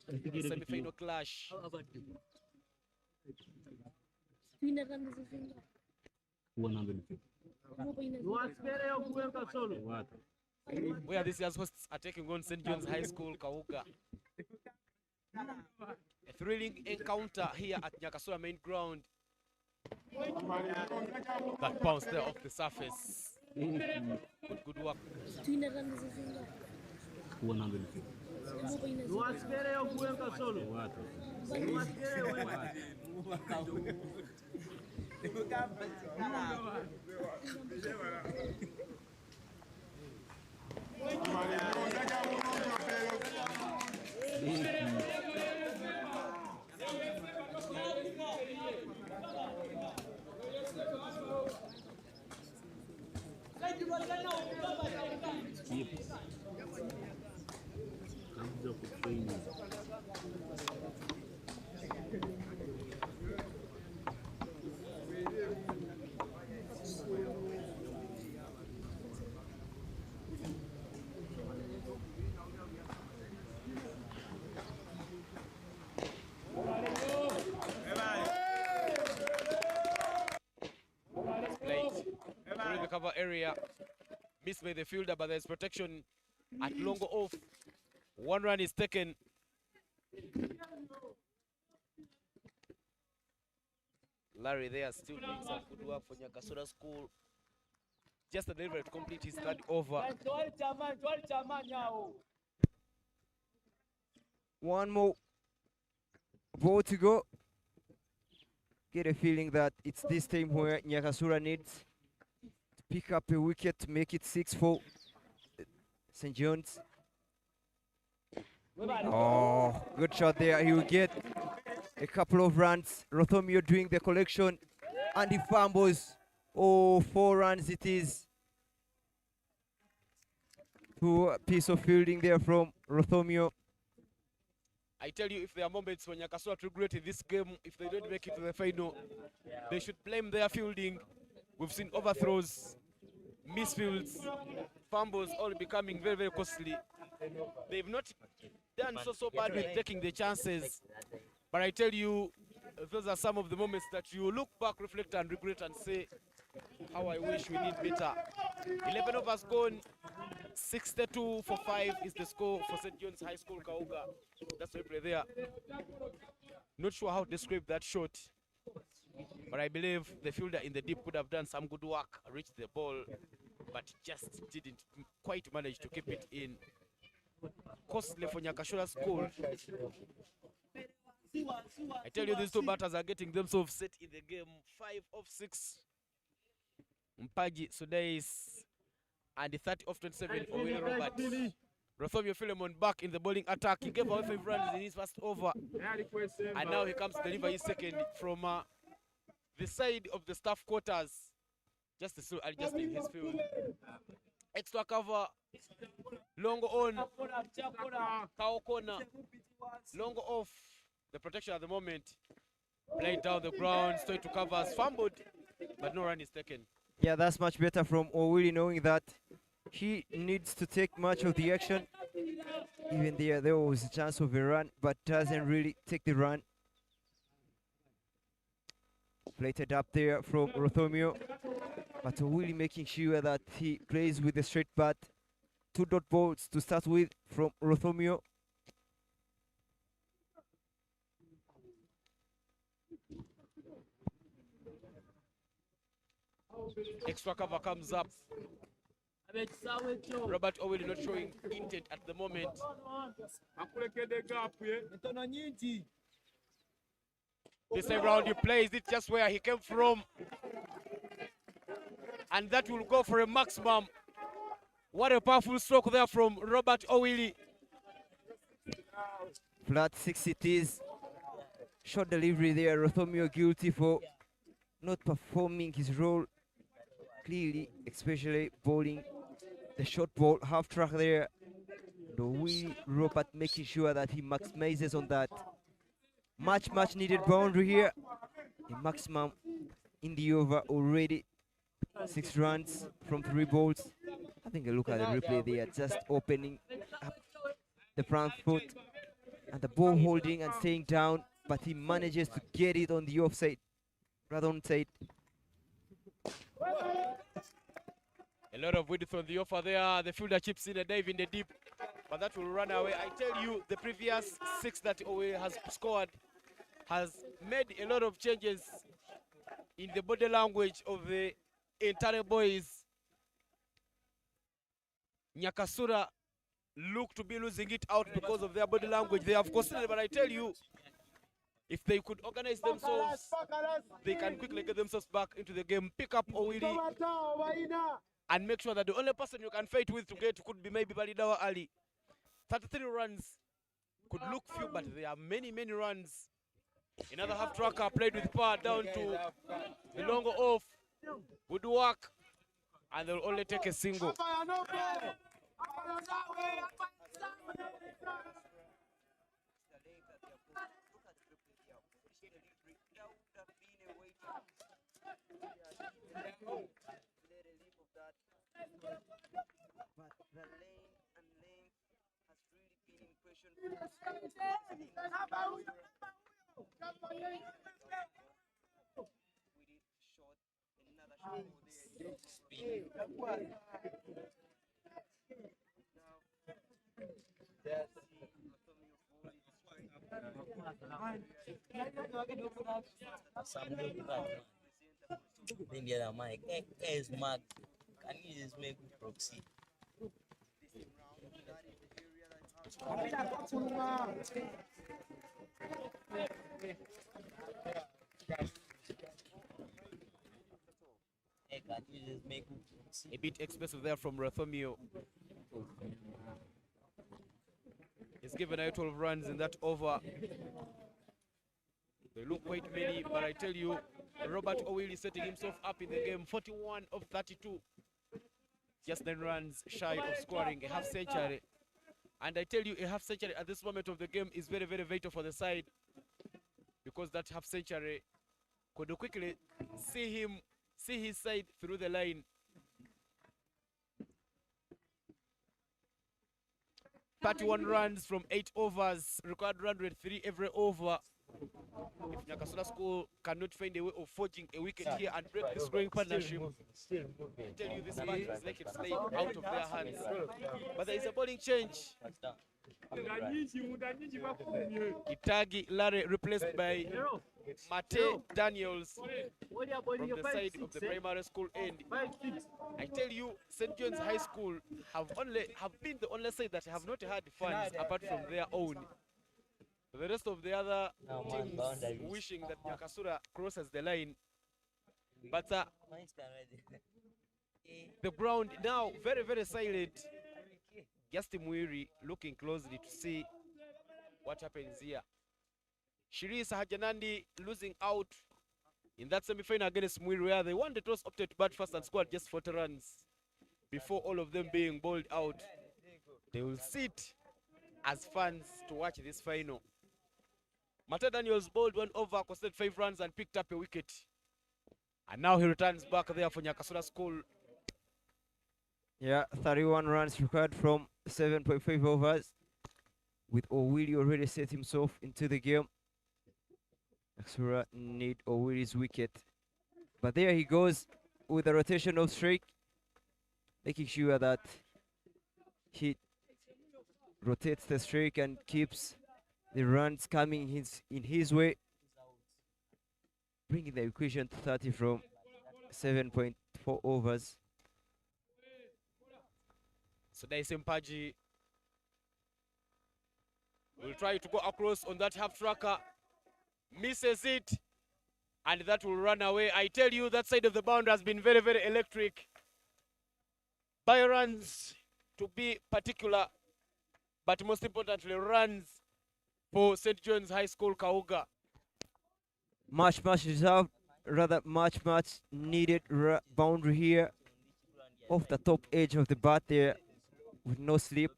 the semi-final clash. where this year's hosts are taking on St. John's High School, Kauga. A thrilling encounter here at Nyakasura main ground. That bounce there off the surface. Good work. Through the cover area, missed by the fielder, but there's protection at long off. One run is taken. Larry there still doing some good work for Nyakasura School. Just a delivery to complete his third over. One more ball to go. Get a feeling that it's this time where Nyakasura needs to pick up a wicket to make it 6-4. St. John's. Oh, good shot there. He will get a couple of runs. Rothomio doing the collection and he fumbles. Oh, 4 runs it is. Poor piece of fielding there from Rothomio. I tell you, if there are moments when Nyakasura regret in this game, if they don't make it to the final, they should blame their fielding. We've seen overthrows, misfields, fumbles all becoming very, very costly. They've not done so bad with taking the chances. But I tell you, those are some of the moments that you look back, reflect and regret and say, how I wish we did better. 11 overs gone, 62 for 5 is the score for St. John's High School, Kauga. That's the play there. Not sure how to describe that shot, but I believe the fielder in the deep could have done some good work, reached the ball, but just didn't quite manage to keep it in. Costly for Nyakasura School. I tell you, these two batters are getting themselves set in the game. 5 of 6. Mpaji Sudais and the 30 of 27 for Willie Robert. Rothomio Philemon back in the bowling attack. He gave away 5 runs in his first over. And now he comes to deliver his second from the side of the staff quarters. Just still adjusting his field. Extra cover. Long on. Cow corner. Long off. The protection at the moment. Played down the ground. Straight to covers. Fumbled. But no run is taken. Yeah, that's much better from Owili, knowing that he needs to take much of the action. Even there was a chance of a run, but doesn't really take the run. Plated up there from Rothomio, but Owili making sure that he plays with the straight bat. 2 dot balls to start with from Rothomio. Extra cover comes up. Robert Owili not showing intent at the moment. This time round he plays it just where he came from. And that will go for a maximum. What a powerful stroke there from Robert Owili. Flat 6 it is. Short delivery there. Rothomio guilty for not performing his role clearly, especially bowling the short ball half track there. The Willie Robert making sure that he maximizes on that much needed boundary here. A maximum in the over already. 6 runs from 3 balls. Having a look at the replay there, just opening up the front foot and the ball holding and staying down, but he manages to get it on the offside, rather onside. A lot of width on the offer there. The fielder chips in a dive in the deep, but that will run away. I tell you, the previous 6 that Owe has scored has made a lot of changes in the body language of the entire boys. Nyakasura look to be losing it out because of their body language. They have conceded, but I tell you, if they could organize themselves, they can quickly get themselves back into the game, pick up Owili, and make sure that the only person you can fight with to get could be maybe Balidawa Ali. 33 runs could look few, but there are many, many runs. Another half tracker played with power down to the longer off. Would work, and they'll only take a single. But the lane and length has really been impression. Then the other mic, is Mark. Can you just make me proxy? Hey, can you just make me proxy? A bit expensive there from Rathomio. He's given out 12 runs in that over. They look quite many, but I tell you, Robert Owili is setting himself up in the game. 41 of 32. Just 9 runs shy of scoring a half century. And I tell you, a half century at this moment of the game is very, very vital for the side, because that half century could quickly see his side through the line. 31 runs from 8 overs, required run rate 3 every over. If Nyakasura School cannot find a way of forging a wicket here and break this growing partnership, I tell you, this match is like it's playing out of their hands. But there is a bowling change. Itagi Larry replaced by Mate Daniels from the side of the primary school end. I tell you, St. John's High School have been the only side that have not had fans apart from their own. The rest of the other teams wishing that Nyakasura crosses the line. But the ground now very, very silent. Justin Mwiri looking closely to see what happens here. Shiri Sahajanandi losing out in that semi-final against Mwiri, where they won the toss, opted to bat first and scored just 40 runs before all of them being bowled out. They will sit as fans to watch this final. Mate Daniels bowled one over, conceded 5 runs and picked up a wicket. And now he returns back there for Nyakasura School. Yeah, 31 runs required from 7.5 overs, with Owili already set himself into the game. Nyakasura need Owili's wicket. But there he goes with a rotational strike, making sure that he rotates the strike and keeps the runs coming in his way, bringing the equation to 30 from 7.4 overs. So Daisy Mpaji will try to go across on that half tracker, misses it, and that will run away. I tell you, that side of the boundary has been very, very electric. By runs to be particular, but most importantly, runs for St. John's High School Kauga. Much deserved, rather much needed boundary here off the top edge of the bat there with no slip.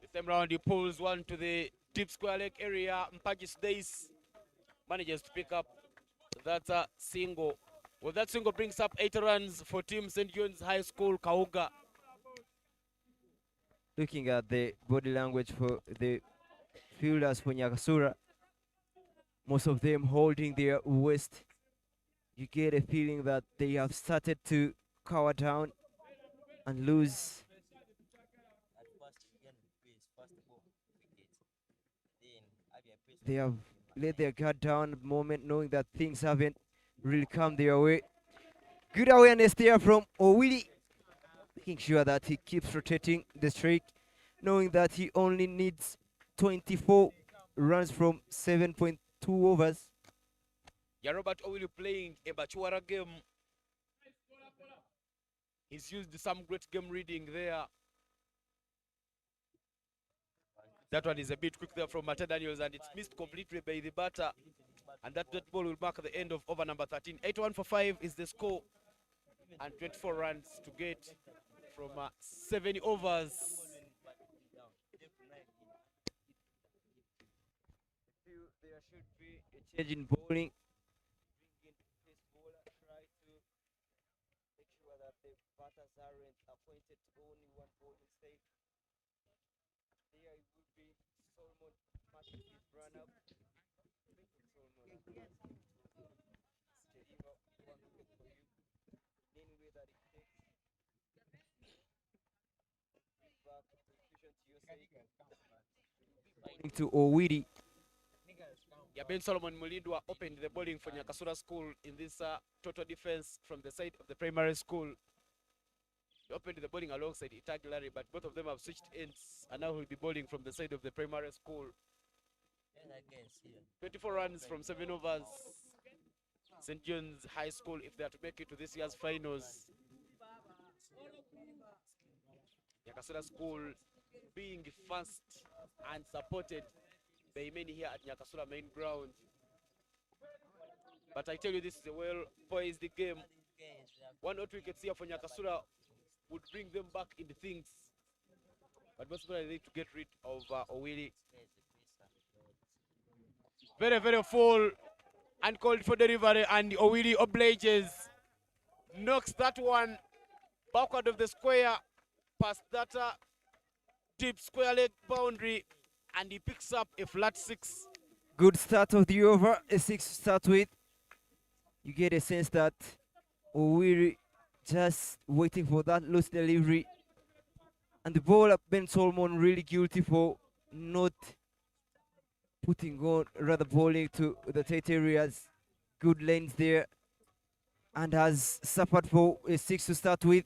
This time round he pulls one to the deep square leg area. Mpaji's Days manages to pick up that single. Well, that single brings up 8 runs for Team St. John's High School Kauga. Looking at the body language for the fielders for Nyakasura, most of them holding their waist You get a feeling that they have started to cower down and lose. At first, you get the pace, first ball, wicket. Then, have your pace. They have let their guard down at the moment, knowing that things haven't really come their way. Good awareness there from Owili, making sure that he keeps rotating the streak, knowing that he only needs 24 runs from 7.2 overs. Yeah, Robert Owili playing a Bachuara game. He's used some great game reading there. That one is a bit quick there from Mate Daniels, and it's missed completely by the batter. And that ball will mark the end of over number 13. 8-1 for 5 is the score, and 24 runs to get from 7 overs. There should be a change in bowling. Bring in pace bowler, try to make sure that the batters aren't appointed to only one bowling stage. There it would be Solomon matching his run up. Solomon and deliver one wicket for you. Any way that it takes. Back position to your side. Bowling to Owiri. Yeah, Ben Solomon Mulindwa opened the bowling for Nyakasura School in this total defense from the side of the primary school. He opened the bowling alongside Itag Larry, but both of them have switched ends, and now he'll be bowling from the side of the primary school. 24 runs from 7 overs. St. John's High School, if they are to make it to this year's finals. Nyakasura School being fast and supported by many here at Nyakasura main ground. But I tell you, this is a well-poised game. 1 or 2 wickets here for Nyakasura would bring them back into things. But most people need to get rid of Owili. Very, very full. Uncalled for delivery, and Owili obliges. Knocks that one backward of the square, past that deep square leg boundary, and he picks up a flat 6. Good start of the over, a 6 to start with. You get a sense that Owiri just waiting for that loose delivery. And the bowler, Ben Solomon, really guilty for not putting on, rather bowling to the tight areas. Good lanes there. And has suffered for a 6 to start with.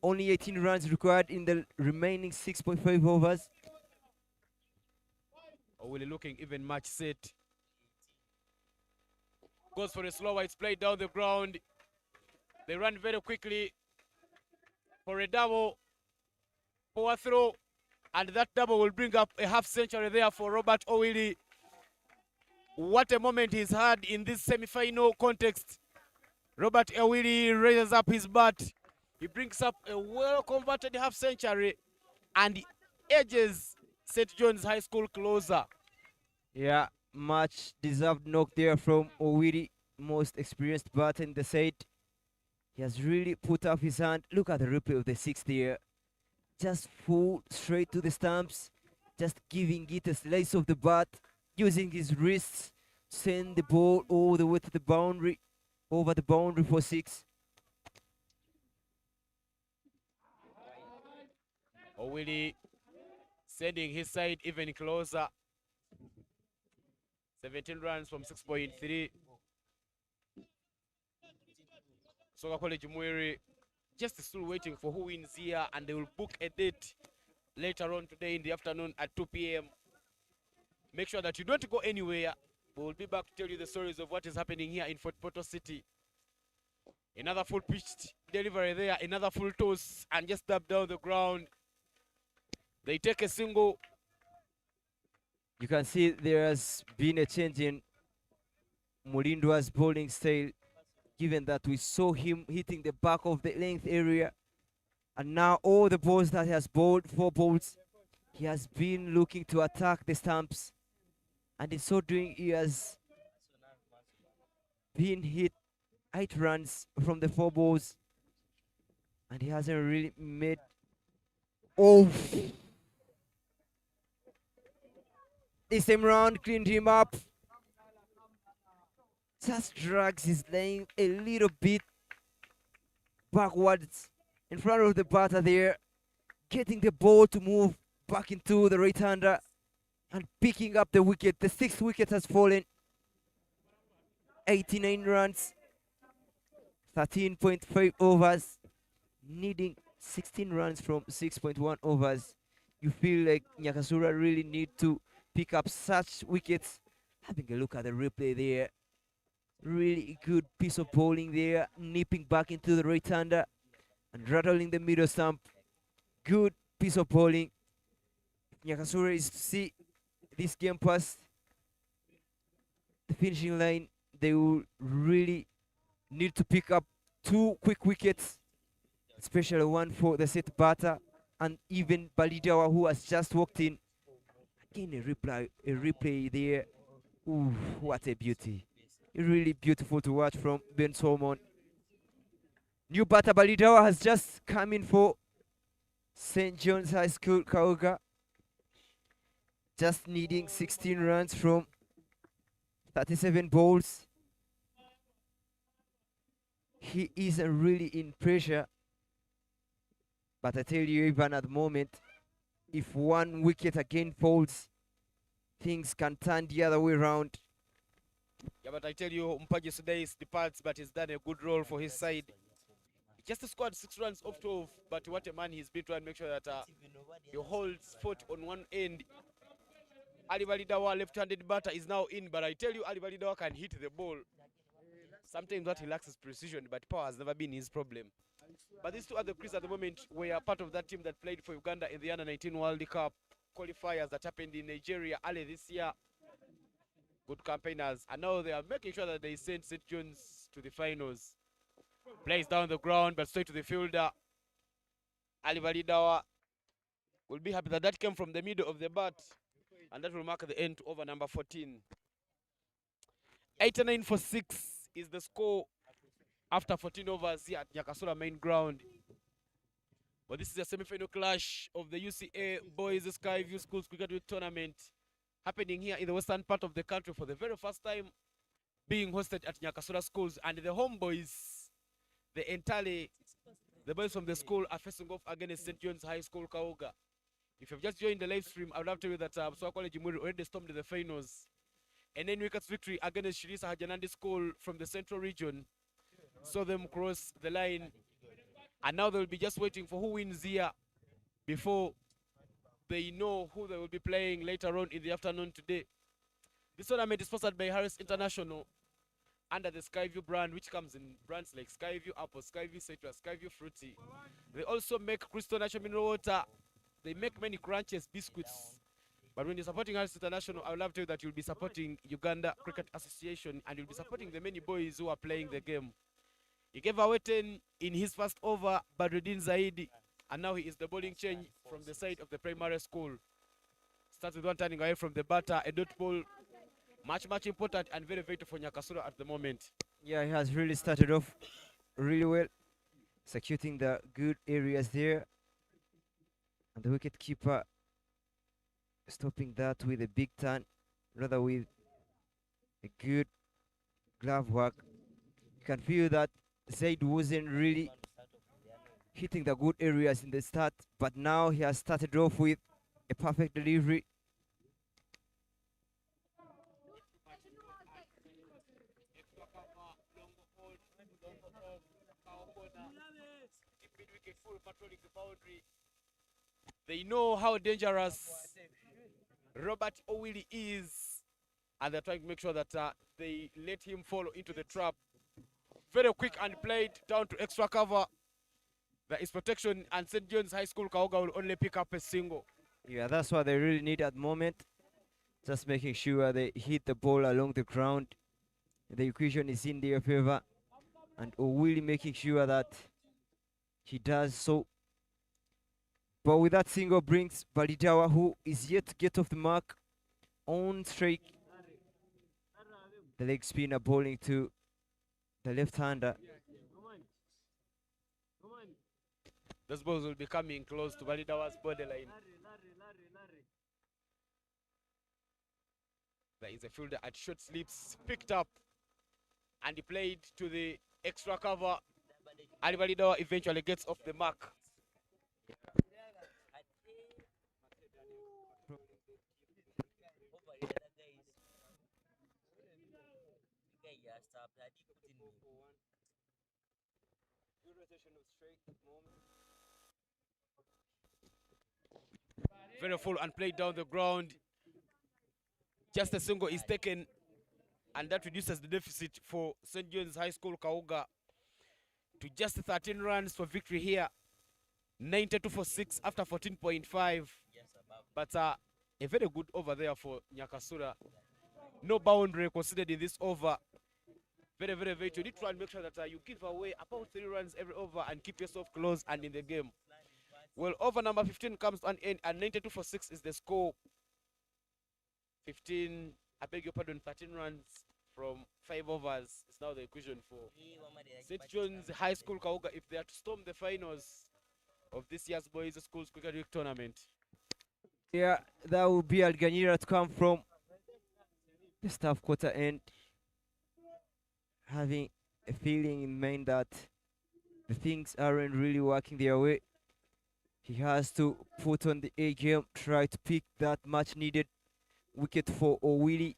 Only 18 runs required in the remaining 6.5 overs. Owili looking even much set. Goes for a slower, it's played down the ground. They run very quickly for a double, power throw, and that double will bring up a half century there for Robert Owili. What a moment he's had in this semi-final context. Robert Owili raises up his bat. He brings up a well-converted half century and edges St. John's High School closer. Yeah, much deserved knock there from Owiri, most experienced batter in the side. He has really put up his hand. Look at the replay of the 6th there. Just full straight to the stumps, just giving it a slice of the bat, using his wrists, send the ball all the way to the boundary, over the boundary for 6. Owili sending his side even closer. 17 runs from 6.3. Soka College Mwiri just still waiting for who wins here, and they will book a date later on today in the afternoon at 2 p.m. Make sure that you don't go anywhere. We will be back to tell you the stories of what is happening here in Fort Portal City. Another full pitched delivery there, another full toss, and just tap down the ground. They take a single. You can see there has been a change in Mulindwa's bowling style, given that we saw him hitting the back of the length area. And now all the balls that he has bowled, 4 balls, he has been looking to attack the stumps. And in so doing, he has been hit 8 runs from the 4 balls. And he hasn't really made... Oh! This time round cleaned him up. just drags his lane a little bit backwards in front of the batter there, getting the ball to move back into the right-hander and picking up the wicket. The 6th wicket has fallen. 89 runs, 13.5 overs, needing 16 runs from 6.1 overs. You feel like Nyakasura really need to pick up such wickets. Having a look at the replay there. Really good piece of bowling there, nipping back into the right-hander and rattling the middle stump. Good piece of bowling. Nyakasura is to see this game past the finishing line. They will really need to pick up 2 quick wickets, especially one for the set batter and even Balidawa, who has just walked in. Again, a replay there. Ooh, what a beauty. Really beautiful to watch from Ben Solomon. New batter Balidawa has just come in for St. John's High School, Kauga. Just needing 16 runs from 37 balls. He isn't really in pressure. But I tell you, even at the moment, if 1 wicket again falls, things can turn the other way around. Yeah, but I tell you, Mpaji today departs, but he's done a good role for his side. He just scored 6 runs off 12, but what a man he's been trying to make sure that he holds foot on one end. Ali Validawa, left-handed batter, is now in, but I tell you, Ali Validawa can hit the ball. Sometimes what he lacks is precision, but power has never been his problem. But these two at the crease at the moment were part of that team that played for Uganda in the Under-19 World Cup qualifiers that happened in Nigeria early this year. Good campaigners, and now they are making sure that they send St. John's to the finals. Plays down the ground, but straight to the fielder. Ali Validawa will be happy that that came from the middle of the bat, and that will mark the end to over number 14. 89 for 6 is the score after 14 overs here at Nyakasura main ground. But this is a semi-final clash of the UCA Boys Skyview Schools Cricket Week Tournament, happening here in the western part of the country for the very first time, being hosted at Nyakasura schools. And the homeboys, the boys from the school are facing off against St. John's High School, Kauga. If you've just joined the live stream, I would love to tell you that Mswa College Imuri already stormed the finals. And 9 wickets victory against Shirisa Hajanandi School from the central region saw them cross the line. And now they'll be just waiting for who wins here before they know who they will be playing later on in the afternoon today. This tournament is sponsored by Harris International under the Skyview brand, which comes in brands like Skyview Apple, Skyview Citrus, Skyview Fruity. They also make Crystal Natural Mineral Water. They make many crunches, biscuits. But when you're supporting Harris International, I would love to tell you that you'll be supporting Uganda Cricket Association, and you'll be supporting the many boys who are playing the game. He gave away 10 in his first over, Badruddin Zaidi, and now he is the bowling change from the side of the primary school. Starts with one turning away from the batter, a dot ball. Much important and very vital for Nyakasura at the moment. Yeah, he has really started off really well, executing the good areas there. And the wicket keeper stopping that with a big turn, rather with a good glove work. You can feel that Zaid wasn't really hitting the good areas in the start, but now he has started off with a perfect delivery. They know how dangerous Robert Owili is, and they're trying to make sure that they let him fall into the trap. Very quick and played down to extra cover. There is protection, and St. John's High School Kauga will only pick up a single. Yeah, that's what they really need at the moment. Just making sure they hit the ball along the ground. The equation is in their favor, and Owili making sure that he does so. But with that single brings Balidawa, who is yet to get off the mark, on strike. The leg spinner bowling to the left-hander. Those balls will be coming close to Balidawa's borderline. There is a fielder at short slips, picked up and he played to the extra cover. Ali Balidawa eventually gets off the mark. Very full and played down the ground. Just a single is taken, and that reduces the deficit for St. John's High School Kauga to just 13 runs for victory here. 92 for 6 after 14.5. But a very good over there for Nyakasura. No boundary considered in this over. Very, very, very. You need to try and make sure that you give away about 3 runs every over and keep yourself close and in the game. Well, over number 15 comes to an end, and 92 for 6 is the score. 15, I beg your pardon, 13 runs from 5 overs is now the equation for St. John's High School Kauga if they are to storm the finals of this year's Boys Schools Cricket League tournament. Yeah, that would be Alganyira to come from the staff quarter end, having a feeling in mind that the things aren't really working their way. He has to put on the A game, try to pick that much needed wicket for Owili.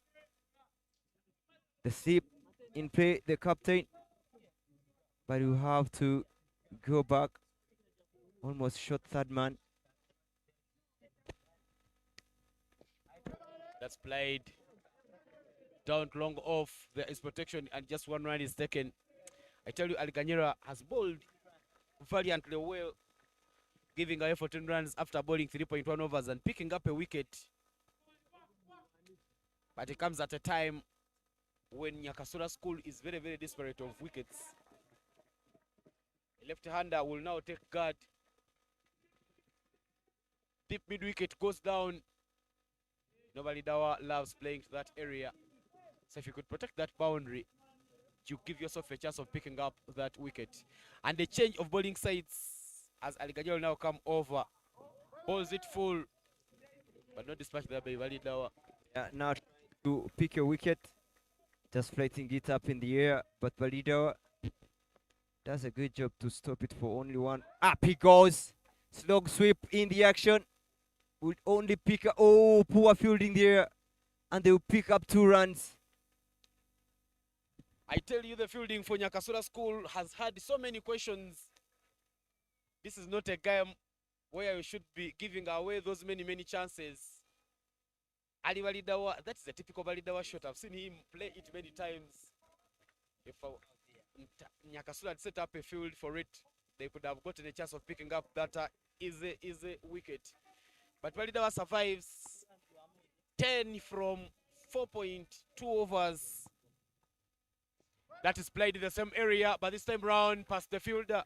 The slip in play, the captain, but you have to go back. Almost shot third man. That's played down long off. There is protection and just 1 run is taken. I tell you, Alganyira has bowled valiantly well, giving away 14 runs after bowling 3.1 overs and picking up a wicket. But it comes at a time when Nyakasura School is very, very desperate of wickets. A left-hander will now take guard. Deep mid-wicket goes down. Nobody Dawa loves playing to that area. So if you could protect that boundary, you give yourself a chance of picking up that wicket. And the change of bowling sides as Alganyira now come over. Balls it full, but not dispatch that by Validawa. Now to pick a wicket, just floating it up in the air, but Validawa does a good job to stop it for only 1. Up he goes. Slog sweep in the action. Would only pick up, oh, poor fielding there, and they will pick up 2 runs. I tell you, the fielding for Nyakasura School has had so many questions. This is not a game where you should be giving away those many chances. Ali Validawa, that's a typical Validawa shot. I've seen him play it many times. If Nyakasura had set up a field for it, they could have gotten a chance of picking up that easy wicket. But Validawa survives 10 from 4.2 overs. That is played in the same area, but this time round past the fielder.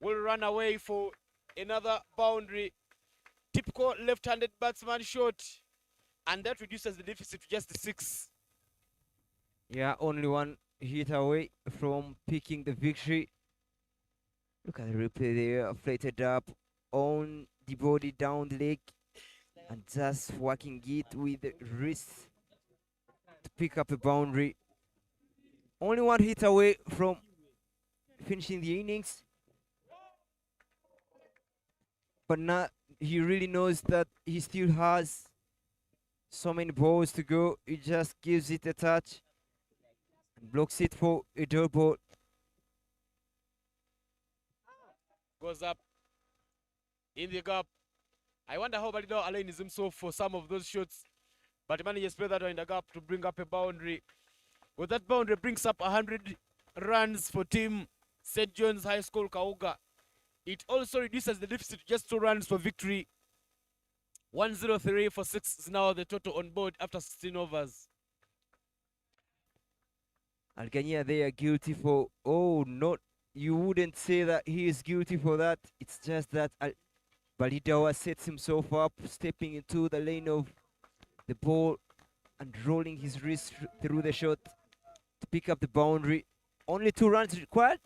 Will run away for another boundary. Typical left-handed batsman shot, and that reduces the deficit to just 6. Yeah, only 1 hit away from picking the victory. Look at the replay there, flatted up on the body, down the leg, and just working it with the wrist to pick up a boundary. Only 1 hit away from finishing the innings. But now he really knows that he still has so many balls to go. He just gives it a touch and blocks it for a dot ball. Goes up in the gap. I wonder how Validawa aligns himself for some of those shots, but he manages to play that one in the gap to bring up a boundary. Well, that boundary brings up 100 runs for team St. John's High School Kauga. It also reduces the deficit to just 2 runs for victory. 103 for 6 is now the total on board after 16 overs. Alganyira, they are guilty for, oh, not, you wouldn't say that he is guilty for that. It's just that Validawa sets himself up, stepping into the lane of the ball and rolling his wrist through the shot to pick up the boundary. Only 2 runs required.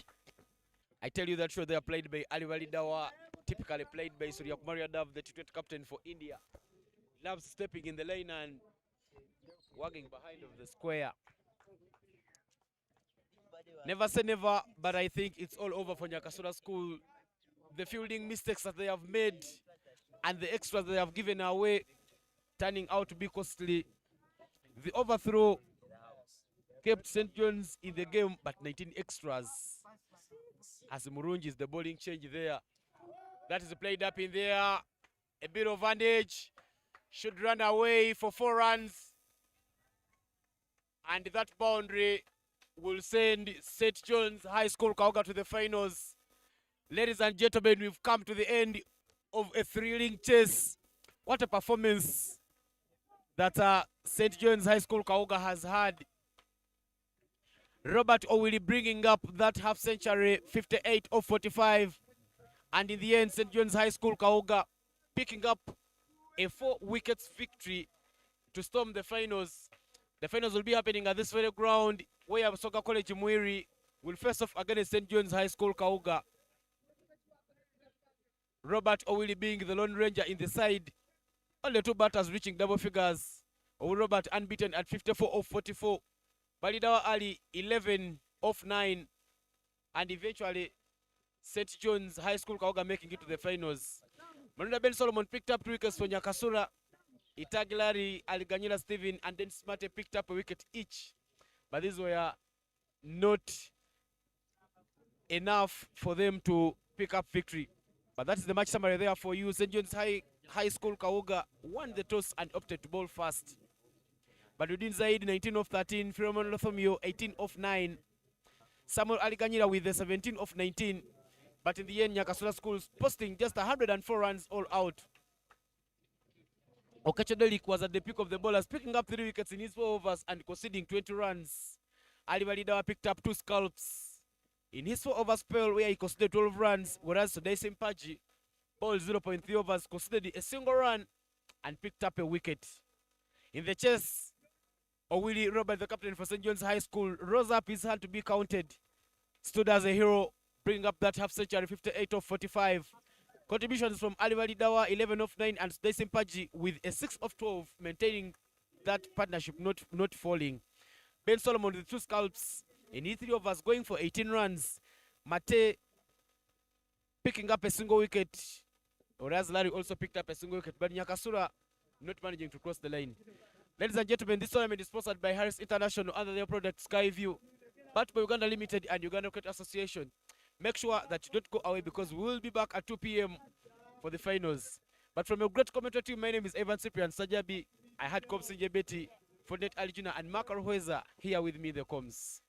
I tell you that show they are played by Ali Validawa, typically played by Surya Kumar Yadav, the T20 captain for India. Loves stepping in the lane and wagging behind of the square. Never say never, but I think it's all over for Nyakasura School. The fielding mistakes that they have made and the extras they have given away turning out to be costly. The overthrow kept St. John's in the game, but 19 extras. As Murunji is the bowling change there. That is played up in there. A bit of advantage. Should run away for 4 runs. And that boundary will send St. John's High School Kauga to the finals. Ladies and gentlemen, we've come to the end of a thrilling chase. What a performance that St. John's High School Kauga has had. Robert Owili bringing up that half century, 58 of 45. And in the end, St. John's High School Kauga picking up a 4 wickets victory to storm the finals. The finals will be happening at this very ground where Soka College Mwiri will face off against St. John's High School Kauga. Robert Owili being the lone ranger in the side. Only 2 batters reaching double figures. Robert unbeaten at 54 of 44. Balidawa Ali 11 of 9. And eventually St. John's High School Kauga making it to the finals. Manunda Ben Solomon picked up 2 wickets for Nyakasura. Itagilari, Aliganyila Steven, and then Smarte picked up a wicket each. But these were not enough for them to pick up victory. But that's the match summary there for you. St. John's High School Kauga won the toss and opted to bowl first. Badudin Zaid 19 of 13, Philemon Lothomio 18 of 9, Samuel Aliganyira with the 17 of 19. But in the end, Nyakasura Schools posting just 104 runs all out. Okachadelik was at the peak of the bowlers, picking up 3 wickets in his 4 overs and conceding 20 runs. Ali Validawa picked up 2 scalps in his 4 over spell where he conceded 12 runs, whereas Decisive bowled 0.3 overs, conceded a single run and picked up a wicket. In the chase, Owili Robert, the captain for St. John's High School, rose up his hand to be counted. Stood as a hero, bringing up that half century, 58 of 45. Contributions from Ali Validawa, 11 of 9, and Decisive with a 6 of 12, maintaining that partnership not falling. Ben Solomon with 2 scalps in his 3 overs, going for 18 runs. Mate picking up a single wicket, whereas Larry also picked up a single wicket, but Nyakasura not managing to cross the line. Ladies and gentlemen, this tournament is sponsored by Harris International under their product Skyview, backed by Uganda Limited and Uganda Cricket Association. Make sure that you don't go away because we will be back at 2 p.m. for the finals. But from a great commentary team, my name is Evan Cyprian Sajabi. I had Combs Betty, Fondet Alijuna, and Mark Arhueza here with me, the Combs.